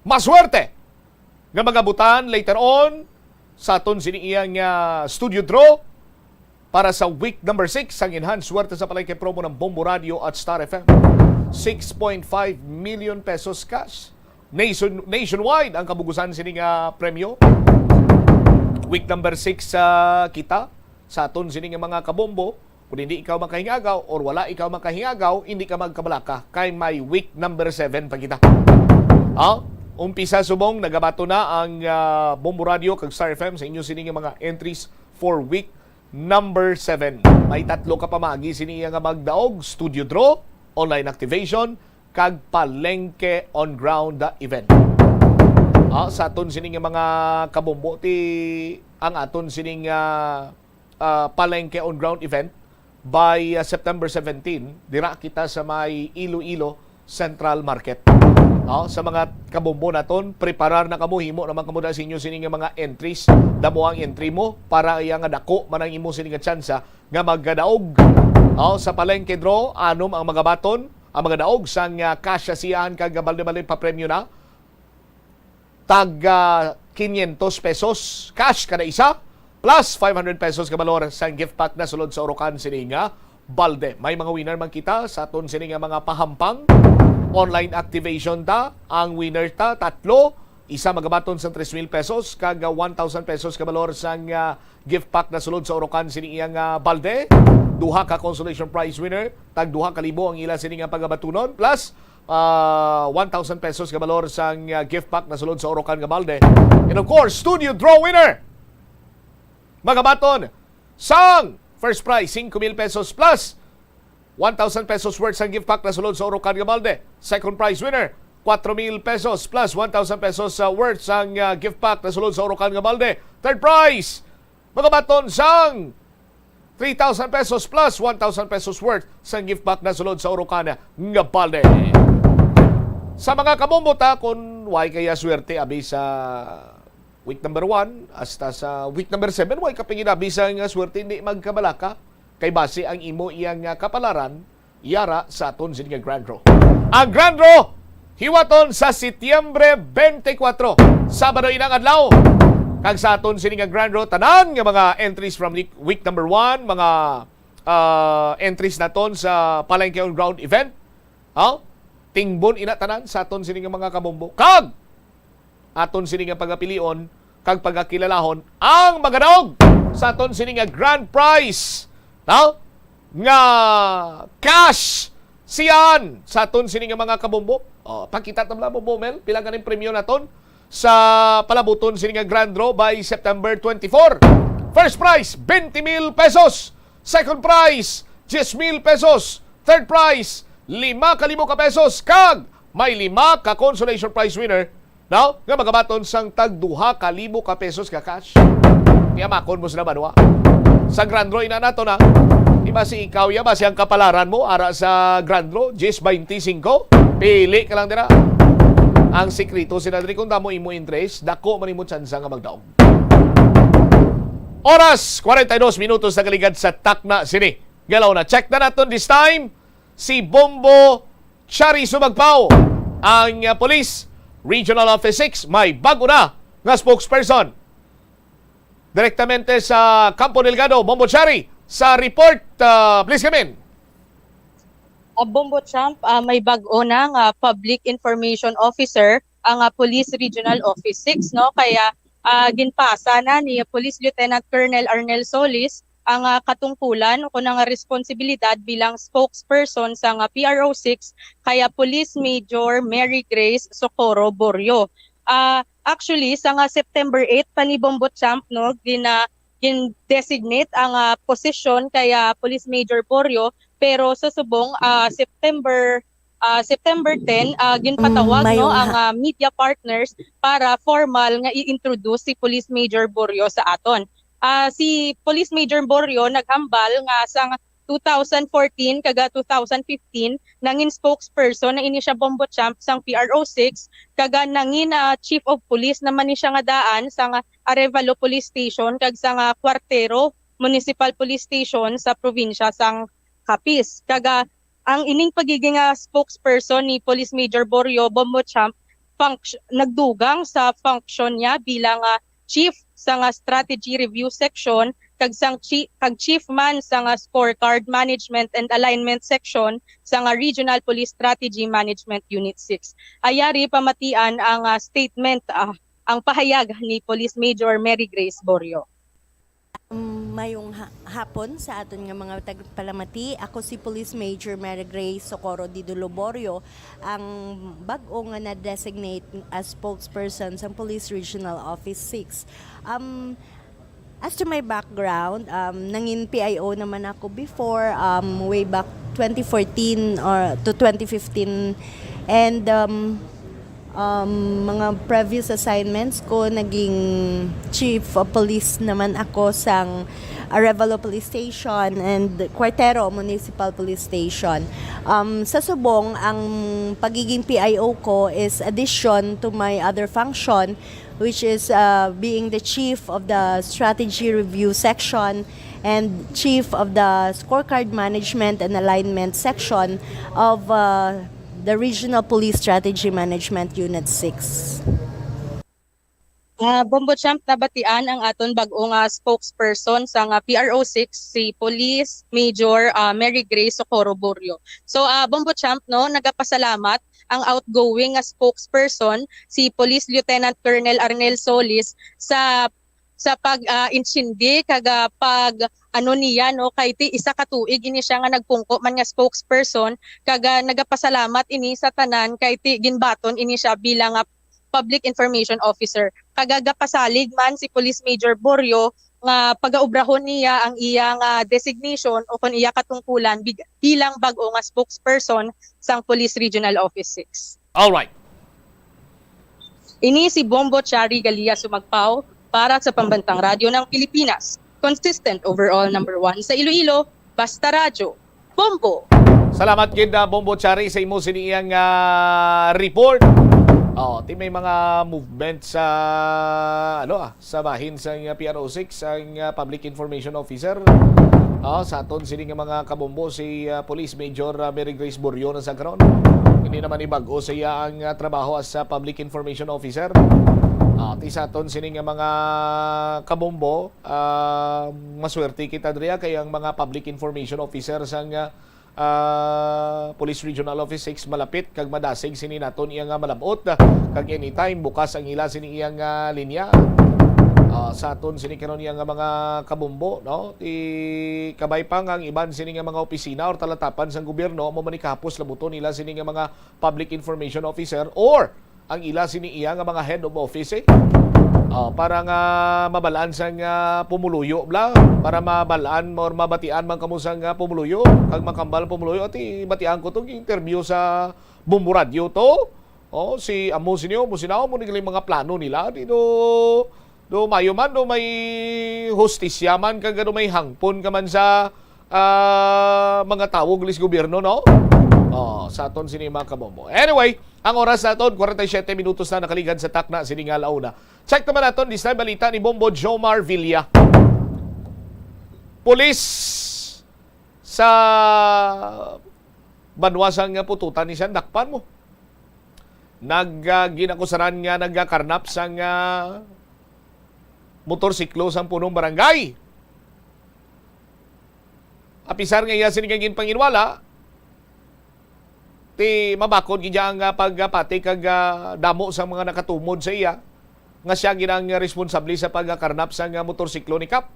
maswerte nga mga butan later on sa aton sining iyang studio draw para sa week number 6 ang enhanced swerte sa palengke promo ng Bombo Radio at Star FM. 6.5 million pesos cash. Nationwide ang kabugusan sining premyo. Week number 6 kita sa aton sining mga kabombo. Kung hindi ikaw makahingagaw or wala ikaw makahingagaw, hindi ka magkabalaka. Kay may week number 7 pa kita. Umpisa subong, nagabato na ang Bombo Radio kag Star FM sa inyo sining mga entries for week number 7. May 3 ka pamagi siniya nga magdaog, studio draw, online activation, kag palengke on ground event. Sa aton sining mga kabombo ang aton sining palengke on ground event by September 17, dira kita sa may Iloilo Central Market. Sa mga kabombo naton, preparar na kamo, himo naman kamo na sa inyo sining mga entries, damo ang entry mo para iya nga dako man ang imo sining tsansa nga magdaog. Sa palengke draw, anom ang mga baton, ang mga daog sang cash siyahan kag balde-balde pa premyo na. Tag 500 pesos cash kada isa plus 500 pesos ka balor sa gift pack na sulod sa Orocan sininga balde. May mga winner man kita sa aton sininga mga pahampang. Online activation ta, ang winner ta, 3, isa magabaton sa 3,000 pesos, kag 1,000 pesos kabalor sang gift pack na sulod sa Orocan siniyang balde. 2 ka consolation prize winner, tag 2,000 ang ila sining pagabatunon, plus 1,000 pesos kabalor sang gift pack na sulod sa Orocan nga balde. And of course, studio draw winner, magabaton sang first prize 5,000 pesos plus 1,000 pesos worth ang gift pack na sulod sa Orocan nga balde. Second prize winner, 4,000 pesos plus 1,000 pesos worth ang gift pack na sulod sa Orocan nga balde. Third prize, mga baton sang 3,000 pesos plus 1,000 pesos worth sang gift pack na sulod sa Orocan nga balde. Sa mga kamumbota, kung why kaya swerte abi sa week number 1 hasta sa week number 7, why kapingin abi sa nga swerte hindi magkabalaka. Kay base ang imo iyang kapalaran, iyara sa aton sining Grand Draw. Ang Grand Draw, hiwaton sa Setyembre 24, Sabado inang adlaw. Kag sa aton sining Grand Draw, tanan nga mga entries from week number 1, mga entries naton sa Palengke on Ground event. Tingbon ina tanan sa aton sining mga kabombo. Kag aton sining pagapilion, kag pagkakilalahon ang mga daog sa aton sining grand prize. Nga cash siyan sa aton sining mga kabombo. Pakita tamla mo Bomel, pila ganing premyo naton sa palabuton sining Grand Draw by September 24. First prize 20,000 pesos. Second prize 10,000 pesos. Third prize 5,000 ka pesos. Kag may 5 ka consolation prize winner nga magabaton sang tag 2,000 ka pesos ka cash. Kaya makon mo sila banwa. Sa Grand Draw ina nato na. Iba si ikaw ya ba siyang kapalaran mo ara sa Grand Draw 10-25. Pili ka lang dira. Ang sekreto sila diri kung damo imo interest, dako man imo tsansa nga magdaog. Oras 42 minutos na kaligad sa takna sini. Galaw na check na naton this time si Bombo Chari Sumagpao. Ang Police Regional Office 6 may bago na nga spokesperson. Direktamente sa Campo Delgado, Bombo Chari, sa report, please come in. Bombo Champ, may bago na nga Public Information Officer ang Police Regional Office 6, no? Kaya ginpasa na ni Police Lieutenant Colonel Arnel Solis ang katungkulan o ng responsibilidad bilang spokesperson sa PRO 6 kaya Police Major Mary Grace Socorro Borio. Actually, sa September 8 pa ni Bombo Champ, no, gin-designate ang posisyon kaya Police Major Borio, pero sa subong September 10 ginpatawag no ang media partners para formal nga i-introduce si Police Major Borio sa aton. si Police Major Borio naghambal nga sa 2014 kaga 2015 nangin spokesperson na ini siya bombo champ sang PRO6 kaga nangin Chief of Police naman ni siya nga daan sa Arevalo Police Station kag sa Cuartero Municipal Police Station sa probinsya sang Capiz. Kaga ang ining pagiging spokesperson ni Police Major Borio bombo champ nagdugang sa function niya bilang chief sa strategy review section kag chief man sa scorecard management and alignment section sa Regional Police Strategy Management Unit 6. Ayari pamatian ang statement ang pahayag ni Police Major Mary Grace Borio. Mayong hapon sa aton nga mga tagpalamati. Ako si Police Major Mary Grace Socorro Didulo Borio, ang bag-o nga na-designate as spokesperson sa Police Regional Office 6. As to my background, nangin PIO naman ako before, way back 2014 or to 2015. And mga previous assignments ko, naging Chief of Police naman ako sa Arevalo Police Station and Cuartero Municipal Police Station. Sa Subong, ang pagiging PIO ko is addition to my other function, which is being the Chief of the Strategy Review Section and Chief of the Scorecard Management and Alignment Section of the Regional Police Strategy Management Unit 6. Bombo champ, nabatian ang aton bag-ong spokesperson sa PRO6 si Police Major Mary Grace Socorro Borio. So Bombo champ, no, nagapasalamat ang outgoing spokesperson si Police Lieutenant Colonel Arnel Solis sa pag-insindi kaga pag niya no kay ti isa ka tuig ini siya nga nagpungko man nga spokesperson kaga nagapasalamat ini sa tanan kay ti ginbaton ini siya bilang Public Information Officer. Kagagapasalig man si Police Major Borio nga pagaubrahon niya ang iyang designation o kung iya katungkulan bilang bag-o nga spokesperson sang Police Regional Office 6. All right. Ini si Bombo Chari Galia sumagpaw para sa Pambantang Radyo ng Pilipinas. Consistent overall number 1 sa Iloilo, Basta Radyo. Bombo! Salamat gid Bombo Chari sa imo siniyang report. May mga movement sa sa bahin sa PRO6 ang Public Information Officer. Sa aton sini nga mga kabombo si Police Major Mary Grace Borio na sa karon. Hindi naman ibag-o sa iya ang trabaho as Public Information Officer. Sa aton sini nga mga kabombo, maswerte kita diriya kay ang mga Public Information Officer sang Police Regional Office 6 malapit kag madasig sini naton iyang malabot kag anytime bukas ang ila sini iyang linya. Sa aton sini karon iyang mga kabombo, no, ti kabay pang ang iban sini nga mga opisina or talatapan sang gobyerno mo manikapos labuton nila sini nga mga Public Information Officer or ang ila sini iya nga mga head of office para nga mabalaan sang pumuluyo bla, para mabalaan or mabatian man kamo sang pumuluyo kag makambal pumuluyo ati batian ko tong interview sa Bombo Radio to. Si amo sinyo mo sinaw mo ni mga plano nila dito do mayo man do may hostisya man kag do may hangpon ka man sa mga tawag lis gobyerno, no? Sa aton sini mga kabombo. Anyway, ang oras naton 47 minutos na nakaligan sa takna sini nga launa. Check naman naton this time balita ni Bombo Jomar Villa. Pulis sa banwasang pututan ni siya dakpan mo. Ginakusaran nga nagkarnap sang motorsiklo sang punong barangay. Apisar nga iya sinigagin panginwala, ti mabakod gidya ang pagpati kag damo sa mga nakatumod sa iya nga siya ginang responsable sa pagkarnap sa motorsiklo ni Kap.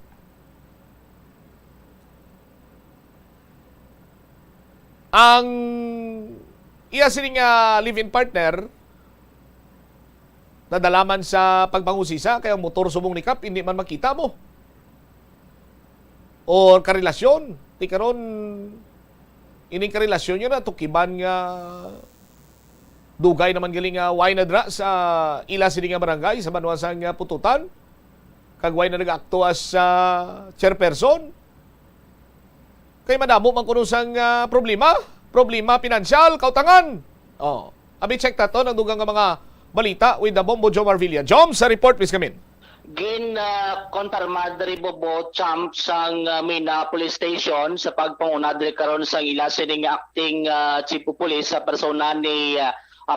Ang iya sining live-in partner nadalaman sa pagpangusisa kaya ang motor subong ni Kap hindi man makita mo. O karelasyon, ti karon ini karelasyon nyo na tukiban nga dugay naman galing why na dra sa ila sini nga barangay sa banwasang pututan kagway na nag-akto as chairperson. Kay madamo man kuno sang problema pinansyal, kautangan. Abi check tato ng dugang nga mga balita with the Bombo Jomar Villa. Jom, sa report please come in. Kontarmad diri Bobo Champ sang Mina Police Station sa pagpanguna diri karon sang ila sining acting chief of police sa persona ni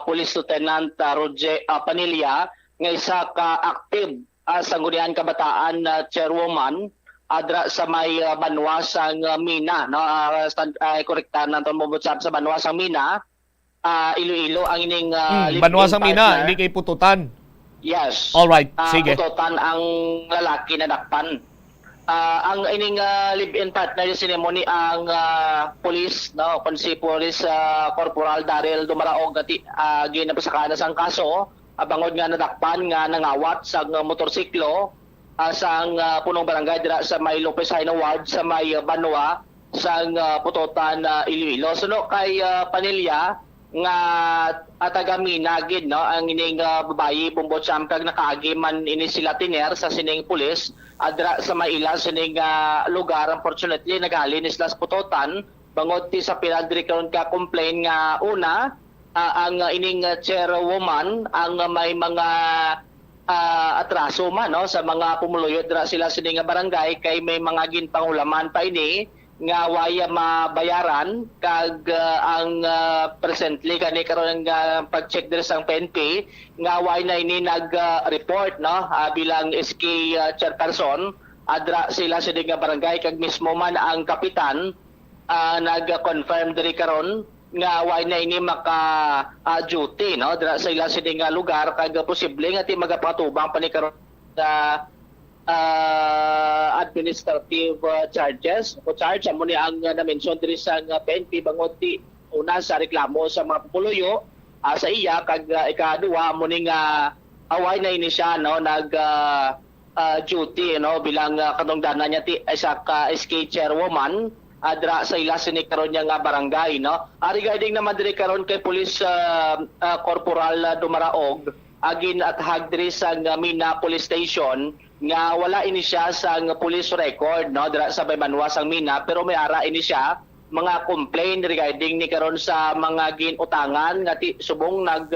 Police Lieutenant Roger Panilla nga isa ka active sanggunian kabataan chairwoman adra sa may Banwa sang Mina no korekta naton Bobo Champ sa Banwa sang Mina Iloilo ang ining Banwa sang Mina, hindi kay Pututan. Yes. All right, sige. Pututan ang lalaki na dakpan. Ang ining live-in partner ceremony ang police, no, si Police Corporal Daryl Dumaraog ati ginapasakana sang kaso bangod nga nadakpan nga nangawat sa motorsiklo sang punong barangay dira sa may Lopez Haino Ward sa may Banwa sang Pututan Iloilo. Suno kay Panilla nga taga Minagid no ang ining babayi Bombo Champ kag nakaagi man ini sila tiner sa sining pulis adra sa maila sining lugar. Unfortunately nagali ni sila sa Pututan bangod ti sa pinadri karon ka complain nga una ang ining chairwoman ang may mga atraso man no sa mga pumuluyod dira sila sining barangay kay may mga ginpangulaman pa ini nga waya mabayaran kag ang presently kani karon nga pag-check diri sang PNP nga why na ini nag-report no bilang SK chairperson adra sila sa nga barangay kag mismo man ang kapitan nag-confirm diri karon nga why na ini maka duty no dira sa ila sa nga lugar kag posible nga ti magapatubang pa ni karon administrative charges o charge amo ni ang na-mention diri sa PNP bangod ti una sa reklamo sa mga pupuluyo sa iya kag ikaduha amo ni nga away na ini siya no nag duty no bilang katungdanan niya ti isa ka SK chairwoman adra sa ila sini karon niya nga barangay no. Regarding naman diri karon kay Police Corporal Dumaraog agin at hagdiri sa Mina Police Station nga wala ini siya sa police record no dira sa Banwa sang Mina pero may ara ini siya mga complaint regarding ni karon sa mga ginutangan nga subong nag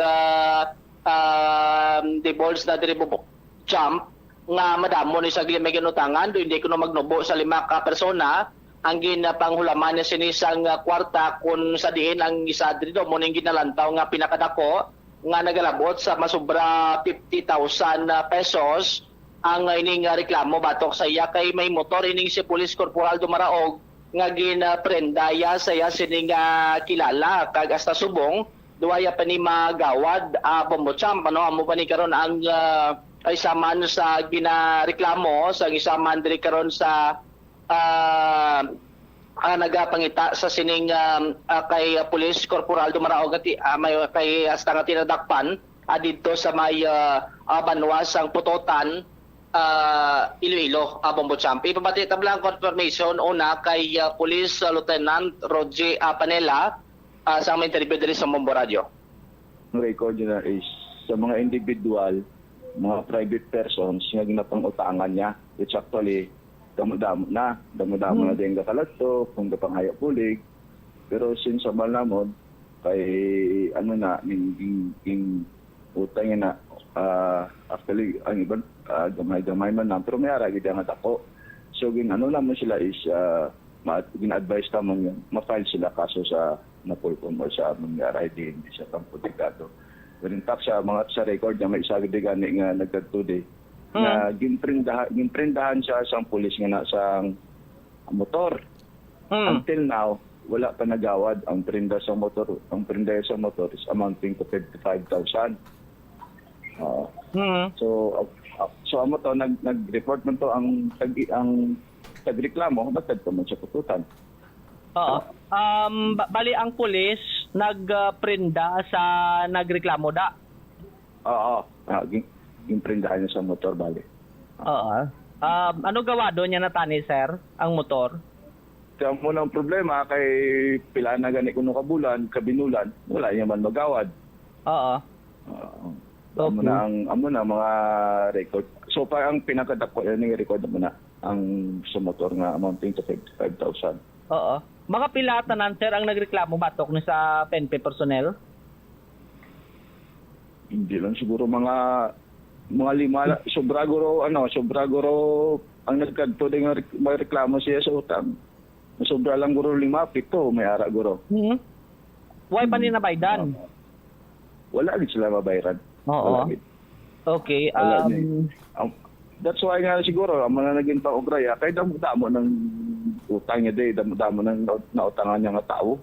divulge na diri Bobo Champ nga madamo ni sa may ginutangan do hindi kuno magnubo sa 5 ka persona ang ginapanghulaman niya sinisang kwarta kun sa diin ang isa diri do mo ning ginalantaw nga pinakadako nga nagalabot sa masubra 50,000 pesos ang ining reklamo batok sa iya kay may motor ining si Police Corporal Dumaraog nga ginaprendaya sa iya sining kilala kag hasta subong duaya pa ni magawad Bombo Champ ano amo pa ni karon ang isaman sa ginareklamo sa isaman diri karon sa nagapangita sa sining kay Police Corporal Dumaraog ati may kay hasta nga tinadakpan didto sa may Banwa sang Pututan Iloilo, Bombo Champ. Ipabati tablang confirmation una kay Police Lieutenant Roger Panilla sa mga interview diri sa Bombo Radio. Ang record niya is sa mga individual, mga private persons nga ginapang-utangan niya. It's actually damo-damo na din kakaladto, kung kapanghayo pulig. Pero since sa malamod, kay ano na, yung utang na actually ang iban gamay-gamay man lang pero may ara gid nga dako so ano naman sila is gina-advise ta mong ma-file sila kaso sa Napolcom or sa mga riding sa Campo Delgado when tap sa mga sa record na may isa gid gani nga nagkatude na ginprendahan siya sa pulis nga na sa motor until now wala pa nagawad ang prenda sa motor is amounting to 55,000. So amo to nag-report man to ang tagreklamo batad to man sa Pututan. Bali ang pulis nagprenda sa nagreklamo da. Gimprendahan niya sa motor bali. Ano gawado niya natani sir ang motor? Kaya mo ng problema kay pila na gani kuno kabulan, kabinulan, wala niya man magawad. Okay. Amo na mga record So far ang pinakadako ni record mo na ang sa motor nga amounting to 55,000. Oo. Mga pila tanan sir ang nagreklamo batok ni sa PNP personnel? Hindi lang siguro mga lima, sobra guro ang nagkadto din nga reklamo siya sa utang. Sobra lang guro 5, 7 may ara guro. Why pa ni nabaydan? Wala gid sila mabayaran. Oo. Okay. That's why nga siguro ang mga naging paugraya kay damo ng utang niya day, damo ng nautangan niya nga tao.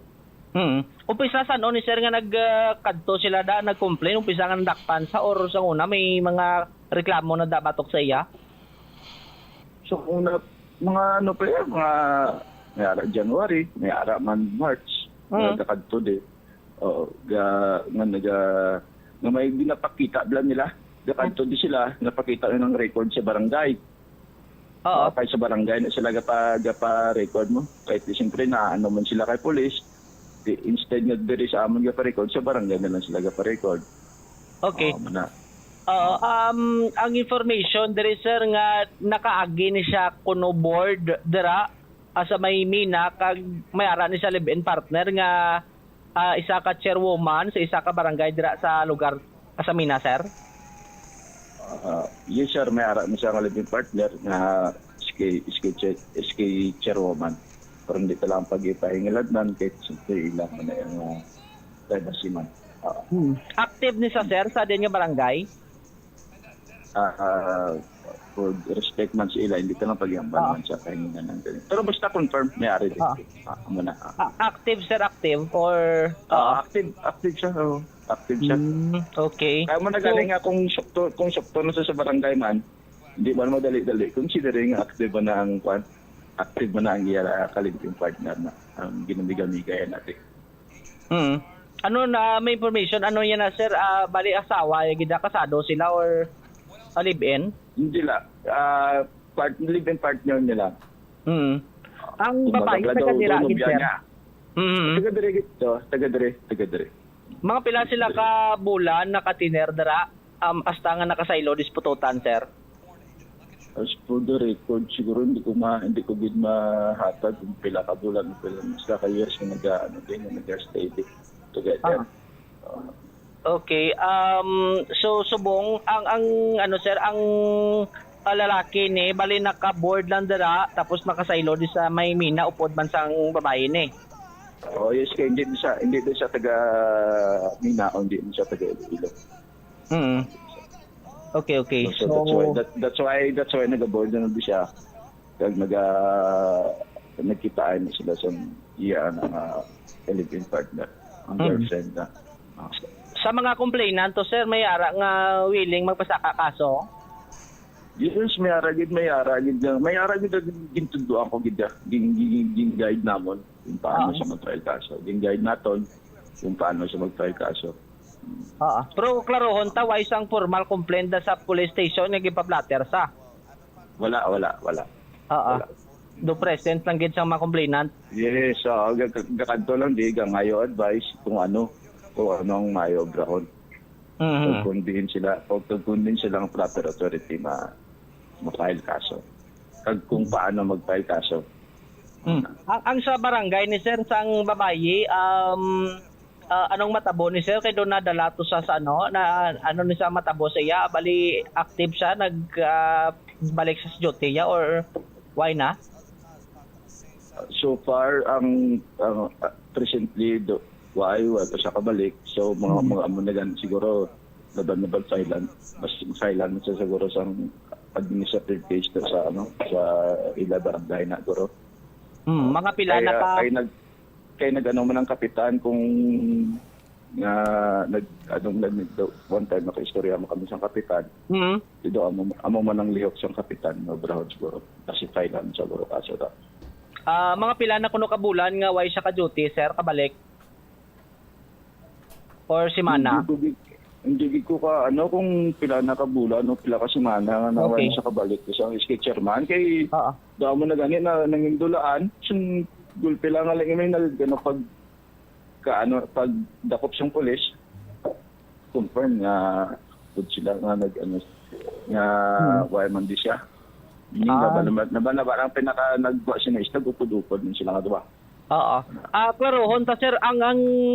Umpisa sa ni sir nga nagkadto sila nag-complain umpisa nga dakpan sa or sa una may mga reklamo na batok sa iya. So una mga mga may ara January, may ara man March, nagkadto din. Nga may ginapakita blan nila. Nagkadto din sila, napakita ng record sa barangay. Kaya sa barangay na sila gapa-record mo. Kahit siyempre na ano man sila kay police, instead nga diri sa amon gapa-record, sa barangay na lang sila gapa-record. Okay. Ang information diri sir nga nakaagi ni siya kuno board dira sa may mina kag may ara ni sa live-in partner nga isa ka chairwoman sa isa ka barangay dira sa lugar sa mina sir. Yes sir, may ara ni siya nga live-in partner nga SK chairwoman. Pero hindi talang pag-ipahingaladnan kahit siyempre ilang na yung privacy man. Active ni sa sir sa din nga barangay? For respect man sa ila, hindi ka lang pag-iamban man sa pahinga ng ganyan. Pero basta confirm, may ari din. Active sir, active? Or? Active siya. Active siya. Okay. Kaya mo nagaling nga kung syokto na sa barangay man, hindi man madali-dali. Considering active ba na ang active ba na ang kalibing partner na ang ginamigay natin. Ano na may information? Ano yan na sir? Bali asawa, gida kasado sila or live-in? Hindi lang. Live-in partner nila. Ang babae, taga-dira sir? Taga-dire. Mga pila sila ka bulan, nakatiner dira, hasta nga nakasaylo, dispututan sir? As for the record, siguro hindi ko gid mahatag kung pila ka bulan, pila sa years na nag-stay together. Okay. So subong ang ano sir, ang lalaki ni bali naka-board lang dira tapos nakasaylo di sa may mina upod man sang babae ni. Yes, kaya hindi siya taga Mina, hindi siya taga Iloilo. Okay. So that's why nag-board na siya. Kag nagkitaan sila sa iya ng live-in partner, ang girlfriend na. Sa mga complainant to sir, may ara nga willing magpasaka kaso? Yes, may ara gid gintunduan ko gid ging guide namon kung paano siya mag-file kaso. Ging guide naton kung paano siya mag-file kaso. Pero klarohon ta why isang formal complaint sa police station nga gipa-blatter sa? Wala. Do present lang gid sang mga complainant? Yes, gakanto lang di ngayo advice kung anong mayo grahon. Kundin sila ng proper authority ma-file kaso. Kag kung paano mag-file kaso. Ang sa barangay ni sir sang babayi, anong matabo ni sir kay do nadala to sa ano ni sa matabo sa iya, bali active siya balik sa duty niya or why na? So far ang presently wala siya kabalik. So mga amo na gan siguro nabal silent. Mas silent siya siguro sa administrative case sa ila barangay na guro. Mga pila na ka kay nag-ano man ang kapitan kung one time naka-istorya mo kami sa kapitan. Dito amo man ang lihok sa kapitan no brahon siguro. Kasi silent siya guro kaso ta. Mga pila na kuno ka bulan nga why siya ka duty sir kabalik? Or semana? Hindi ko kung pila na ka bulan o pila ka semana nga why siya kabalik sa SK chairman kay daw mo na gani na nangindulaan sing gulpe lang nga lang may pag dakop siyang pulis confirm nga sila nga nga why man di siya. Hindi na barang pinaka nagwa siya na istag-upod-upod din sila nga diba? Oo. Klaro, honta sir, ang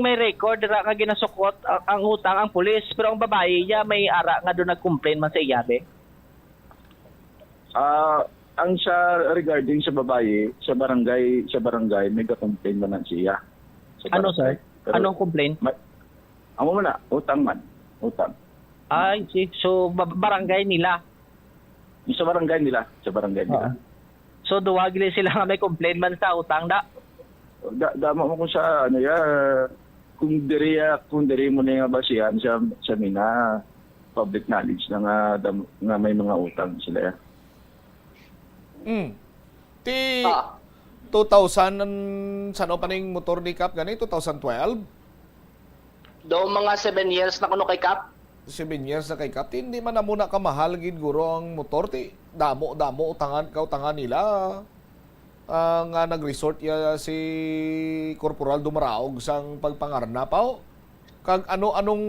may record ra nga ginasukot ang utang ang pulis, pero ang babae niya may ara nga doon nag-complain man sa iyabe. Ang sa regarding sa babae, sa barangay may ka-complain man siya. Ano sir? Anong complaint? Amo man na, utang. Ay, so barangay nila. Sa barangay nila. So duwagili sila nga may complaint man sa utang da. Dama mo kung sa ano ya, kung diri mo na yung basihan sa mina public knowledge na nga may mga utang sila ya. Ti 2000 sano pa ning motor ni Kap gani 2012? Do mga 7 years na kuno kay Kap. 7 years na kay Kap. Hindi man na muna kamahal gid guro ang motor ti damo utangan nila. Nga nag-resort ya si Corporal Dumaraog sang pagpangarnapaw. Kag anong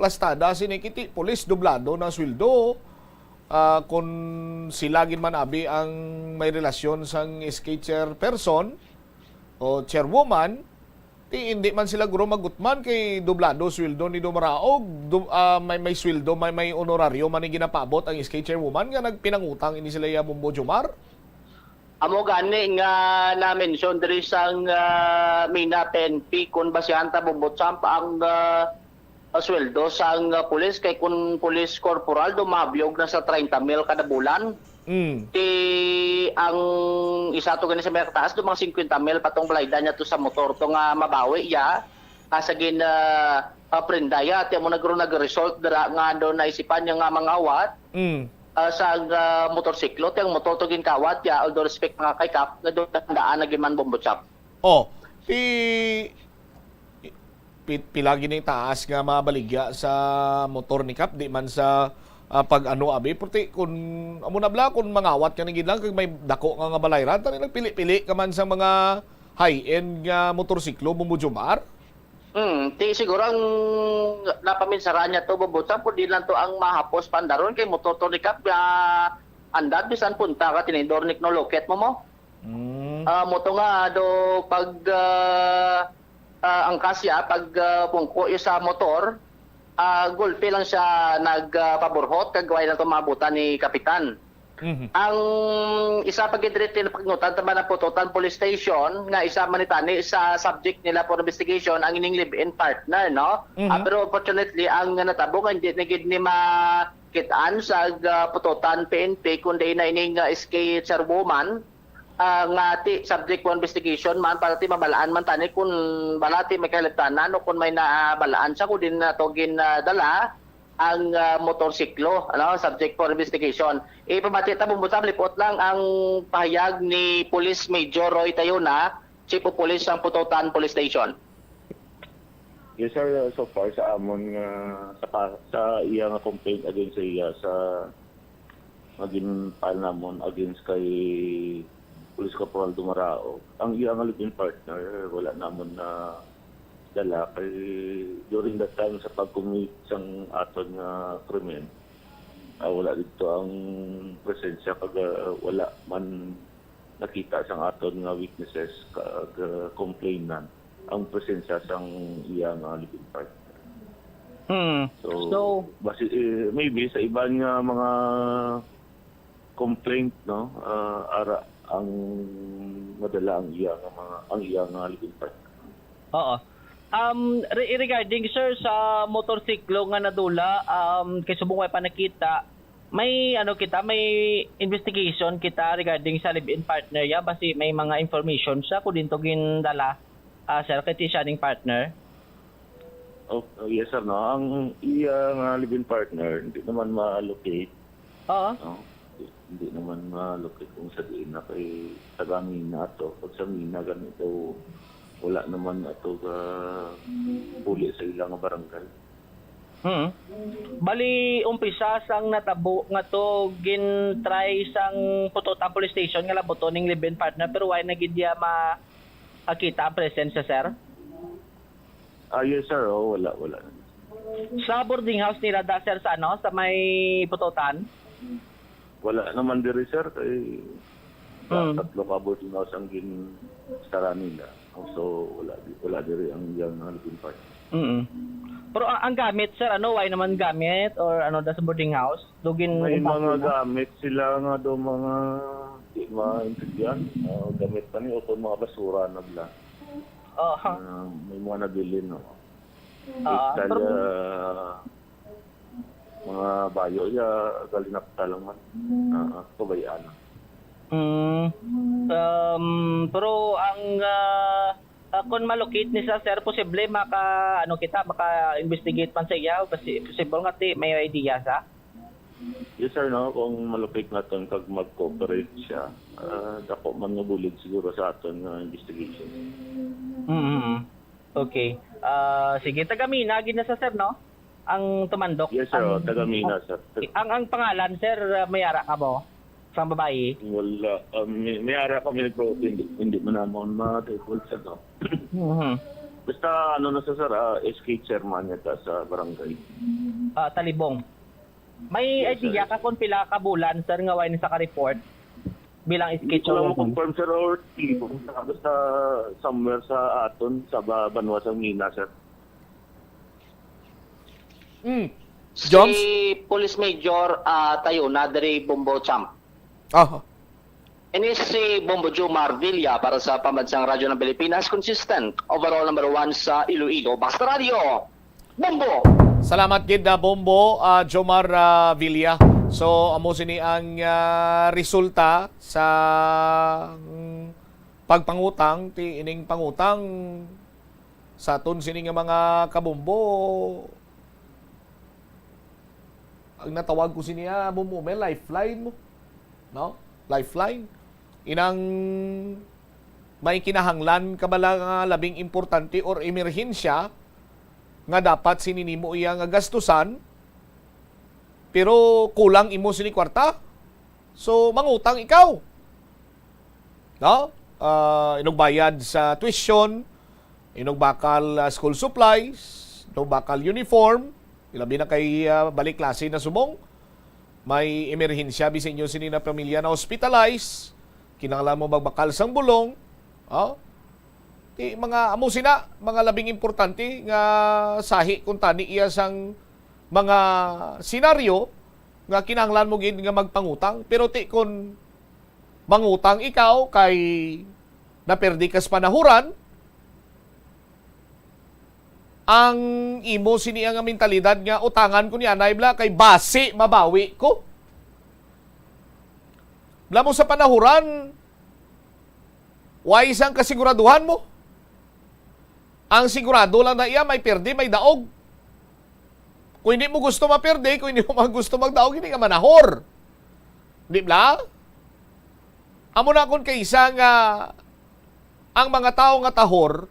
plastada sinikiti pulis dublado na sweldo. Kung sila gin man abi ang may relasyon sang SK chairperson o chairwoman, ti hindi man sila guro magutman kay dublado sweldo ni Dumaraog. May sweldo, may honoraryo man ginapabot ang SK chairwoman nga nagpinangutang ini sila ya Bombo Jomar. Amo gani nga na-mention diri sang Mina PNP kung basihan ta Bombotsam ang sweldo sang pulis kay kun pulis corporal dumabyog na sa 30,000 kada bulan. Ti ang isa to gani sa mga taas dumang 50,000 patong balayda niya to sa motor to nga mabawi ya kasagin prendaya ti mo nag-result dira nga do naisipan niya nga mangawat. Sa motorsiklo ti ang motor to ginkawat ya all due respect mga kay Kap nga do tandaan na giman Bombotsam. Pilagi ning taas nga mabaligya sa motor ni Kap di man sa pag-ano abi puti kun amo na bla kun mangawat ka nang lang kag may dako nga balayran tani nagpili-pili ka man sa mga high-end nga motorsiklo Bombo Jomar. Ti siguro ang napaminsaran niya to Bombotsam kun di lang to ang mahapos pandaron kay motor to ni Kap andad bisan punta ka tinidornik no loket mo. Moto nga do pag ang kasya pag pungko sa motor gulpe lang siya nagpaburhot kag way na to mabutan ni kapitan. Ang isa pagidrete na pagnutan tama na Pututan Police Station nga isa manitani sa subject nila for investigation ang ining live-in partner no. Pero unfortunately ang natabo nga hindi gid ni makitaan sa Pututan PNP kundi na ining SK chairwoman nga ti subject for investigation man para ti mabalaan man tani kung balati may kaliptanan o kung may nabalaan siya kung din na to dala ang motorsiklo subject for investigation. Ipamati ta Bombotsam lipot lang ang pahayag ni Police Major Roy Tayona, Chief of Police ng Pututan Police Station. Yes sir, so far sa amon sa iya nga complaint against sa iya sa maging file namon against kay Police Corporal Dumaraog. Ang iya nga live-in partner wala namon na dala kay during that time sa pag-commit sang aton nga krimen wala dito ang presensya kag wala man nakita sang aton nga witnesses kag complainant ang presensya sang iya nga live-in partner. So maybe sa iba nga mga complaint no ara ang madala ang iya nga live-in partner. Oo. Regarding sir sa motorsiklo nga nadula kay subong way pa nakita may may investigation kita regarding sa live-in partner ya basi may mga information siya kung dinto gindala sir kay siya ning partner. Yes sir no ang iya nga live-in partner hindi naman ma-allocate. Hindi naman ma-allocate kung sa diin na kay tagamin na ato pag sa mina ganito wala naman ato puli sa ilang barangay. Bali umpisa sang natabo nga to gin-try sang Pututan Police Station nga laboton ning live-in partner pero why na gid dia makita ang presensya sir? Yes sir, wala. Sa boarding house nila da sir sa ano, sa may Pututan? Wala naman diri sir kay tatlo ka boarding house ang ginstara nila. So wala diri ang yang Philippine Park. Pero ang gamit sir, ano, why naman gamit or ano da sa boarding house? Dugin May mga gamit sila nga do mga di maintindihan. Gamit pa ni o kung mga basura na bla. May mga nabili no. Mga bayo ya galinapta lang man. Kabayaan. Pero ang kung malocate ni sa sir, posible maka investigate man sa iya, possible nga ti may idea sa. Yes sir, no, kung malupit natin kag mag-cooperate siya, dako man nga bulig siguro sa aton nga investigation. Okay. Sige, taga-Mina gid na sa sir, no? Ang tumandok. Yes sir, taga-Mina sir. Ang pangalan sir, mayara ka mo? Sang babae? Wala. Mayara kami pero hindi man namon ma-default sa to. Basta ano na sa sir, SK chairman yata sa barangay. Talibong. May idea ka kung pila ka bulan sir nga way ni sa ka-report bilang SK Wala mo chairman? confirm sir or basta somewhere sa aton sa Banwa sa Mina sir. Si Police Major tayo na diri Bombo Champ. Ini si Bombo Jomar Villa para sa Pambansang Radyo ng Pilipinas, consistent overall number 1 sa Iloilo. Basta Radio, Bombo! Salamat gid na Bombo, Jomar Villa. So amo sini ang resulta sa pagpangutang ti ining pangutang sa aton sini nga mga kabombo. Ang natawag ko siniya Bombo, may lifeline mo. No? Lifeline. Inang may kinahanglan kabala nga labing importante or emerhensya nga dapat sininimo iya nga gastusan pero kulang imo sini kwarta. So mangutang ikaw. No? Inugbayad sa tuition, inugbakal school supplies, inugbakal uniform, ilabi na kay balik klase na subong. May emerhensya bisan inyo sini na pamilya na hospitalized, kinahanglan mo magbakal sang bulong. Mga amo sina, mga labing importante nga sahi kung tani iya sang mga senaryo nga kinahanglan mo gid nga magpangutang. Pero ti kun mangutang ikaw kay naperdi kas panahuran, ang imo sini nga mentalidad nga utangan ko ni anay bla kay base mabawi ko. Bla mo sa panahuran, wais ang kasiguraduhan mo. Ang sigurado lang na iya may perde, may daog. Kung hindi mo gusto maperde, kung hindi mo gusto magdaog, hindi ka manahor. Di ba? Amo na kung kaisa nga ang mga tao nga tahor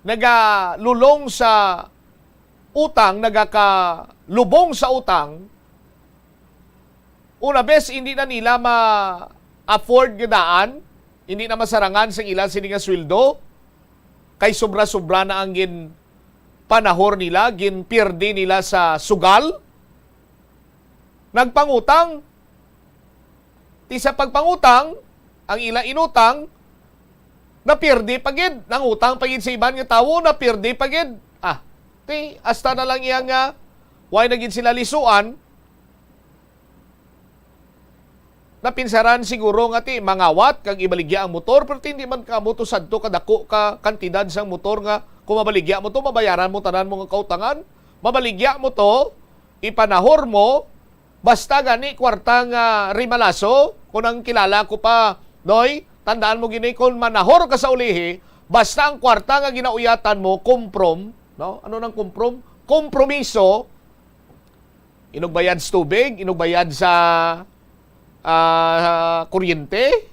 nagalulong sa utang, nagakalubong sa utang, una bes, hindi na nila ma-afford gadaan, hindi na masarangan sa ilan sini nga sweldo, kay sobra-sobra na ang gin panahor nila, gin pirdi nila sa sugal, nagpangutang. Ti sa pagpangutang, ang ila inutang, napirdi pagid, nang utang pagid sa iban nga tawo, napirdi pagid. Ti, hasta na lang iya nga, why naging sila lisuan, napinsaran siguro nga ti mangawat kag ibaligya ang motor pero hindi man ka mo to sadto kadako ka kantidad sang motor nga kung mabaligya mo to mabayaran mo tanan mo nga kautangan, mabaligya mo to ipanahor mo basta gani kwarta nga rimalaso. Kung ang kilala ko pa noy, tandaan mo gini kung manahor ka sa ulihi basta ang kwarta nga ginauyatan mo komprom, no? Ano nang komprom? Kompromiso. Inugbayad sa tubig, inugbayad sa kuryente,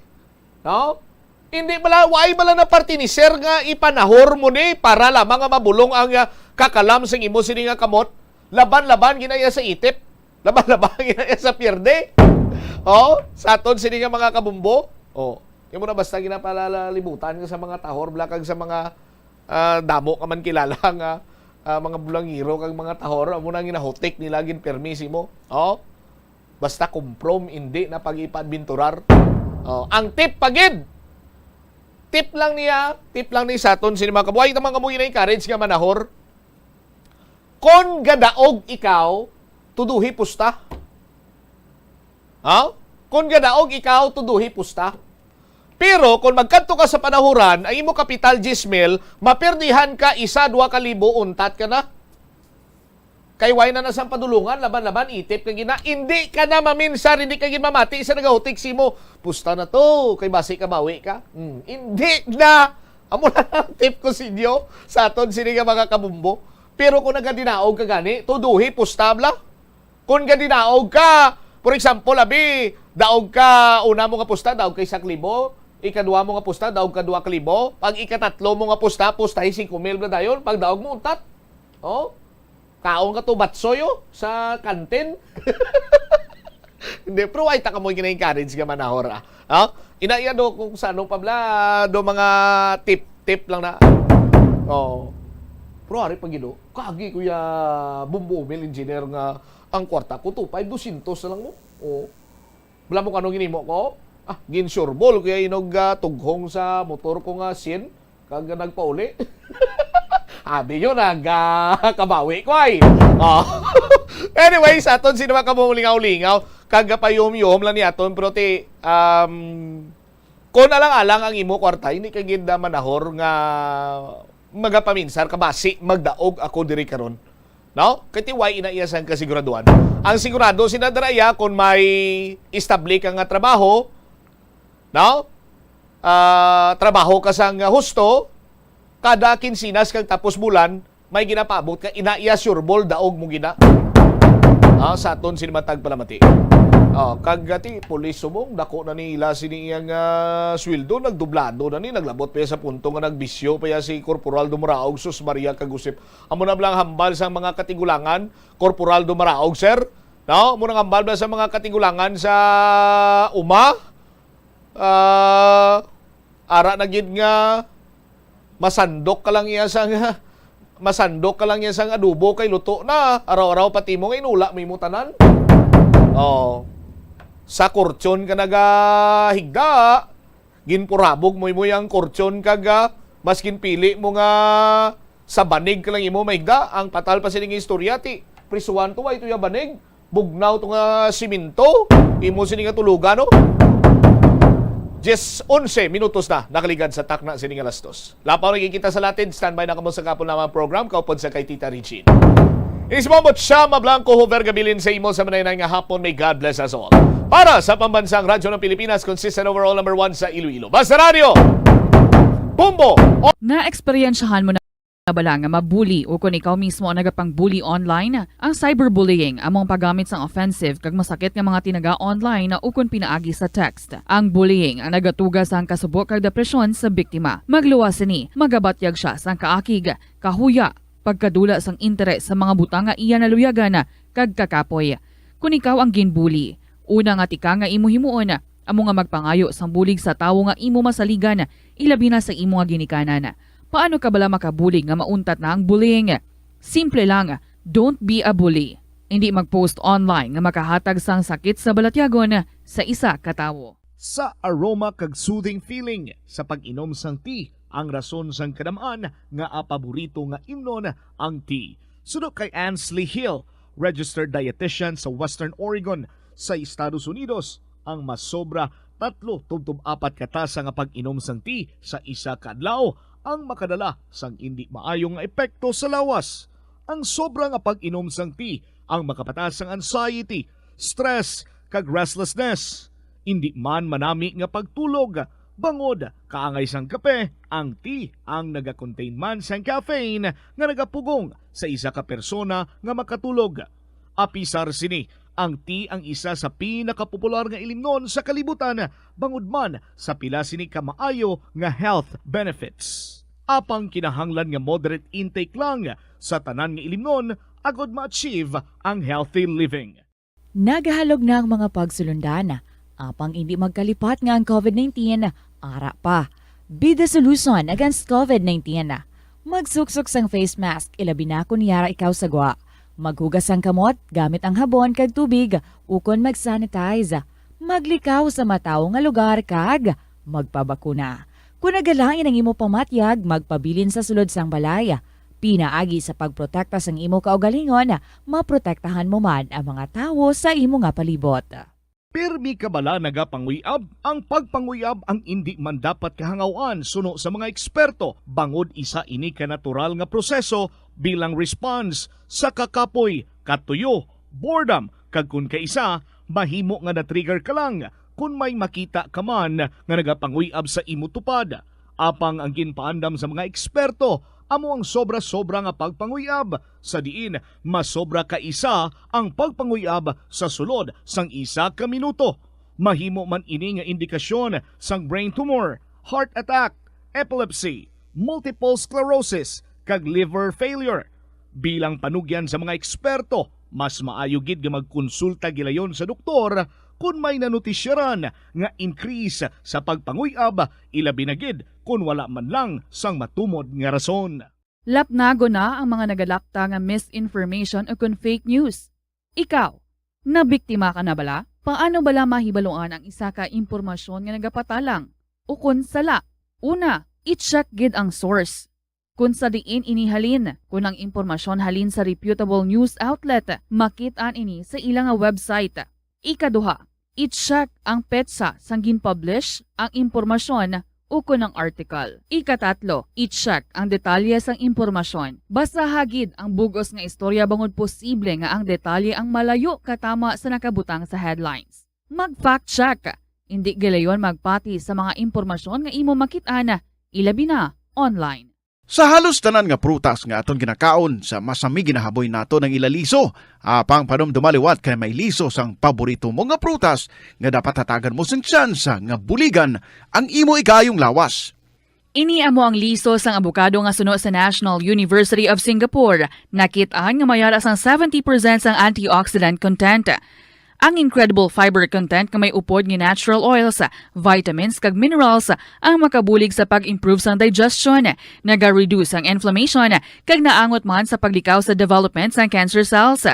no? Hindi bala, why bala na party ni sir nga ipanahor mo ni para lamang nga mabulong ang kakalam sa imo sini nga kamot, laban-laban ginaya sa itip, laban-laban ginaya sa pierde. Sa aton sini nga mga kabumbo, imo na basta ginapalalibutan ka sa mga tahor blakag sa mga damo ka man kilala nga mga bulangiro kag mga tahor amo nang ginahotik nila gin permisi mo. Basta kumprom hindi na pag-ipadbinturar. Ang tip pagid. Tip lang ni sa aton sini mga kabuhay tamang kamuhi na encourage nga manahor. Kon gadaog ikaw tuduhi pusta. Kon gadaog ikaw tuduhi pusta. Pero kung magkanto ka sa panahuran, ay imo kapital 10,000, mapirdihan ka 1-2 kalibo, untat ka na. Kay way na nasang padulungan, laban-laban, itip ka gina. Hindi ka na maminsar, hindi ka ginamamati, isa nagahutik si mo. Pusta na to, kay basi ka, bawi ka. Hindi na. Amo na ang tip ko sa inyo, sa aton sini nga mga kabumbo. Pero kung nagadinaog ka gani, tuduhi, pustabla. Kung gadinaog ka, for example, daog ka, una mo nga pusta, daog ka 1,000. Ikadua mo nga pusta, daog ka 2,000. Pag ikatatlo mo nga pusta, pustahi 5,000 na dayon. Pag daog mo, untat. Kaon ka to batsoyo sa kantin. Hindi, pero ay taka mo gina-encourage ka manahor. Inaiya do kung saan pabla, do mga tip lang na. Pero hari pagido, kagi kuya Bumbo Mil engineer nga ang kwarta ko to, 5,200 na lang mo. Wala mo kanong ginimo ko? Ginsurebol kaya inog tughong sa motor ko nga 100 kag nagpauli. Abi yun, kabawi ko ay. Anyway, sa aton, sino ba kamulingaw-lingaw? Kagapayom-yom lang ni aton, pero kung alang-alang ang imo kwarta, hindi ka ginda manahor nga magapaminsar, kabasi, magdaog ako diri karon. No? Katiway inaiyasan ka siguraduan. Ang sigurado, sinadaraya kung may establi ka nga trabaho, no? Trabaho ka sang husto, kada kinsinas kag tapos bulan, may ginapabot ka, inaiya surebol, daog mo gina. Sa aton sinimatag palamati. Kagati, polis sumong, dako na nila siniyang sweldo, nagdublado na ni, naglabot pa sa punto nga nagbisyo pa si Corporal Dumaraog, Sus Maria Kagusip. Amo na blang hambal sa mga katigulangan, Corporal Dumaraog, sir. No? Amo na hambal ba sa mga katigulangan sa uma? Ara na gid nga masandok ka lang iya sang adobo kay luto na. Araw-araw pati mo nga inula may mutanan. Sa kortsyon ka nagahigda, ginpurabog mo yung kortsyon kaga, maskin pili mo nga sa banig ka lang imo mahigda, ang patal pa sining istorya ti prisuan to, ito yung banig, bugnaw to nga siminto, imo sining nga tulugan, no? 11 minutos na nakaligad sa takna sining alas 2. Lapaw nakikita sa latin, standby na kamo sa kapon naman program, kaupod sa kay Tita Regine. Ismamot siya, Mablanco, Hover Gabilin sa imo sa manay nga hapon. May God bless us all. Para sa pambansang radyo ng Pilipinas, consistent overall number 1 sa Iloilo. Basta Radio! Bumbo! Na-eksperyensyahan mo na bala nga mabuli o kung ikaw mismo ang nagapang-bully online, ang cyberbullying among paggamit sang offensive kag masakit nga mga tinaga online na ukon pinaagi sa text. Ang bullying ang nagatuga sang kasubok kag depresyon sa biktima. Magluwas ni, magabatyag siya sang kaakig, kahuya, pagkadula sang interes sa mga butang nga iya naluyagan kag kakapoy. Kung ikaw ang ginbully, una nga tika nga imo himuon, amo nga magpangayo sang bulig sa tawo nga imo masaligan, ilabi na sa imo nga ginikanan. Paano ka bala makabulig nga mauntat na ang bullying? Simple lang, don't be a bully. Hindi mag-post online nga makahatag sang sakit sa balatyagon sa isa ka tawo. Sa aroma kag soothing feeling sa pag-inom sang tea, ang rason sang kadamaan nga paborito nga imnon ang tea. Sunod kay Ansley Hill, registered dietitian sa Western Oregon sa Estados Unidos, ang masobra 3-4 katasa nga pag-inom sang tea sa isa ka adlaw ang makadala sang hindi maayong nga epekto sa lawas. Ang sobra nga pag-inom sang tea ang makapatas sang anxiety, stress kag restlessness. Hindi man manami nga pagtulog, bangod, kaangay sang kape, ang tea ang naga-contain man sang caffeine nga nagapugong sa isa ka persona nga makatulog. Apisar sini, ang tea ang isa sa pinakapopular nga ilimnon sa kalibutan, bangod man sa pila sini ka maayo nga health benefits. Apang kinahanglan nga moderate intake lang sa tanan nga ilimnon agod ma-achieve ang healthy living. Nagahalog na ang mga pagsulundan. Apang hindi magkalipat nga ang COVID-19, ara pa. Be the solution against COVID-19. Magsuksok sang face mask, ilabi na kung yara ikaw sagwa. Maghugas ang kamot, gamit ang habon kag tubig, ukon mag-sanitize. Maglikaw sa mataw nga lugar kag magpabakuna. Kung nagalain ang imo pamatyag, magpabilin sa sulod sang balay. Pinaagi sa pagprotekta sang imo kaugalingon, maprotektahan mo man ang mga tawo sa imo nga palibot. Pirmi ka bala nagapanguyab? Ang pagpanguyab ang hindi man dapat kahangawan suno sa mga eksperto. Bangod isa ini ka natural nga proseso bilang response sa kakapoy, katuyo, boredom, kag kun kaisa, mahimo nga na-trigger ka lang kung may makita ka man nga nagapanguyab sa imo tupad. Apang ang ginpaandam sa mga eksperto, amo ang sobra-sobra nga pagpanguyab sa diin masobra ka isa ang pagpanguyab sa sulod sang isa ka minuto. Mahimo man ini nga indikasyon sang brain tumor, heart attack, epilepsy, multiple sclerosis kag liver failure. Bilang panugyan sa mga eksperto, mas maayo gid nga magkonsulta gilayon sa doktor kung may nanutisyaran nga increase sa pagpanguyab, ilabi na gid kung wala man lang sang matumod nga rason. Lapnago na ang mga nagalapta nga misinformation o kung fake news. Ikaw, nabiktima ka na bala? Paano bala mahibaluan ang isa ka impormasyon nga nagapatalang? O kung sala? Una, i-check gid ang source. Kung sa diin inihalin, kung ang impormasyon halin sa reputable news outlet, makit-an ini sa ilang website. Ikaduha, i-check ang petsa sang gin-publish ang impormasyon o kung ang article. Ikatatlo, i-check ang detalye sang impormasyon. Basta hagid ang bugos nga istorya bangod posible nga ang detalye ang malayo katama sa nakabutang sa headlines. Mag-fact check. Hindi gilayon magpati sa mga impormasyon nga imo makit-ana, ilabi na online. Sa halos tanan nga prutas nga aton ginakaon sa masami ginahaboy nato ng ilaliso, apang panumdumaliwat kay may liso sang paborito mo nga prutas nga dapat hatagan mo sang tsansa nga buligan ang imo ikayong lawas. Ini amo ang liso sang abukado nga suno sa National University of Singapore. Nakit-an nga mayara sang 70% sang antioxidant content. Ang incredible fiber content nga may upod nga natural oils, vitamins kag minerals ang makabulig sa pag-improve sang digestion, naga-reduce ang inflammation kag naangot man sa paglikaw sa development sang cancer cells.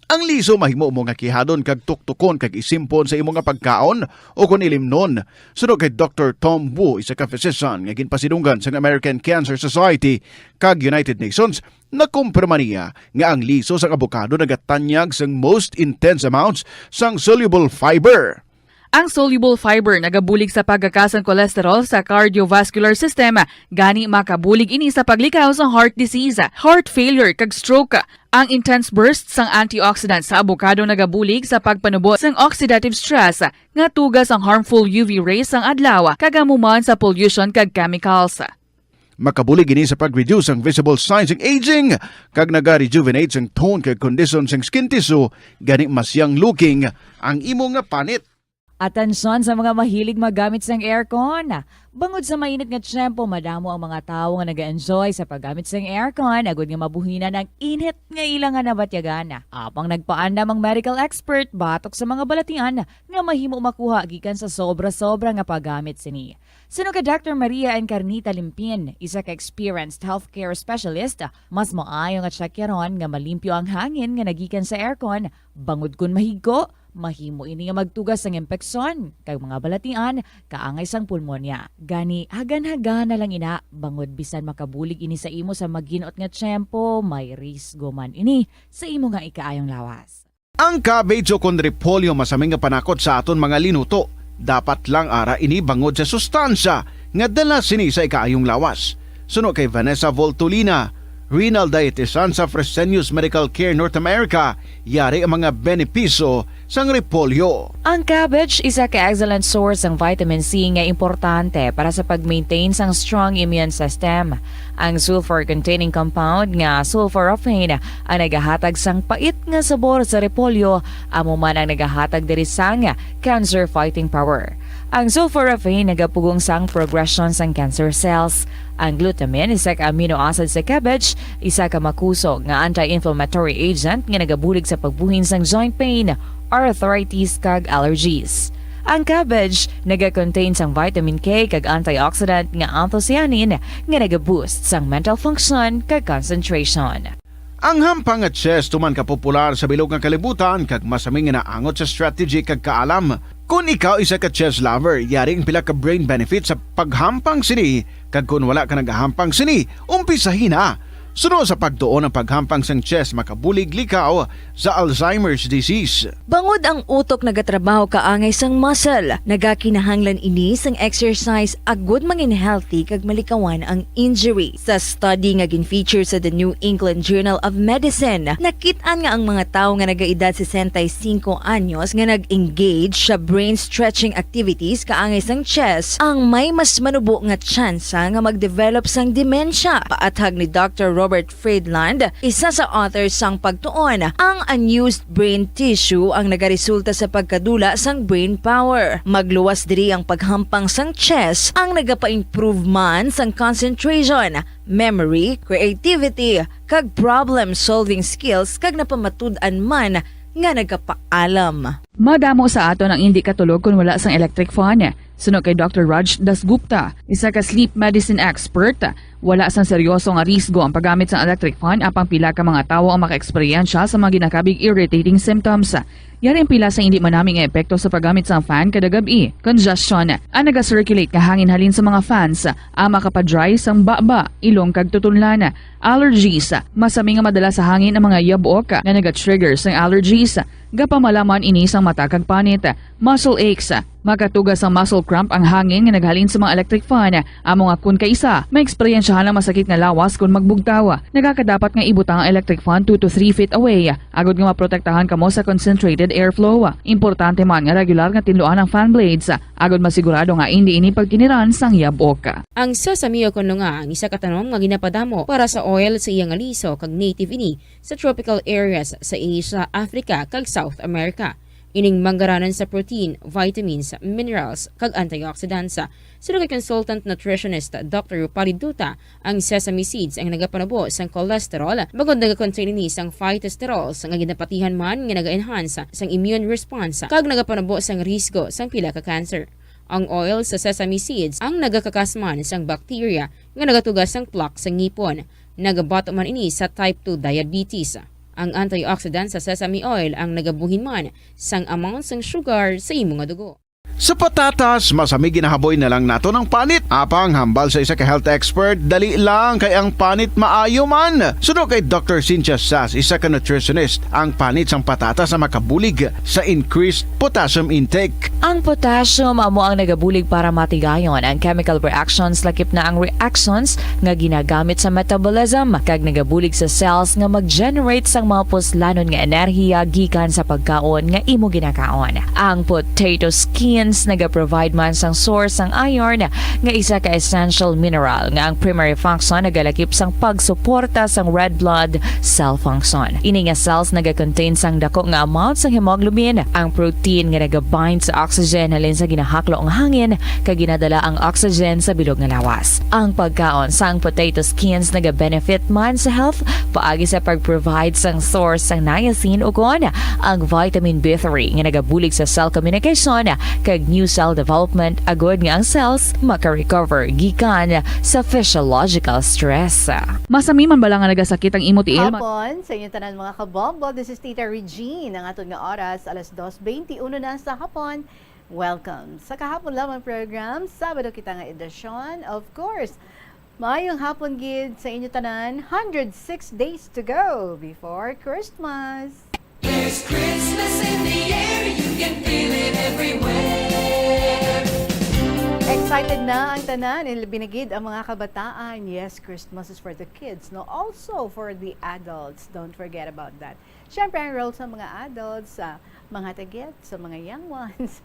Ang liso mahimo mo nga kihadon kag tuktukon kag isimpon sa imo nga pagkaon o kun ilimnon. Suno kay Dr. Tom Wu, isa ka physician nga ginpasidunggan sa American Cancer Society kag United Nations, nakumpirma niya nga ang liso sa abokado nagatanyag sang most intense amounts sang soluble fiber. Ang soluble fiber nagabulig sa pagkakas ng cholesterol sa cardiovascular system, gani makabulig ini sa paglikaw sa heart disease, heart failure kag stroke. Ang intense burst sang antioxidants sa abokado nagabulig sa pagpanubo sang oxidative stress nga tugas ang harmful UV rays sang adlaw kagamuman sa pollution kag chemicals. Makabulig ini sa pag-reduce ang visible signs ng aging kag naga-rejuvenate sang tone kag condition sang skin tissue, gani mas young looking ang imo nga panit. Atensyon sa mga mahilig magamit sang aircon. Bangod sa mainit nga tiyempo, madamo ang mga tao nga nag-enjoy sa paggamit sang aircon, agud nga mabuhinan ang init nga ilang nga nabatyagan. Apang nagpaandam ang medical expert batok sa mga balatian nga mahimo makuha gikan sa sobra-sobra nga paggamit sini. Suno ka Dr. Maria Encarnita Limpin, isa ka experienced healthcare specialist, mas maayo nga tsakyaron nga malimpyo ang hangin nga nagikan sa aircon, bangod kun mahigo, mahimo ini nga magtugas ng impeksyon kay mga balatian kaangay sang pulmonya. Gani hagan-hagan na lang ina bangod bisan makabulig ini sa imo sa maginot nga tiyempo, may risgo man ini sa imo nga ikaayong lawas. Ang cabbage o kun repolyo masaming nga panakot sa aton mga linuto. Dapat lang ara ini bangod sa sustansya nga dala sini sa ikaayong lawas. Suno kay Vanessa Voltolina, renal dietitian sa Fresenius Medical Care North America, yari ang mga benepisyo sang repolyo. Ang cabbage isa ka excellent source ng vitamin C nga importante para sa pag-maintain sang strong immune system. Ang sulfur-containing compound nga sulforaphane ang nagahatag sang pait nga sabor sa repolyo, amo man ang nagahatag diri sang cancer-fighting power. Ang sulforaphane nagapugong sang progression sang cancer cells. Ang glutamine, isa ka amino acid sa cabbage, isa ka makusog nga anti-inflammatory agent nga nagabulig sa pagbuhin sang joint pain, arthritis kag allergies. Ang cabbage naga-contain sang vitamin K kag antioxidant nga anthocyanin nga naga-boost sang mental function kag concentration. Ang hampang at chess tuman ka popular sa bilog nga kalibutan kag masaming naangot sa strategy kag kaalam. Kung ikaw isa ka chess lover, yaring pila ka brain benefit sa paghampang sini kag kung wala ka nagahampang sini, umpisahin na. Sunod sa pagtuon ng paghampang sang chess makabulig likaw sa Alzheimer's disease. Bangod ang utok nagatrabaho kaangay sang muscle, nagakinahanglan ini sang exercise agud mangin healthy kag malikawan ang injury. Sa study nga gin-feature sa The New England Journal of Medicine, nakit-an nga ang mga tawo nga nagaedad 65 anyos nga nag-engage sa brain stretching activities kaangay sang chess ang may mas manubo nga tsansa nga mag-develop sang demensya. Paathag ni Dr. Robert Friedland, isa sa authors sang pagtuon, ang unused brain tissue ang nagaresulta sa pagkadula sang brain power. Magluwas diri ang paghampang sang chess ang nagapa-improve man sang concentration, memory, creativity, kag problem-solving skills kag napamatud-an man nga nagapaalam. Madamo sa aton ang hindi katulog kung wala sang electric fan. Sunod kay Dr. Raj Dasgupta, isa ka sleep medicine expert, wala sang seryoso nga risgo ang paggamit sa electric fan apang pila ka mga tawo ang maka-eksperyensya sa mga ginakabig irritating symptoms. Yari ang pila sa hindi manaming epekto sa paggamit sa fan kada gabi. Congestion, ang naga-circulate ka hangin halin sa mga fans, ang makapadry sang baba, ilong kag tutunlan. Allergies, masami nga madala sa hangin ang mga yabok na naga-trigger sang allergies. Gapamalaman ini sang mata kag panit. Muscle aches, makatugas ang muscle cramp ang hangin nga naghalin sa mga electric fan. Amo nga kun kaisa, may eksperyensyahan ang masakit nga lawas kung magbugtaw. Nagakadapat nga ibutang ang electric fan 2 to 3 feet away. Agod nga maprotektahan kamo sa concentrated airflow. Importante man nga regular nga tinluan ang fan blades. Agod masigurado nga hindi ini pagkiniran sang yabok. Ang sesame kuno nga ang isa ka tanom nga ginapadamo para sa oil sa iyang aliso kag native ini sa tropical areas sa Asia, Africa kag South America. Ining manggaranan sa protein, vitamins, minerals, kag antioxidants. Sino kay consultant nutritionist Dr. Rupali Duta, ang sesame seeds ang nagapanabo sang cholesterol, bagod nagakontain ni sang phytosterol sang ginapatihan man nga naga-enhance sang immune response, kag nagapanabo sang risgo sang pila ka cancer. Ang oil sa sesame seeds ang nagakakasman sang bacteria nga nagatugas sang plaque sa ngipon. Nagabato man ini sa type 2 diabetes. Ang antioxidant sa sesame oil ang nagabuhin man sang amount sang sugar sa imong nga dugo. Sa patatas, masami ginahaboy na lang nato ng panit. Apang hambal sa isa ka health expert, dali lang kay ang panit maayo man. Sunod kay Dr. Cynthia Sass, isa ka nutritionist, ang panit sang patatas na makabulig sa increased potassium intake. Ang potassium amo ang nagabulig para matigayon ang chemical reactions lakip na ang reactions nga ginagamit sa metabolism kag nagabulig sa cells nga mag-generate sang mga puslanon nga enerhiya gikan sa pagkaon nga imo ginakaon. Ang potato skins naga-provide man sang source sang iron nga isa ka essential mineral nga ang primary function nagalakip sang pagsuporta sang red blood cell function. Ini nga cells naga-contain sang dako nga amount sang hemoglobin, ang protein nga naga-bind sa oxygen halin sa ginahaklo ang hangin kag ginadala ang oxygen sa bilog nga lawas. Ang pagkaon sang potato skins naga-benefit man sa health paagi sa pag-provide sang source sang niacin ug ang vitamin B3 nga nagabulig sa cell communication kag new cell development agod nga ang cells maka-recover gikan sa physiological stress. Masami man bala nga nagasakit ang imo tiil? Hapon sa inyong tanan mga kabombo, this is Tita Regine. Ang aton nga oras, alas 2:21 na sa hapon. Welcome sa Kahapon Lamang program, Sabado kita nga edisyon. Of course, maayong hapon gid sa inyong tanan, 106 days to go before Christmas. There's Christmas in the air, you can feel it everywhere. Excited na ang tanan, binigid ang mga kabataan. Yes, Christmas is for the kids, no? Also for the adults. Don't forget about that. Siyempre, ang role sa mga adults, sa mga tagit, sa mga young ones,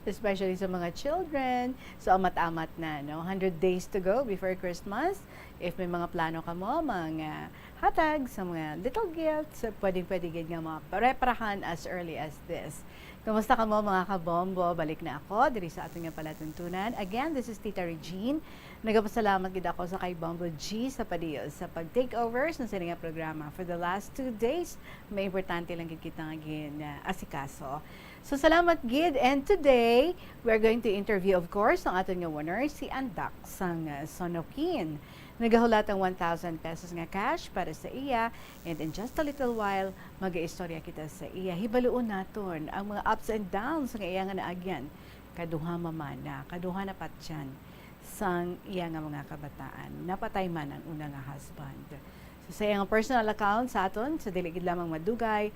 especially sa mga children. So, amat-amat na, no? 100 days to go before Christmas. If may mga plano ka mo, mga hatag sa mga little gifts, pwedeng-pwede gid nga mga preparahan as early as this. Kumusta ka mo mga kabombo? Balik na ako diri sa ating palatuntunan. Again, this is Tita Regine. Nagapasalamat gid ako sa kay Bombo G sa padiyo sa pag-takeovers ng sininga programa. For the last 2 days, may importante lang gid kita nga asikaso. So salamat gid, and today we're going to interview of course ang aton nga winner si Andak sang Sonokin. Nagahulat ang 1,000 pesos nga cash para sa iya, and in just a little while mag-iistorya kita sa iya. Hibaluon naton ang mga ups and downs nga iya nga naagyan. Kaduha mamana, kaduha na patyan sang iya nga mga kabataan. Napatay man ang una nga husband. So sa iya nga personal account sa aton, sa dili gid lamang madugay,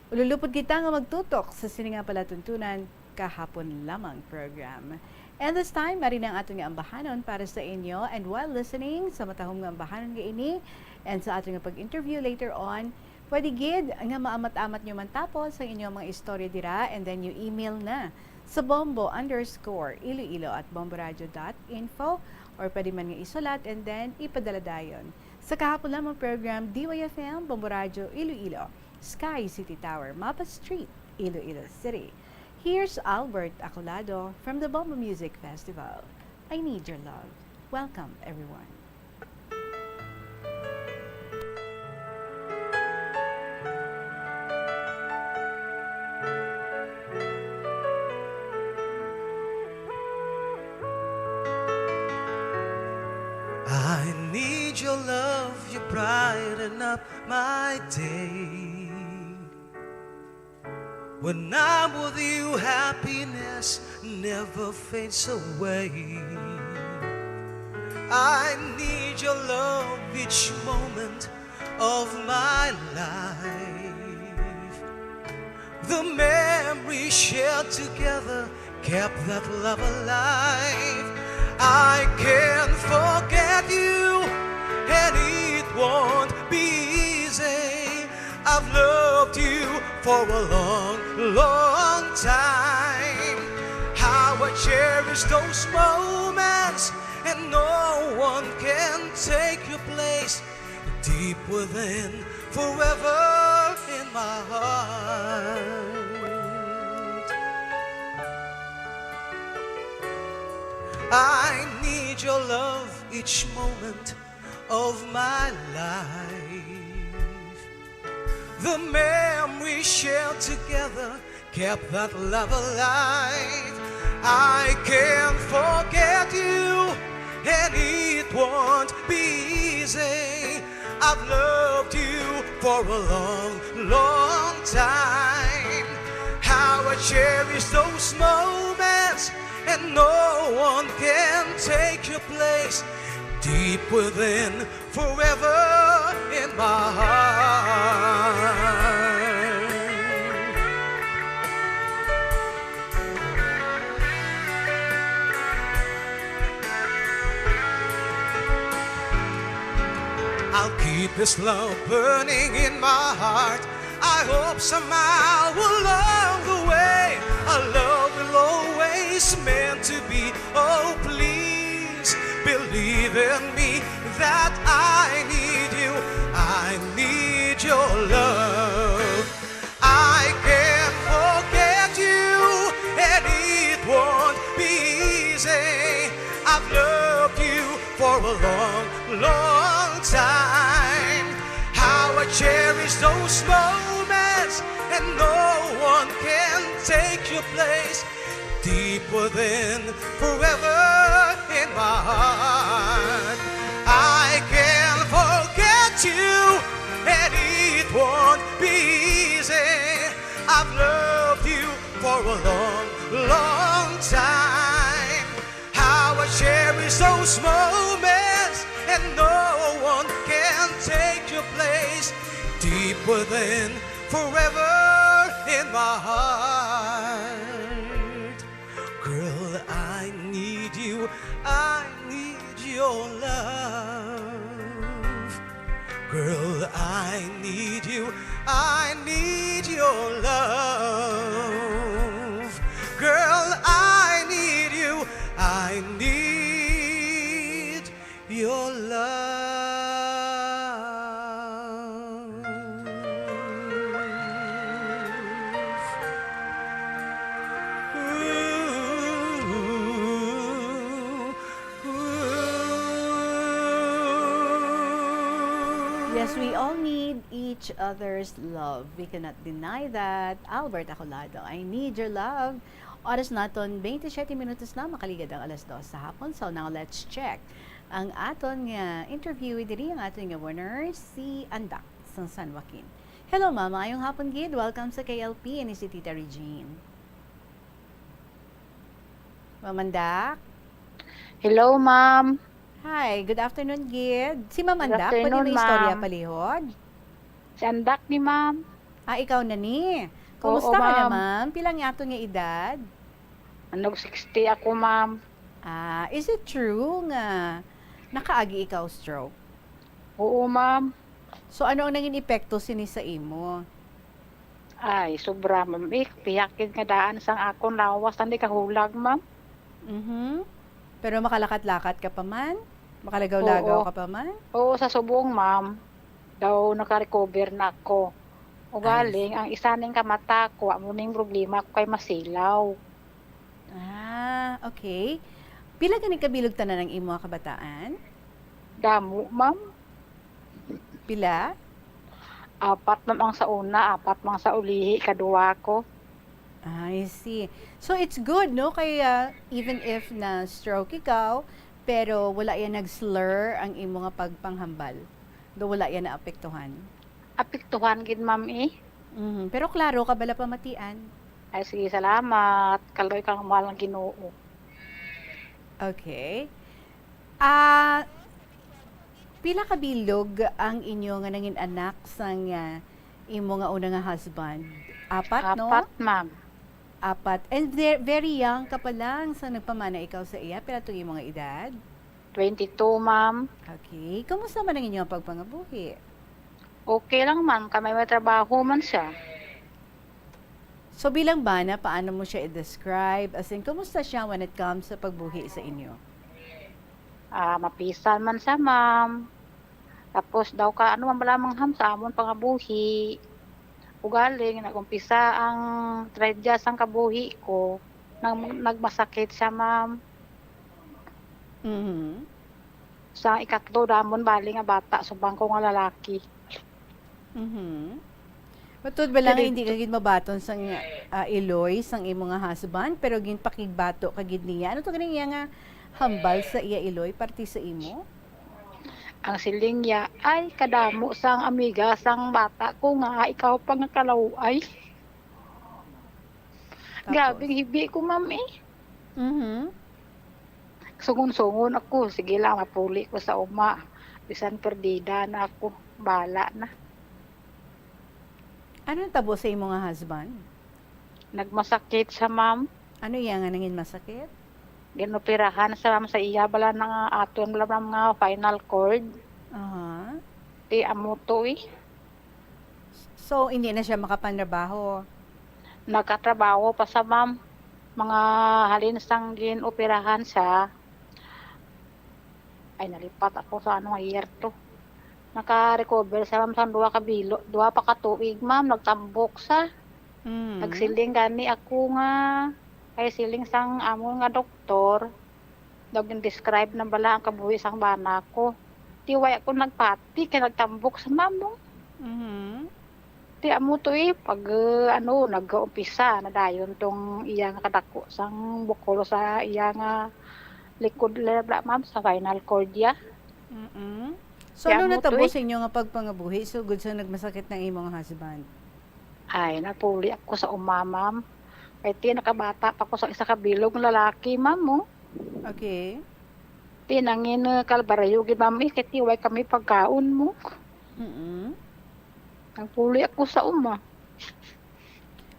ululupod kita nga magtutok sa sininga palatuntunan kahapon lamang program. And this time, mari na ang ating ambahanon para sa inyo. And while listening sa matahong nga ambahanon nga ini and sa ating pag-interview later on, pwede gid nga maamat-amat nyo man tapos sa inyong mga istorya dira, and then you email na sa bombo_iloilo@bomboradio.info, or pwede man nga isulat and then ipadala dayon sa kahapon lamang program DYFM Bombo Radio Iloilo, Sky City Tower, Mapa Street, Iloilo City. Here's Albert Acolado from the Bombo Music Festival. I Need Your Love. Welcome, everyone. I need your love, you brighten up my day. When I'm with you, happiness never fades away. I need your love each moment of my life. The memories shared together kept that love alive. I can't forget you, and it won't be easy. I've loved you for a long, long time. How I cherish those moments, and no one can take your place. Deep within, forever in my heart. I need your love each moment of my life. The memories shared together kept that love alive. I can't forget you, and it won't be easy. I've loved you for a long, long time. How I cherish those moments, and no one can take your place. Deep within, forever in my heart. I'll keep this love burning in my heart. I hope somehow along the way our love will always meant to be. Oh, please believe in me that I need you. I need your love. I can't forget you, and it won't be easy. I've loved you for a long, long time. How I cherish those moments, and no one can take your place. Deep within, forever in my heart. I can't forget you, and it won't be easy. I've loved you for a long, long time. How I cherish those moments, and no one can take your place. Deep within, forever in my heart. Girl, I need you, I need your love. Girl, I need you, I need your love. Girl, I need you, I need your love. we all need each other's love. We cannot deny that. Albert Acolado, I need your love. Oras naton 27 minutos na makaligad ang 2:00 sa hapon. So now let's check ang aton nga interview diri ang aton nga winner si Andak sa San Joaquin. Hello mama, ayong hapon gid. Welcome sa KLP ni si Tita Regine. Ma'am Andak. Hello, ma'am. Hi, good afternoon gid. Si Ma'am Good Andak, pwede afternoon, may istorya ma'am. palihod? Si Andak ni ma'am. Ikaw na ni. Kumusta Oo, ka na ma'am. ma'am? Pilang yato nga edad? Anog 60 ako, ma'am. Is it true nga nakaagi ikaw stroke? Oo, ma'am. So ano ang naging epekto sini sa imo? Ay, sobra, ma'am. Piyakin nga daan sang akong lawas. Hindi kahulag, ma'am. Pero makalakat-lakat ka pa man? Makalagaw-lagaw Oo. ka pa man? Oo, sa subong, ma'am. Daw naka-recover na ako. O galing, ang isa ning kamata ko, amo ning problema ko kay masilaw. Okay. Pila ganing kabilog tanan ng imo nga kabataan? Damo, ma'am. Pila? 4 ma'am ang sa una, 4 mang sa ulihi, kaduwa ko. I see. So it's good, no? Kaya even if na stroke ikaw, pero wala yan nag-slur ang imo nga pagpanghambal. Do wala yan naapektuhan. Apektuhan gid, ma'am, eh. Pero klaro ka bala pamatian. Ay, sige, salamat. Kaloy kang mahal ng Ginoo. Okay. Pila ka bilog ang inyo nga nangin anak sang imo nga una nga husband? 4, no? 4, ma'am. 4. And very young ka pa lang sa nagpamana ikaw sa iya. Pila itong imo nga edad? 22, ma'am. Okay. Kamusta man ang inyong pagpangabuhi? Okay lang, ma'am. Kami may trabaho man siya. So bilang bana, paano mo siya i-describe? As in, kumusta siya when it comes sa pagbuhi sa inyo? Mapisan man siya, ma'am. Tapos daw ka, ano man balamang ham sa amon pangabuhi. Ugaling, nagumpisa ang tredyas ang kabuhi ko. Nagmasakit siya, ma'am. Sa ikatlo, damon bali nga bata, subang ko nga lalaki. Matod ba lang hindi kagid mabaton sang Iloy sang imo nga husband pero gin pakigbato kagid niya. Ano to ganing iya nga hambal sa iya Iloy parti sa imo? Ang siling niya ay kadamo sang amiga sang bata ko nga ikaw pa nga kalaway. Grabing hibi ko, ma'am, eh. Sungon-sungon ako, sige lang mapuli ko sa uma. Bisan perdida na ako, bala na. Ano tabo sa imo nga husband? Nagmasakit sa, ma'am. Ano iya nga nangin masakit? Ginoperahan sa ma'am sa iya bala nga aton bala nga final cord. Ti amo to, eh. So hindi na siya makapanrabaho. Nagkatrabaho pa sa, ma'am. Mga halin sang ginoperahan sa ay nalipat ako sa ano year to. Naka-recover sa ma'am sang 2 pa ka tuig, ma'am. Nagtambok sa. Nagsiling gani ako nga kay siling sang amon nga doktor. Daw describe na bala ang kabuhi sang bana ko. Tiway ako nagpati kay nagtambok sa mamo. Ti amo to, eh pag nag-uumpisa na dayon tong iya nga kadako sang bukol sa iya nga likod lebra, ma'am, sa final cord ya. So ano natabo sa inyo nga pagpangabuhi? So good sa nagmasakit ng imong husband? Ay, napuli ako sa uma, ma'am. Kay ti nakabata pa ko sa isa ka bilog lalaki, ma'am, mo. Okay. Ti nangin kalbarayo gid, ma'am, kay ti way kami pagkaon mo. Napuli ako sa uma.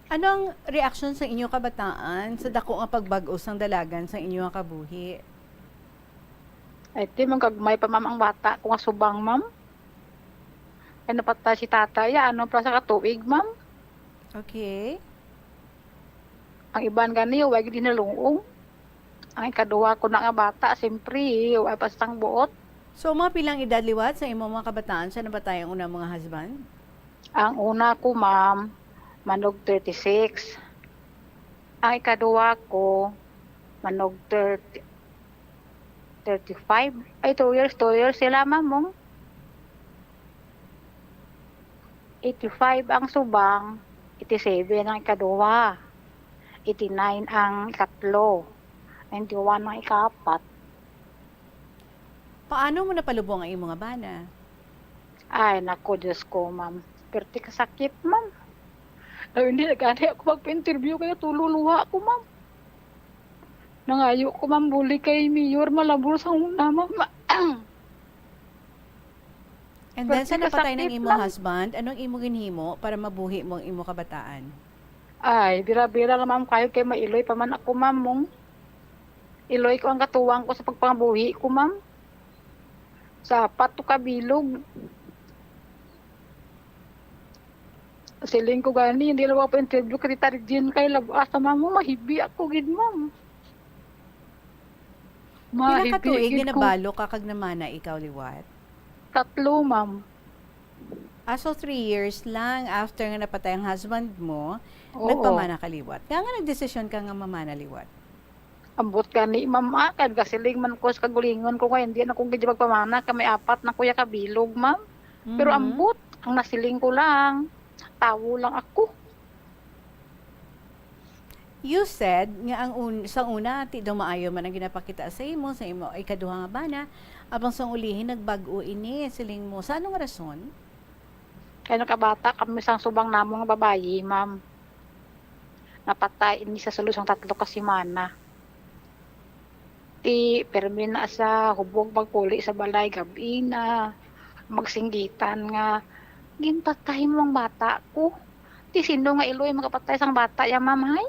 Anong reaksyon sa inyo kabataan sa dako nga pagbag-o sang dalagan sa inyo nga kabuhi? Ay, ti magkagmay pa, ma'am, ang bata kung asubang, ma'am. Ano pata si tatay, ano pa sa katuig, ma'am. Okay. Ang iban gani, huwag din nalungong. Ang ikaduwa ko na nga bata, siyempre, huwag pa sang buot. So, mga pilang edad liwat sa imong mga kabataan, siya na ba tayong una mga husband? Ang una ko, ma'am, manog 36. Ang ikaduwa ko, manog 35. Ay, 2 years sila, ma'am. 85 ang subang, 87 ang ikaduha, 89 ang ikatlo, 91 ang ikapat. Paano mo napalubong ang imong bana? Ay, naku, Diyos ko, ma'am. Perti kasakit, ma'am. Ay, hindi nagani ako magpa-interview kaya tululuha ako, ma'am. Nangayo ko, ma'am, buli kay Mayor, malabor sa una, ma'am. And then, sa Perti napatay ng kasakit, imo ma'am. husband, anong imo ginhimo para mabuhi mo ang imo kabataan? Ay, bira-bira lang, ma'am, kayo kay mailoy pa man ako, ma'am, mong. Iloy ko ang katuwang ko sa pagpangabuhi ko, ma'am. Sapat to kabilog. Siling ko gani, hindi lang ako pa-interview kay Tita Regine kay labas sa ma'am, mahibi ako, gid, ma'am. Pila ka tuig gid ko. ginabalo ka kag namana ikaw liwat? 3, ma'am. So 3 years lang after nga napatay ang husband mo, Oo. nagpamana ka liwat. Kaya nga nagdesisyon ka nga mamana liwat. Ambot gani, ma'am, kag gasiling man ko sa kagulingon ko kaya hindi na kong gid magpamana kami 4 na kuya kabilog, ma'am. Pero Mhm. ambot, ang nasiling ko lang, tawo lang ako. You said nga sa una ti daw maayo man ang ginapakita sa imo ikaduha nga bana, abang sa ulihin nagbag-o ini siling mo. Sa anong rason? Kaya nakabata kami sang subang namo nga babayi, ma'am. Napatay ini sa solusong 3 ka semana. Ti permi na sa hubog pagpuli sa balay gabi na magsinggitan nga ginpatay mo ang bata ko. Ti sino nga iloy magapatay sang bata ya, ma'am, hay?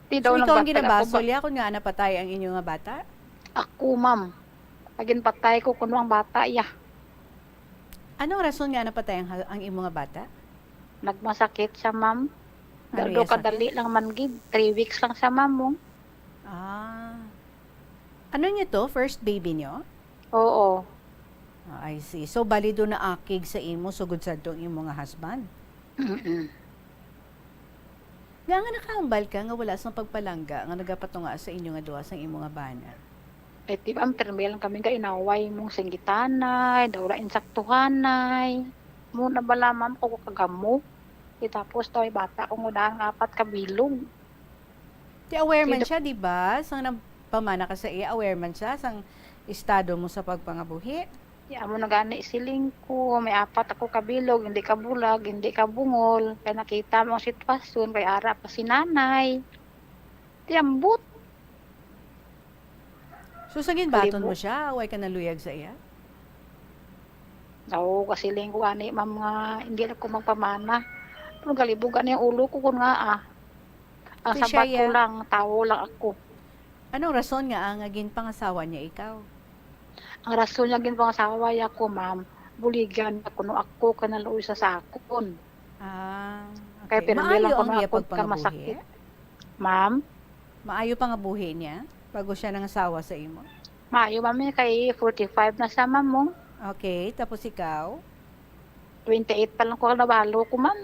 Ti So ikaw ang nagbatag ginabasol ako ya kung nga napatay ang inyo nga bata? Ako, ma'am. Agin patay ko kuno ang bata ya. Anong rason nga napatay ang imo nga bata? Nagmasakit siya, ma'am. Ano Dado yung sakit? kadali lang man gid. 3 weeks lang siya, ma'am, mo. Ano niyo to? First baby niyo? Oo. I see. So balido na akig sa imo sugod sa tong imo nga husband. Nga nakahambal ka nga wala sang pagpalangga nga nagapatunga sa inyo nga duha sang imo nga bana. Eh, di ba, permi lang kami ka inaway mong singgitanay, dawla insaktuhanay. Muna bala, ma'am, ko kagamo. Tapos daw ay bata kung unang 4 kabilog. Di aware man siya, di ba? Sang pamana ka sa iya, aware man siya sang estado mo sa pagpangabuhi. Amo na gani siling ko, may 4 ako kabilog, hindi ka bulag, hindi ka bungol. Kaya nakita mo ang sitwasyon, kaya ara pa si nanay. Tiambot. So sa ginbaton mo siya, away ka naluyag sa iya? Oo, kasi siling ko ani, ma'am, nga hindi na ko magpamana. Pero galibog ani ang ulo ko kun nga Ang So, sabat ko siya, lang, tawo lang ako. Anong rason nga ang agin pangasawa niya ikaw? Ang rason niya ginpangasawa ya ko, ma'am, buligan ako no ako kanaluoy sa sakon. Kaya Okay. pinamila Maayo ko ang na iya ako pagpangabuhi? kamasakit. Ma'am, Maayo pang abuhi niya bago siya nang asawa sa imo? maayo mami kay 45 na sa ma'am mo. Okay, tapos ikaw? 28 pa lang ko nabalo ko, ma'am.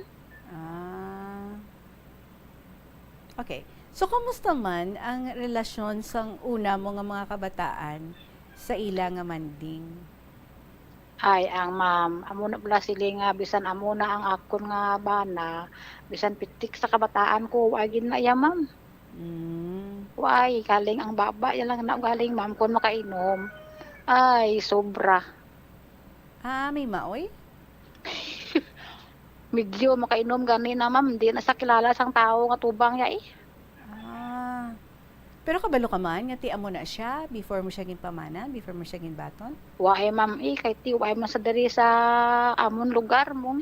Okay. So, kumusta man ang relasyon sang una mo nga mga kabataan sa ila nga manding? Ay, ang ma'am, amo na pala sila nga, bisan amo na ang akon nga bana, bisan pitik sa kabataan ko, agin na ya, ma'am. Why, galing ang baba, yan lang na galing, ma'am, kung makainom. Ay, sobra. May maoy? Medyo makainom gani na, ma'am, hindi na sa kilala sang tao nga tubang ya eh. Pero kabalo ka man, nga ti amo na siya before mo siya ginpamana, before mo siya ginbaton? Why, ma'am, kay ti, why man sa dari sa amon lugar mo.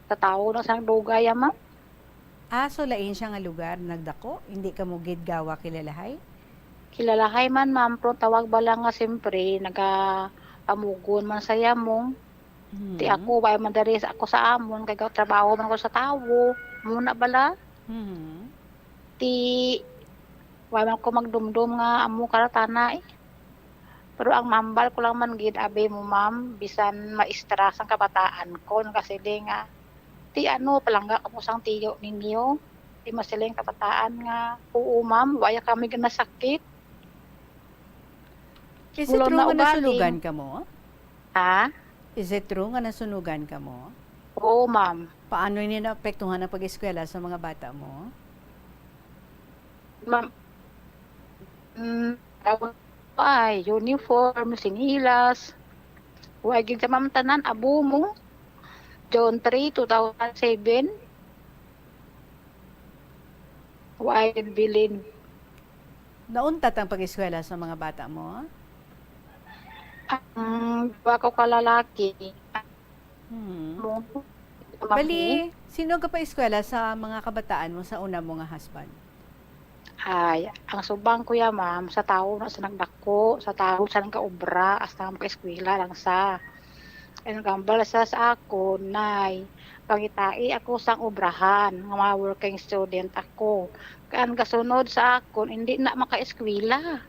Sa tao na sang dugay, ma'am. So lain siya nga lugar, nagdako? Hindi ka mo gid gawa kilalahay? Kilalahay man, ma'am, pero tawag ba lang nga siyempre, pamugon man saya mo. Ti ako, why man dari sa ako sa amon, kay trabaho man ko sa tao. Muna bala? Ti, why man ko magdumdum nga amo karatana eh. Pero ang mambal ko lang man gid abe mo, ma'am, bisan ma-stress ang kabataan ko kasi di nga ti ano palangga ko sang tiyo ninyo. Ti masiling kabataan nga oo, ma'am, waya kami ginasakit. Is it true nga nasulugan ka mo? Ha? Is it true nga nasunugan ka mo? Oo, ma'am. Paano niya naapektuhan ang pag-eskwela sa mga bata mo? Ma'am, ay, uniform, sinilas. Huwag yun sa ma'am tanan, abo mo. John 3, 2007. Huwag bilin. Nauntat ang pag-eskwela sa mga bata mo? Dua ko kalalaki. Bali, sino ka pa eskwela sa mga kabataan mo sa una mong husband? Ay, ang subang ko ya, ma'am, sa tao na sa nagdako, sa tao sa nagkaobra, hasta ang eskwela lang sa. Ang gambal sa ako, nay, pangitai ako sang obrahan, mga working student ako. Kaan kasunod sa ako, hindi na maka-eskwela.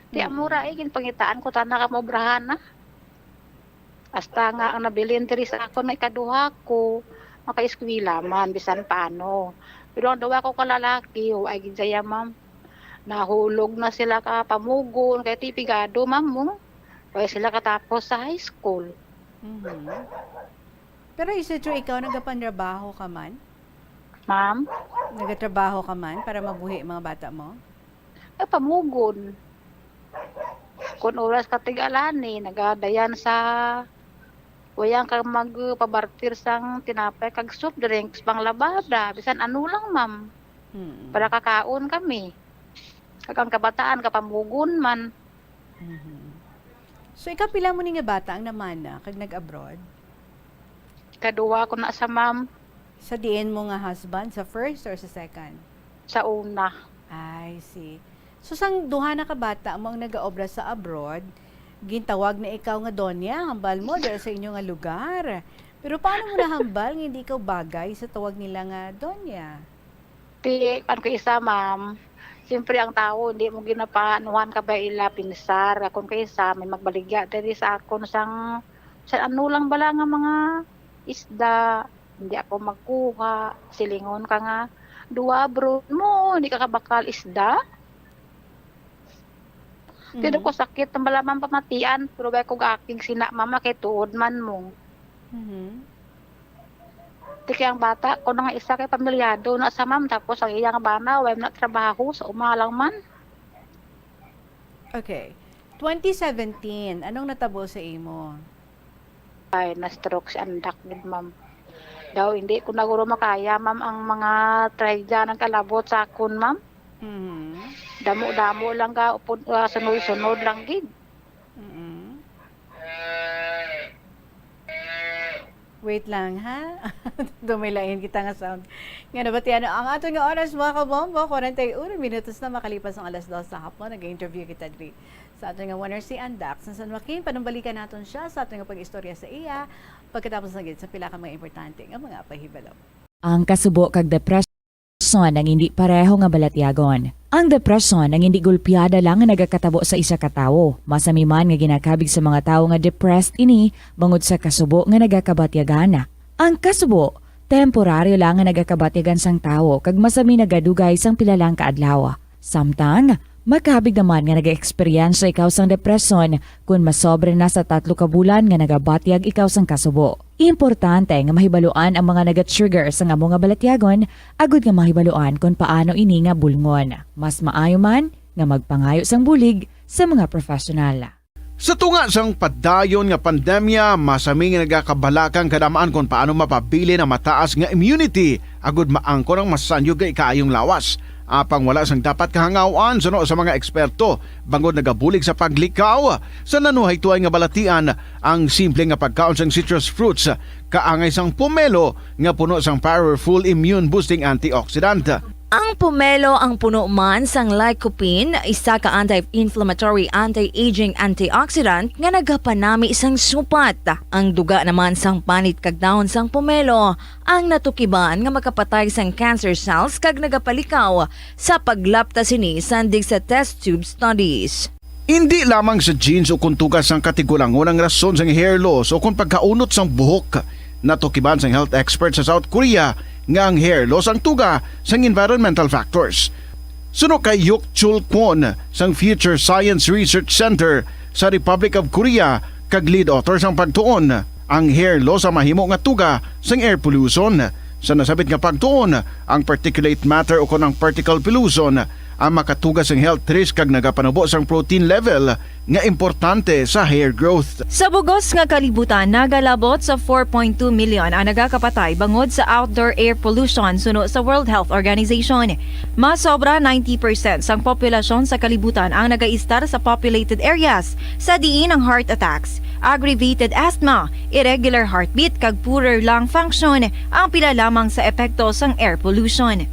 Di amura igin pangitaan ko tanah ka mobrahan na. Hasta nga ang nabilin diri sa ako na ikaduha ko, maka-eskwela man, bisan paano. Pero ang dawa ko kalalaki, ay gidaya ma'am. Nahulog na sila ka pamugon, kaya tipigado ma'am mo. Kaya sila katapos sa high school. Pero is it true ikaw nagapandrabaho ka man? Ma'am? Nagatrabaho ka man para mabuhi mga bata mo? Pamugon. Kung oras katigalani, nagadayan sa wayang kang magpabartir sang tinapay kag soft drinks pang labada bisan ano lang ma'am. Para kakaon kami. Kag ang kabataan kapamugon man. So ikaw pila mo ni nga bata ang namana kag nag-abroad? Kaduwa ko na sa ma'am. Sa diin mo nga husband, sa first or sa second? Sa una. I see. So sang duha na ka bata mo ang nag-aobra sa abroad, gintawag na ikaw nga Donya, hambal mo dahil sa inyo nga lugar. Pero paano mo nahambal nga hindi ikaw bagay sa tawag nila nga Donya? Ano ko isa, ma'am. Siyempre ang tao, hindi mo ginapaanuhan ka ba ila pinsar. Kung kaysa, may magbaligya dali sa akon sa ano lang bala nga mga isda. Hindi ako magkuha. Silingon ka nga. Dua bro mo, hindi ka kabakal isda. Pero ko sakit ang balaman pamatian, pero ba ko aking sina mama kay tuod man mo. Tiki ang bata, ko na nga isa kay pamilyado na sa ma'am, tapos ang iyang bana, wala na trabaho, sa umalang man. Okay. 2017, anong natabo sa imo? Ay, na-stroke si andak ni ma'am. Daw, hindi ko naguro makaya, ma'am, ang mga try dyan ang kalabot sa akon, ma'am. Damo-damo lang ka, sunod-sunod lang gid. Wait lang ha. Dumilain kita nga sound. Nga nabati ang ato nga oras mga kabombo, 41 minutos na makalipas ang alas 2 sa hapon. Nag-interview kita diri sa ato nga winner si Andak sa San Joaquin. Panumbalikan naton siya sa ato nga pag-istorya sa iya pagkatapos ng sa pila ka mga importante nga mga pahibalo. Ang kasubo kag depresyon ang hindi pareho nga balatyagon. Ang depresyon ang hindi gulpiyada lang nga nagakatabo sa isa ka tawo. Masami man nga ginakabig sa mga tawo nga depressed ini bangod sa kasubo nga nagakabatyagan. Ang kasubo, temporaryo lang nga nagakabatyagan sang tawo kag masami nagadugay sang pila lang ka adlaw. Samtang makabig naman nga nag-experience ikaw sang depresyon kung masobre na sa 3 ka bulan nga nagabatyag ikaw sang kasubo. Importante nga mahibaluan ang mga naga-trigger sa nga mga balatyagon, agud nga mahibaluan kung paano ini nga bulngon. Mas maayo man nga magpangayo sang bulig sa mga profesional. Sa tunga sang padayon nga pandemya, masami nga nagakabalakang kadamaan kung paano mapabili na mataas nga immunity agud maangkon ang masanyo gay kaayong lawas. Apang wala sang dapat kahangawan suno sa mga eksperto bangod nagabulig sa paglikaw sa nanuhay tuay nga balatian ang simple nga pagkaon sang citrus fruits kaangay sang pomelo nga puno sang powerful immune boosting antioxidant. Ang pomelo ang puno man sang lycopene, isa ka anti-inflammatory, anti-aging antioxidant nga nagapanami sang supat. Ang duga naman sang panit kag dahon sang pomelo ang natukiban nga makapatay sang cancer cells kag nagapalikaw sa paglapta sini sandig sa test tube studies. Hindi lamang sa genes o kung tugas sang katigulangon ang rason sang hair loss o kung pagkaunot sang buhok. Natukiban sang health expert sa South Korea nga ang hair loss ang tuga sang environmental factors. Suno kay Yuk Chul Kwon sang Future Science Research Center sa Republic of Korea, kag lead author sang pagtuon ang hair law sa mahimo nga tuga sang air pollution. Sa nasabit nga pagtuon ang particulate matter o kon ang particle pollution ang makatuga sang health risk kag nagapanubo sang protein level nga importante sa hair growth. Sa bugos nga kalibutan, nagalabot sa 4.2 million ang nagakapatay bangod sa outdoor air pollution suno sa World Health Organization. Mas sobra 90% sang populasyon sa kalibutan ang nagaistar sa populated areas sa diin ang heart attacks, aggravated asthma, irregular heartbeat kag poorer lung function ang pila lamang sa epekto sang air pollution.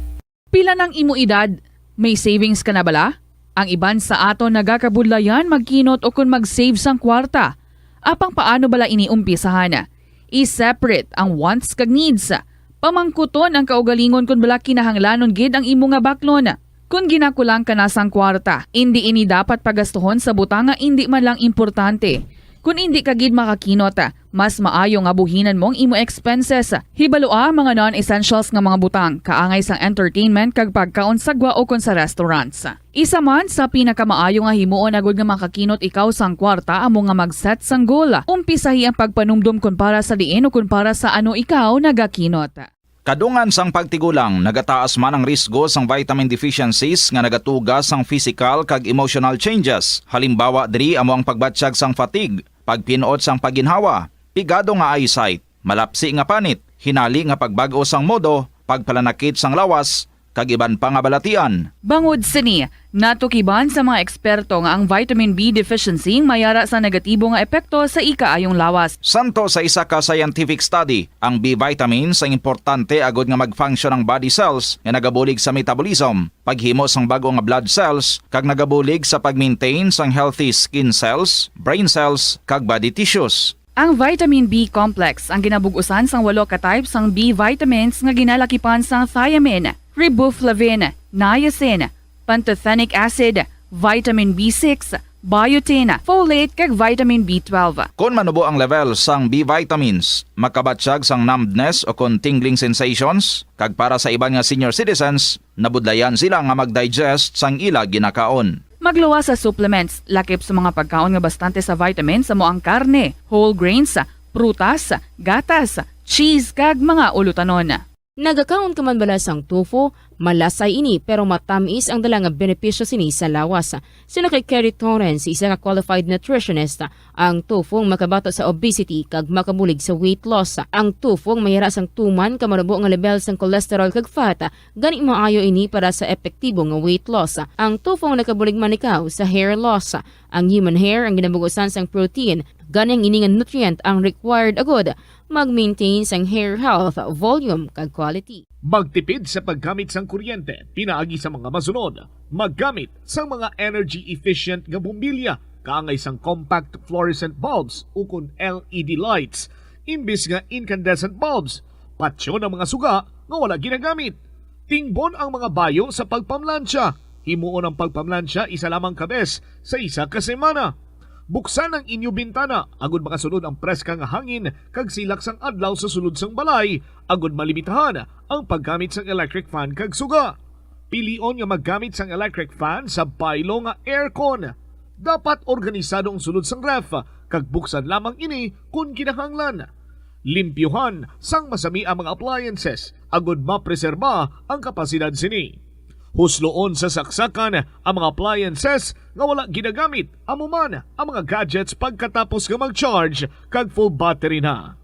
Pila ng imo edad? May savings ka na bala? Ang iban sa ato nagakabudlayan magkinot o kung mag-save sang kwarta. Apang paano bala iniumpisahan? I-separate ang wants kag needs. Pamangkuton ang kaugalingon kung bala kinahanglanon gid ang imo nga baklon. Kung ginakulang ka na sang kwarta, hindi ini dapat pagastuhon sa butang nga hindi man lang importante. Kung hindi ka gid makakinot, mas maayo nga buhinan mong imo expenses. Hibaloa mga non-essentials nga mga butang, kaangay sang entertainment kag pagkaon sa gwa o kon sa restaurants. Isa man sa pinakamaayo nga himuon agud nga makakinot ikaw sang kwarta amo nga mag-set sang goal. Umpisahi ang pagpanumdum kun para sa diin o kun para sa ano ikaw nagakinot. Kadungan sang pagtigulang, nagataas man ang risgo sang vitamin deficiencies nga nagatugas sang physical kag emotional changes. Halimbawa diri amo ang pagbatsyag sang fatigue, pagpinuot sang paginhawa, pigado nga eyesight, malapsi nga panit, hinali nga pagbago sang modo, pagpalanakit sang lawas, kag iban pa nga balatian. Bangod sini, natukiban sa mga eksperto nga ang vitamin B deficiency mayara sa negatibo nga epekto sa ikaayong lawas. Santo sa isa ka scientific study, ang B vitamins ang importante agod nga mag-function ang body cells nga nagabulig sa metabolism, paghimo sang bago nga blood cells, kag nagabulig sa pag-maintain sang healthy skin cells, brain cells, kag body tissues. Ang vitamin B complex ang ginabugusan sang 8 ka types sang B vitamins nga ginalakipan sang thiamine, riboflavin, niacin, pantothenic acid, vitamin B6, biotin, folate kag vitamin B12. Kung manubo ang level sang B vitamins, makabatsyag sang numbness o kung tingling sensations, kag para sa iban nga senior citizens, nabudlayan sila nga mag-digest sang ila ginakaon. Magluwa sa supplements, lakip sa mga pagkaon nga bastante sa vitamins sa moang karne, whole grains, prutas, gatas, cheese kag mga ulutanon. Nagakaon ka man bala sang tofu, malasay ini pero matamis ang dala nga benepisyo sini sa lawas. Sino kay Kerry Torrens, isa ka qualified nutritionist, ang tofu ang makabato sa obesity kag makabulig sa weight loss. Ang tofu ang mayara sang tuman ka manubo nga level sang cholesterol kag fat, gani maayo ini para sa epektibo nga weight loss. Ang tofu ang nakabulig man ikaw sa hair loss. Ang human hair ang ginabugusan sang protein, ganing ini nga nutrient ang required agod mag-maintain sang hair health, volume kag quality. Magtipid sa paggamit sang kuryente, pinaagi sa mga masunod. Maggamit sa mga energy-efficient nga bumbilya, kaangay sang compact fluorescent bulbs ukon LED lights, imbis nga incandescent bulbs. Patsyo ng mga suga nga wala ginagamit. Tingbon ang mga bayo sa pagpamlansya. Himuon ang pagpamlansya isa lamang kabes sa isa ka semana. Buksan ang inyo bintana, agud makasunod ang preska nga hangin kag silak sang adlaw sa sulod sang balay, agud malimitahan ang paggamit sang electric fan kag suga. Pilion nga maggamit sang electric fan sa baylo nga aircon. Dapat organisado ang sulod sang ref, kag buksan lamang ini kung kinahanglan. Limpyuhan sang masami ang mga appliances, agud mapreserba ang kapasidad sini. Husloon sa saksakan ang mga appliances nga wala ginagamit, amuman ang mga gadgets pagkatapos nga mag-charge kag full battery na.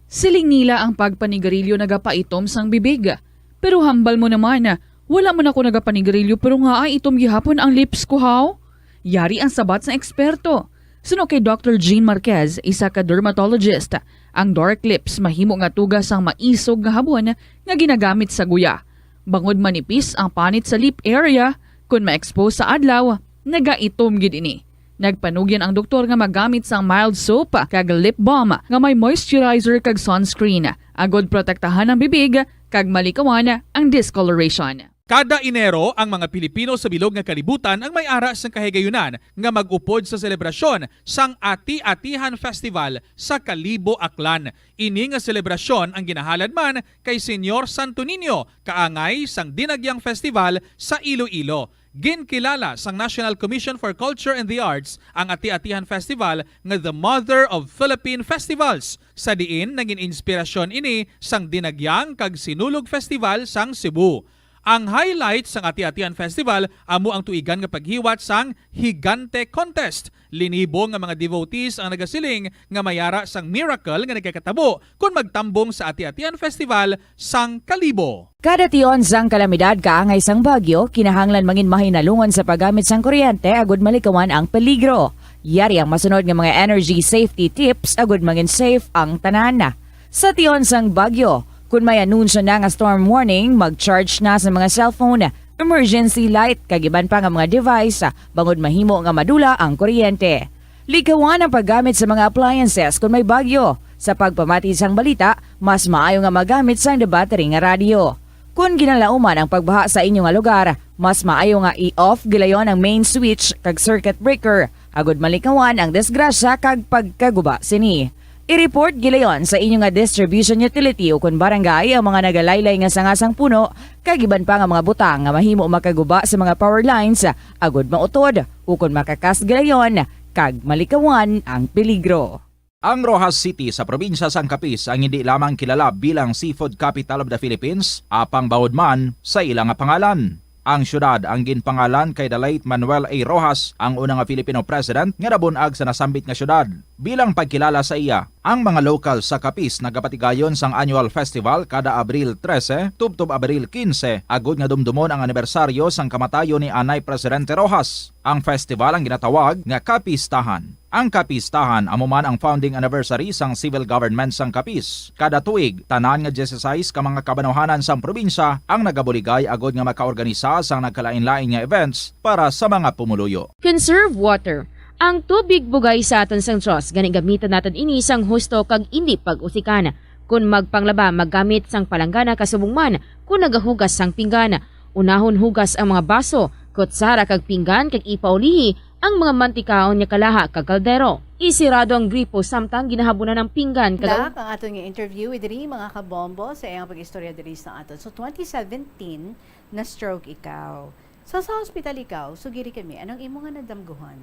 Siling nila ang pagpanigarilyo nagapaitom sang bibig. Pero hambal mo naman, wala mo na ko nagapanigarilyo pero nga ay itom gihapon ang lips ko haw. Yari ang sabat sa eksperto. Suno kay Dr. Jean Marquez, isa ka dermatologist, ang dark lips mahimo nga tugas sang maisog nga habon nga ginagamit sa guya. Bangod manipis ang panit sa lip area, kung ma-expose sa adlaw, nagaitom gid ini. Nagpanugyan ang doktor nga magamit sang mild soap kag lip balm nga may moisturizer kag sunscreen, agod protektahan ang bibig kag malikawan ang discoloration. Kada Enero, ang mga Pilipino sa bilog nga kalibutan ang may ara sang kahigayunan nga mag-upod sa selebrasyon sang Ati-Atihan Festival sa Kalibo, Aklan. Ini nga selebrasyon ang ginahalad man kay Senyor Santo Niño, kaangay sang Dinagyang Festival sa Iloilo. Ginkilala sang National Commission for Culture and the Arts ang Ati-Atihan Festival nga the Mother of Philippine Festivals. Sa diin naging inspirasyon ini sang Dinagyang kag Sinulog Festival sang Cebu. Ang highlight sang Ati-Atihan Festival amo ang tuigan nga paghiwat sang Higante Contest. Linibo nga mga devotees ang nagasiling nga mayara sang miracle nga nagkakatabo kung magtambong sa Ati-Atihan Festival sang Kalibo. Kada tion sang kalamidad kaangay sang bagyo, kinahanglan mangin mahinalungon sa paggamit sang kuryente agud malikawan ang peligro. Yari ang masunod nga mga energy safety tips agud mangin safe ang tanan. Sa tion sang bagyo, kung may anunsyo na nga storm warning, mag-charge na sa mga cellphone, emergency light, kagiban pa nga mga device, bangod mahimo nga madula ang kuryente. Likawan ang paggamit sa mga appliances kung may bagyo. Sa pagpamati sang balita, mas maayo nga magamit sang debattery nga radio. Kung ginalauman ang pagbaha sa inyong nga lugar, mas maayo nga i-off gilayon ang main switch kag circuit breaker, agud malikawan ang disgrasya kag pagkaguba sini. I-report gilayon sa inyong nga distribution utility o kun barangay ang mga nagalaylay nga sangasang puno, kagiban pa nga mga butang nga mahimo makaguba sa mga power lines, agud mautod o kun makakas gilayon, kag malikawan ang peligro. Ang Rojas City sa probinsya sang Capiz ang hindi lamang kilala bilang seafood capital of the Philippines, apang bawod man sa ilang nga pangalan. Ang syudad ang ginpangalan kay the late Manuel A. Rojas, ang unang Filipino president nga nabunag sa nasambit nga syudad. Bilang pagkilala sa iya, ang mga local sa Capiz nagapatigayon sang annual festival kada Abril 13 tubtob Abril 15, agud nga dumdumon ang anibersaryo sang kamatayon ni Anay Presidente Rojas. Ang festival ang ginatawag nga Capistahan. Ang Capistahan amo man ang founding anniversary sang civil government sang Capiz. Kada tuig, tanan nga 16 ka mga kabanuhanan sang probinsya ang nagabuligay agud nga makaorganisa sang nagkalain-lain nga events para sa mga pumuluyo. Conserve water. Ang tubig bugay sa aton sang Diyos, gani gamitan natin ini sang husto kag indi pag-usikan. Kung magpanglaba, maggamit sang palanggana kasubong man, kung nagahugas sang pinggana. Unahon hugas ang mga baso, kutsara kag pinggan kag ipaulihi ang mga mantikaon niya kalaha kag kaldero. Isirado ang gripo samtang ginahabunan ng pinggan Dak ang aton nga interview with diri mga kabombo sa iyang pag-istorya diri sa aton. So 2017 na stroke ikaw. So sa hospital ikaw, sugiri kami, anong imo nga nadamguhan?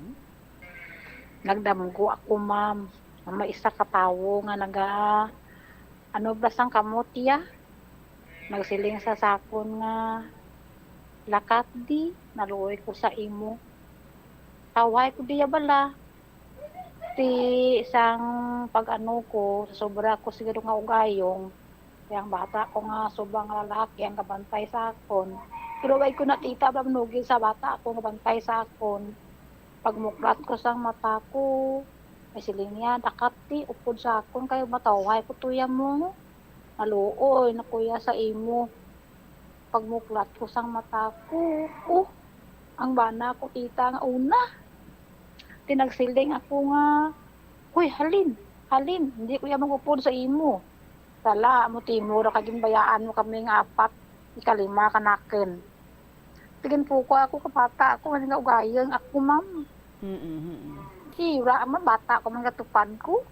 Nagdamgo ako, ma'am. May isa ka tawo nga basang kamot ya. Nagsiling sa sakon nga lakat di, naluoy ko sa imo. Taway ko diya bala. Ti isang pag-ano ko, sobra ko siguro nga ugayong. Yang bata ko nga subang lalaki ang kabantay sa akon. Pero way ko nakita ba manugil sa bata ko nga bantay sa akon. Pagmuklat ko sa mata ko, ay siling niya, dakati, upod sa akon, kayo mataway ko tuya mo. Naluoy, nakuya sa imo. Pagmuklat ko sa mata ko, ang bana ko tita nga una. Tinagsiling ako nga, uy, halin, hindi ko yaman upod sa imo. Sala, mo timuro, kaging bayaan mo kami nga 4, ikalima kanakin. Tigin po ko ako kapata ako, nga ugayang ako, ma'am. Hira, man, bata ko, mga tupad ko.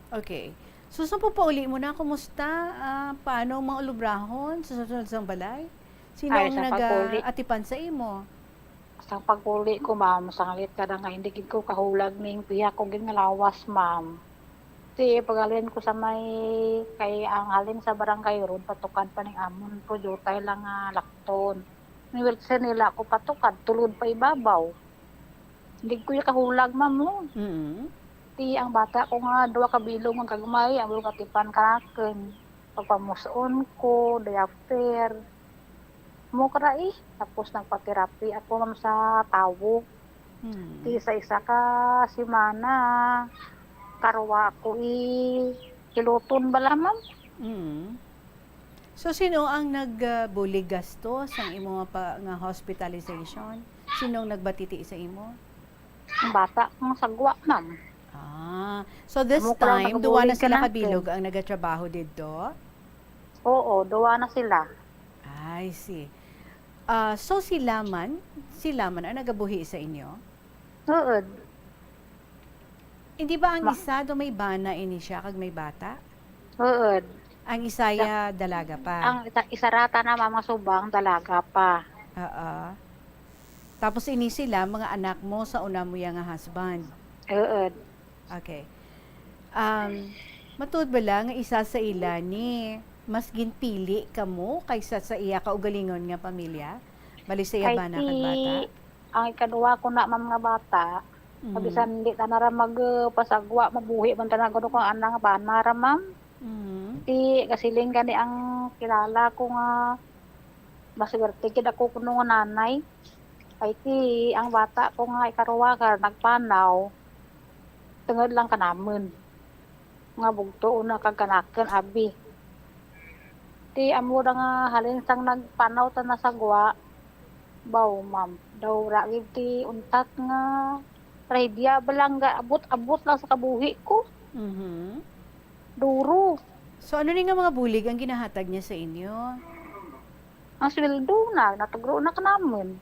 Okay. So, saan po pauli mo na? Kumusta? Paano mga ulubrahon sa susunod sa balay? Sino Ay, ang sa pagpuli. nag-atipan sa imo? Sa pagpuli ko, ma'am, sangalit ka na nga, hindi gid ko kahulag ning piya ko gid nga lawas, ma'am. Kasi pagalin ko sa may, kay ang halin sa barangay road, patukan pa ning amon ko, jutay lang nga lakton. Niwirtse nila ako patukan, tulod pa ibabaw. Hindi ko yung kahulag, ma'am, no? Ti ang bata ko nga, 2 kabilong ang kagumay, ang mga katipan kanakin. Pagpamuson ko, diapter. Mukra tapos nagpa-therapy ako, ma'am, sa tawo. Ti isa ka simana, karwa ako kiluton bala, ma'am. So, sino ang nag-bully gastos ang imo nga hospitalization? Sinong nagbatiti sa imo? Ang bata kong sagwa, ma'am. So this Amo ko lang time, duwa na nakabuli sila ka natin. kabilog ang nagatrabaho dito? Oo, duwa na sila. I see. So sila man ang nagabuhi sa inyo? Oo. Hindi ba ang isa do may bana ini siya kag may bata? Oo. Ang isaya dalaga pa. Ang isarata na mama subang dalaga pa. Oo. Tapos ini sila, mga anak mo sa una mo yung husband. Oo. Okay. Matud ba lang nga isa sa ila ni mas ginpili ka mo kaysa sa iya kaugalingon nga pamilya? Bali sa iya ba na kag bata? Ang ikaduha ko na mga bata, kabisan hindi ta nara magpasagwa, mabuhi man ta na ko anang bana ra ma'am. Ti kasiling gani ang kilala ko nga maswerte gid ako kuno nga nanay. Ay ti ang bata ko nga ikaduha ka nagpanaw. Tungod lang kanamon. Nga bugto una kag kanaken abi. Ti amo nga halin sang nagpanaw ta na sagwa. Baw ma'am, daw ra gid ti untat nga trahedya balangga abot-abot lang sa kabuhi ko. Duro. So ano ni nga mga bulig ang ginahatag niya sa inyo? Ang sweldo na, natugro na kanamon.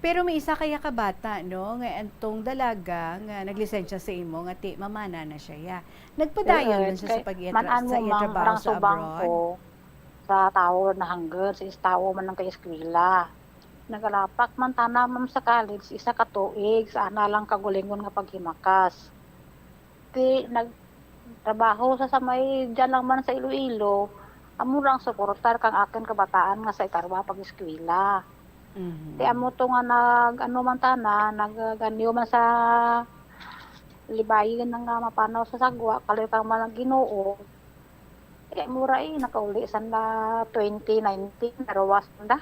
Pero may isa kaya ka bata, no? Nga antong dalaga nga naglisensya sa imo nga ti mamana na siya ya. Nagpadayon man siya sa man-ano, trabaho sa abroad. Bangko, sa tao na hanggar, sa tao man ng kay eskwela. Nagalapak man tana ma'am sa college, isa ka tuig, sa ana lang kagulingon nga paghimakas. Ti nagtrabaho sa may dyan lang man sa Iloilo, amurang suportar kang akin kabataan nga sa ikarwa pag-eskwela. Ti amo to nga ano man tana, nagganyo man sa libayin nga mapanaw sa sagwa, kaloy kang man Ginoo. Mura nakauli sanda 2019, narawas na.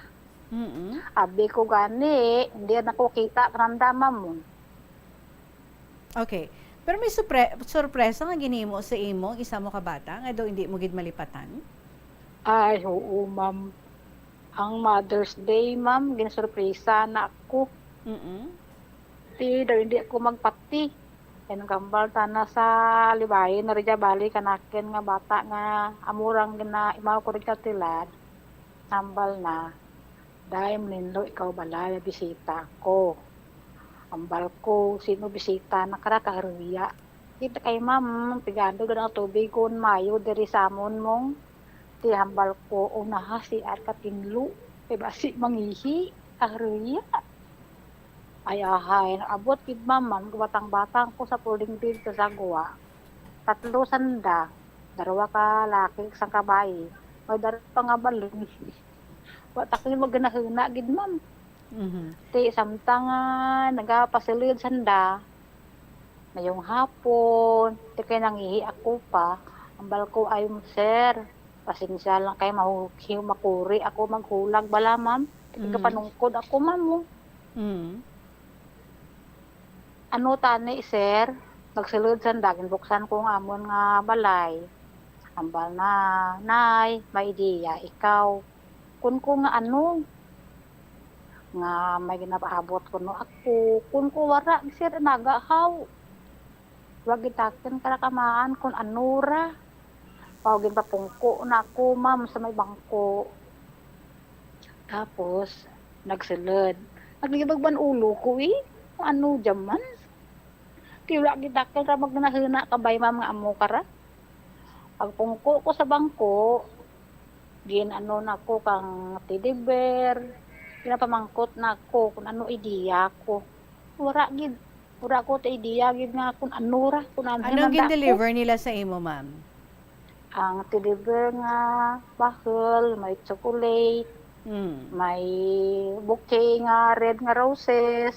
Abi ko gani, hindi na ko kita kanandama mo. Okay. Pero may sorpresa nga ginimo sa imo, isa mo ka bata, nga daw hindi mo gid malipatan? Ay, oo, ma'am. Ang Mother's Day, ma'am, ginsurpresa na ako. Ti, daw hindi ako magpati. Yan kambal tana sa libayin, na rin bali kanakin nga bata nga amurang gina imaw ko rin katilad. Nambal na. Dahil nindo ikaw balay, bisita ko. Ambal ko, sino bisita na karakaruya. Kita kay ma'am, pigado doon ang tubig ko, mayo, diri samon mong. Ti hambal ko, unaha si Arkatinlu. Diba si mangihi, karuya. Ay ahay, abot kid ma'am, batang-batang ko sa puling din sa sagwa. 3 sanda, 2 ka laki, 1 kabayi. May daro pa nga balon. Watak ni maganahuna gid ma'am. Ti samtang nagapasilid sanda. Ngayong hapon, ti kay nangihi ako pa. Ambal ko ay sir. Pasensya lang kay mahukiw makuri ako maghulag bala ma'am. Ti kapanungkod ako ma'am. Ano tani sir? Nagsilid sanda, ginbuksan ko ng amon nga balay. Ambal na, nay, may ideya, ikaw. Kun ko nga ano, nga may ginapaabot ko no ako. Kun ko wara, sir, nagahaw. Wag itakin karakamaan kun anura. Pawagin papungko na ako, ma'am, sa may bangko. Tapos, nagsilid. Naglibagban ulo ko ano jaman? Kaya gitakil ra magnahina kabay ma'am nga amo kara. Pagpungko ko sa bangko, gin ano na ko kang teddy bear, pinapamangkot na ko kung ano ideya ko. Wala ko ta ideya gid nga kung ano ra. Anong gin-deliver nila sa imo, ma'am? Ang teddy bear nga bahol, may chocolate, may bouquet nga red nga roses.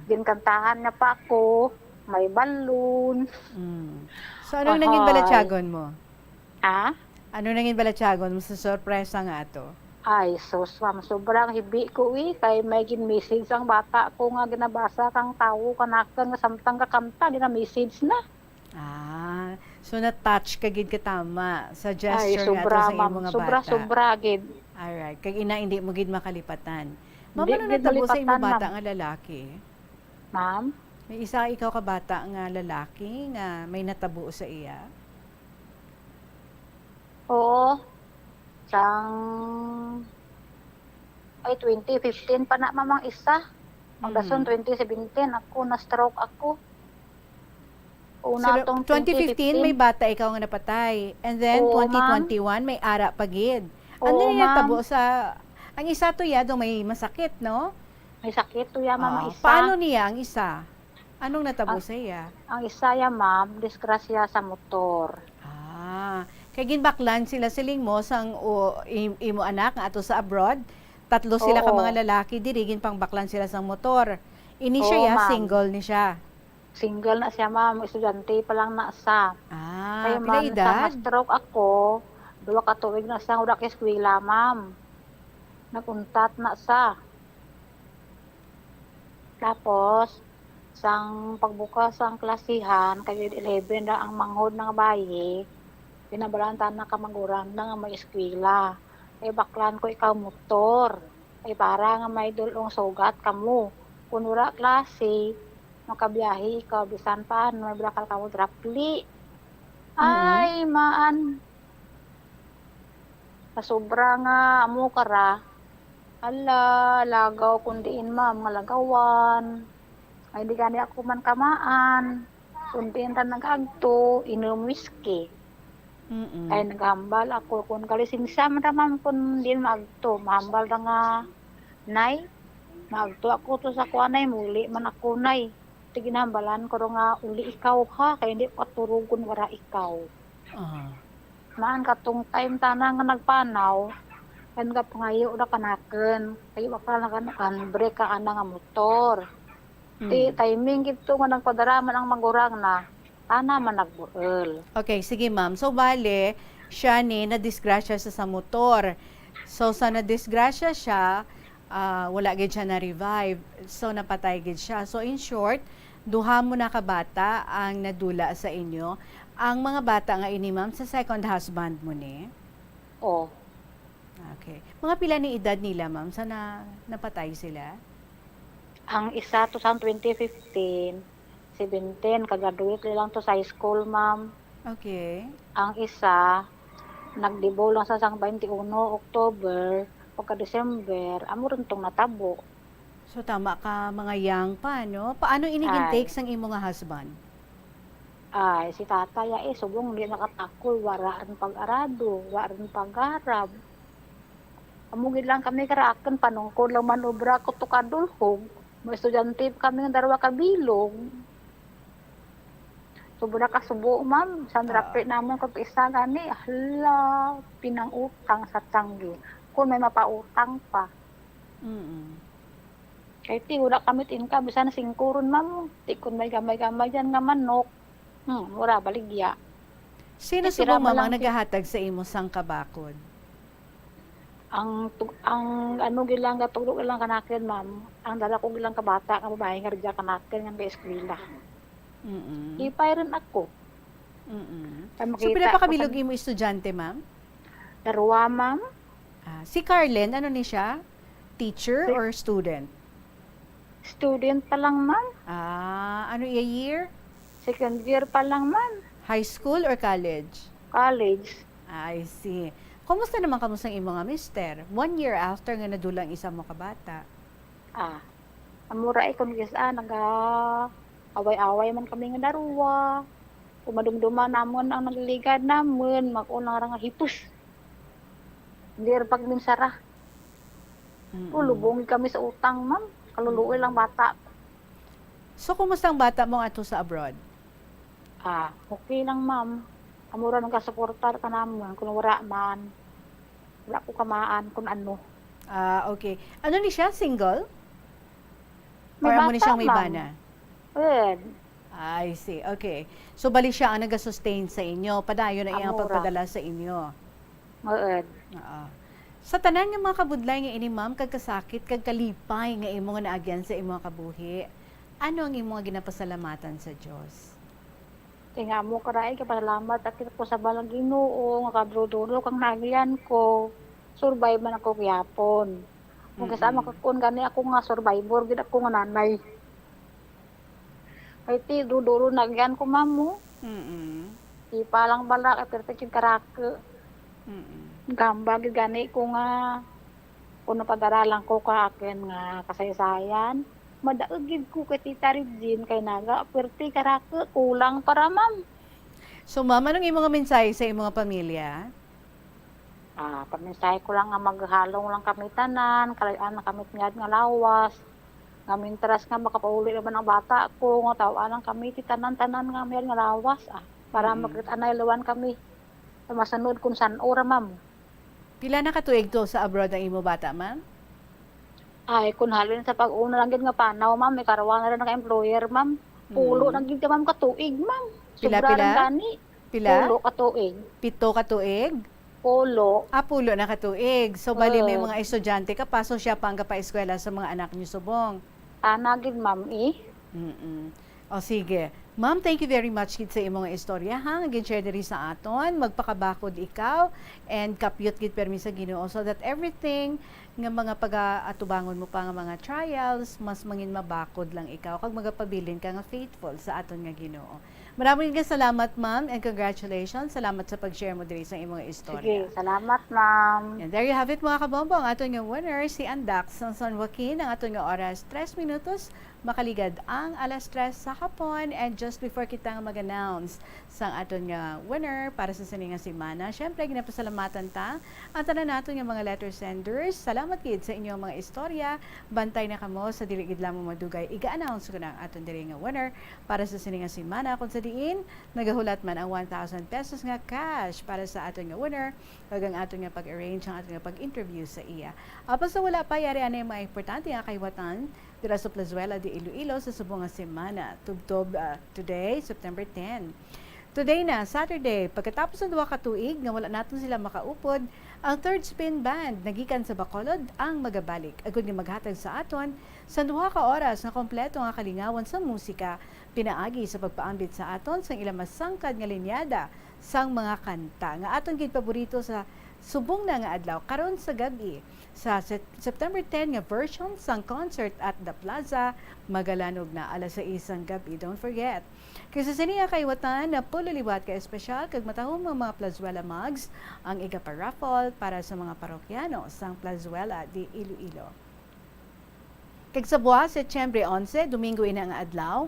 Ginkantahan na pa ako, may balloon. So anong naging balatyagon mo? Ano naging balatyagon mo sa sorpresa nga ato? Ay, ma'am, sobrang hibi ko kay may gin-message ang bata ko nga ginabasa kang tawo kanakan nga samtang kakanta, gina-message na. So na-touch ka gid ka tama sa gesture nga ato sa imo nga bata. Sobra gid. Alright, kag ina hindi mo gid makalipatan. Ma'am, ano natabo sa imo bata nga lalaki? Ma'am? May isa ikaw ka bata nga lalaki nga may natabo sa iya? Oo. Ay 2015 pa na mamang isa. Ang dason 2017 ako na-stroke ako. Una tong 2015 may bata ikaw nga napatay. And then 2021 may ara pa gid. Ano ni natabo sa Ang isa to ya, may masakit, no? May sakit to ya, ma'am, isa. Paano niya ang isa? Anong natabo sa iya? Ang isa ya, ma'am, disgrasya sa motor. Kay ginbaklan sila siling mo sang imo anak nga ato sa abroad. Tatlo sila ka Oo. mga lalaki dirigin pang baklan sila sang motor. Ini Oo, siya ya, ma'am. single ni siya. Single na siya, ma'am. Estudyante pa lang na siya. Kaya, Pila ma'am, edad? sa na-stroke ako, 2 ka tuig na siya, udak eskwela, ma'am. Naguntat na siya. Tapos, sang pagbukas ang klasihan, kayo 11 na ang manghod ng bayi, pinabalantan na kamagurang na nga may eskwela. Ay baklan ko ikaw motor. Ay para nga may dulong sugat kamo. Kunura klase, makabiyahe ikaw, bisan pa, may bakal kamo drapli. Ay, maan. Pasobra nga, amo kara. Ala, lagaw kundiin ma'am, nga lagawan. Ay, di gani ako man kamaan. Kundiin ta nag-agto, inom whiskey. Ay, naghambal ako. Kung kalisinsa, ma'am, kung din maagto. Mahambal na nga, nay. Maagto ako to sa kuanay, muli man ako, nay. Tiginambalan ko nga, uli ikaw ha, kaya hindi paturugon wala ikaw. Maan katong time tanang nga nagpanaw, kan ka pangayo na kanaken, kayo bakla na handbrake ka ana nga motor. Ti timing gito nga nagpadaraman ang magurang na, ana man nagbuel. Okay, sige ma'am. So, bale, siya ni na-disgrasya sa motor. So, sa na-disgrasya siya, wala gid siya na-revive. So, napatay gid siya. So, in short, duha mo na ka bata ang nadula sa inyo. Ang mga bata nga ini, ma'am, sa second husband mo ni? Oh. Okay. Mga pila ni edad nila, ma'am? Sana napatay sila? Ang isa to sa 2015, 17, kagaduit lang to sa high school, ma'am. Okay. Ang isa, nagdibo lang sa sang 21 October, pagka December, amo rin tong natabo. So, tama ka, mga young pa, no? Paano inigintake sang imo nga husband? Ay, si tataya subong di nakatakol, wala rin pag-arado, wala rin pag-arab. Amugid lang kami karakan, panungkod lang manobra ko to kadulhog. May estudyante kami ng darawa kabilog. Sobra ka subo, ma'am. Sa rapit naman kung isa gani, hala, pinang-utang sa tanggi. Kung may mapautang pa. Kaya ti, wala kami tinka, bisa na singkuron, ma'am. Ti, kung may gamay-gamay dyan nga manok, wala, baligya. Sino subong ma'am ang naghahatag sa imo sang kabakod? Ang ano gilang gatulog lang kanakin, ma'am. Ang dala ko gilang kabata, nga babae nga rin kanakin, nga eskwela. Ipay rin ako. So, pila pa kabilog imo estudyante, ma'am? Darwa, ma'am. Si Carlen, ano ni siya? Teacher or student? Student pa lang, ma'am. Ano iya year? Second year pa lang, ma'am. High school or college? College. I see. Kumusta naman kamusta ang imo nga mister? 1 year after nga nadulang isa mo kabata. Amura ikon gisa, away-away man kami nga darwa. Kumadumduman namon ang nagliligad namon, mag-unang nga hipos. Hindi rin pag minsara. Lubungi kami sa utang, ma'am. Kaluluoy lang bata. So, kumusta ang bata mo ato sa abroad? Okay lang, ma'am. Amura nang kasuportar ka naman kung wala man. Wala ko kamaan kung ano. Okay. Ano ni siya? Single? May Or amo ni bata, siyang may ma'am. bana? Well, I see. Okay. So, bali siya ang nag-sustain sa inyo. Padayon na iyang Amura. pagpadala sa inyo. Oo. Sa tanan nga mga kabudlay nga ini, ma'am, kagkasakit, kagkalipay nga imo nga naagyan sa imo nga kabuhi. Ano ang imo nga ginapasalamatan sa Dios? Tinga mo karay, kapasalamat akit ko sa balang Ginoo, nga kadro-duro kang nagyan ko. Survive man ako gyapon. Kung kasama ko kun gani ako nga survivor, gid ako nga nanay. Kay ti duro nagyan ko, mamo. Ipa lang bala ka pertekid karake. Gamba gid gani ko nga kuno padaralan ko ka akin nga kasaysayan. Madaog gid ko kay Tita Regine kay naga perti karake kulang para, ma'am. So, ma'am, anong imo nga mensahe sa imo nga pamilya? Paminsahe ko lang nga maghalong lang kami tanan, kalayaan na kami nga lawas. Ngamin teras nga makapauli naman ang bata ko, nga tawaan kami ti tanan-tanan nga may nga lawas. Para magkita-anay lawan kami. Masanod kung saan ora, ma'am. Pila na katuig to sa abroad ang imo bata, ma'am? Ay, kung halin sa pag-una lang gid nga panaw, ma'am, may karawan na rin ng employer, ma'am. Pulo na gid ka, ma'am, katuig, ma'am. Pila, Sobra pila? rin gani. Pila? Pulo katuig. 7 katuig? Pulo. Pulo na katuig. So, bali may Oo. mga estudyante ka pa, so siya pang pa-eskwela sa mga anak niyo subong. Nagid, ma'am, O sige. Ma'am, thank you very much kid sa imong istorya ha. Nga share diri sa aton, magpakabakod ikaw and kapyot gid permi sa Ginoo so that everything nga mga pag-atubangon mo pa nga mga trials mas mangin mabakod lang ikaw kag magapabilin ka nga faithful sa aton nga Ginoo. Maraming salamat, ma'am, and congratulations. Salamat sa pag-share mo diri sa imong istorya. Sige, salamat, ma'am. And there you have it, mga kabombo. Ang aton nga winner, si Andax ng San Joaquin. Ang aton nga oras, 3 minutos. Makaligad ang alas 3 sa hapon. And just before kita nga mag-announce sa aton nga winner para sa sininga semana, syempre, ginapasalamatan ta ang tanan naton nga mga letter senders. Salamat, kid, sa inyong mga istorya. Bantay na kamo sa diligid lamang madugay. Iga-announce ko na ang aton diri nga winner para sa sininga semana. Kung sa diin, nagahulat man ang 1,000 pesos nga cash para sa aton nga winner. Kag ang aton nga pag-arrange, ang aton nga pag-interview sa iya. Apas sa wala pa, yari ano yung mga importante nga kaywatan dira sa Plazuela de Iloilo sa subong nga semana. Tubtob today, September 10. Today na, Saturday, pagkatapos ng 2 ka tuig nga wala naton sila makaupod, ang third spin band nagikan sa Bacolod ang magabalik. Agud nga maghatag sa aton sa 2 ka oras na kompleto nga kalingawan sa musika, pinaagi sa pagpaambit sa aton sang ilang masangkad nga linyada sang mga kanta nga aton gid paborito sa subong na nga adlaw karon sa gabi sa September 10 nga version sang concert at the Plaza magalanog na alas 6 ang gabi. Don't forget. Kaysa sa niya kaywatan na puliliwat ka espesyal kag matahong mga Plazuela mugs ang igaparaffle para sa mga parokyano sang Plazuela de Iloilo. Kag sa buwas, Setyembre 11, Domingo ina nga adlaw,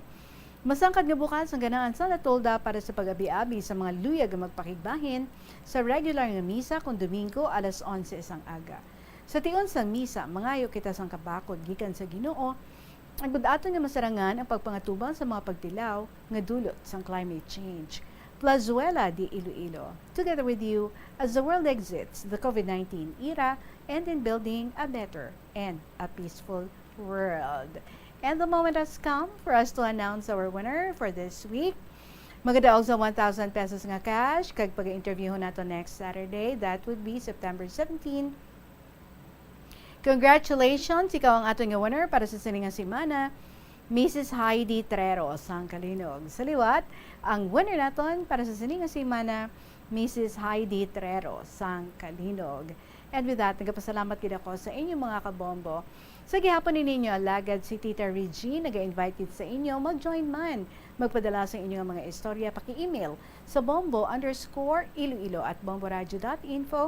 masangkad nga bukas ang ganahan sa natolda para sa pag-abi-abi sa mga luyag nga magpakigbahin sa regular nga misa kung Domingo alas 11 sang aga. Sa tion sang misa, mangayo kita sang kabakod gikan sa Ginoo, ang budaton nga masarangan ang pagpangatubang sa mga pagtilaw nga dulot sang climate change. Plazuela de Iloilo, together with you as the world exits the COVID-19 era and in building a better and a peaceful world. And the moment has come for us to announce our winner for this week. Magadaog sa 1,000 pesos nga cash kag pag-interview nato next Saturday. That would be September 17. Congratulations! Ikaw ang ato nga winner para sa siningang semana, Mrs. Heidi Trero sang Kalinog. Sa liwat, ang winner naton para sa siningang semana, Mrs. Heidi Trero sang Kalinog. And with that, nagpasalamat gid ako sa inyong mga kabombo. Sa gihapon ninyo, lagad si Tita Regine, nag-invite sa inyo, mag-join man. Magpadala sa inyong mga istorya, paki-email sa bombo_iloilo@bomboradio.info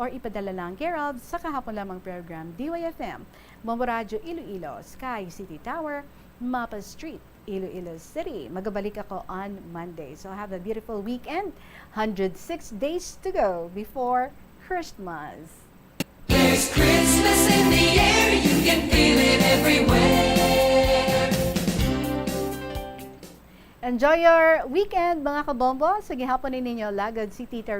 or ipadala lang Gerald sa kahapon lamang program DYFM, Bombo Radio Iloilo, Sky City Tower, Mapa Street, Iloilo City. Magabalik ako on Monday. So have a beautiful weekend. 106 days to go before Christmas. There's Christmas in the air, you can feel it everywhere. Enjoy your weekend, mga kabombo. Sa gihapon ninyo, lagad si Tita Regine.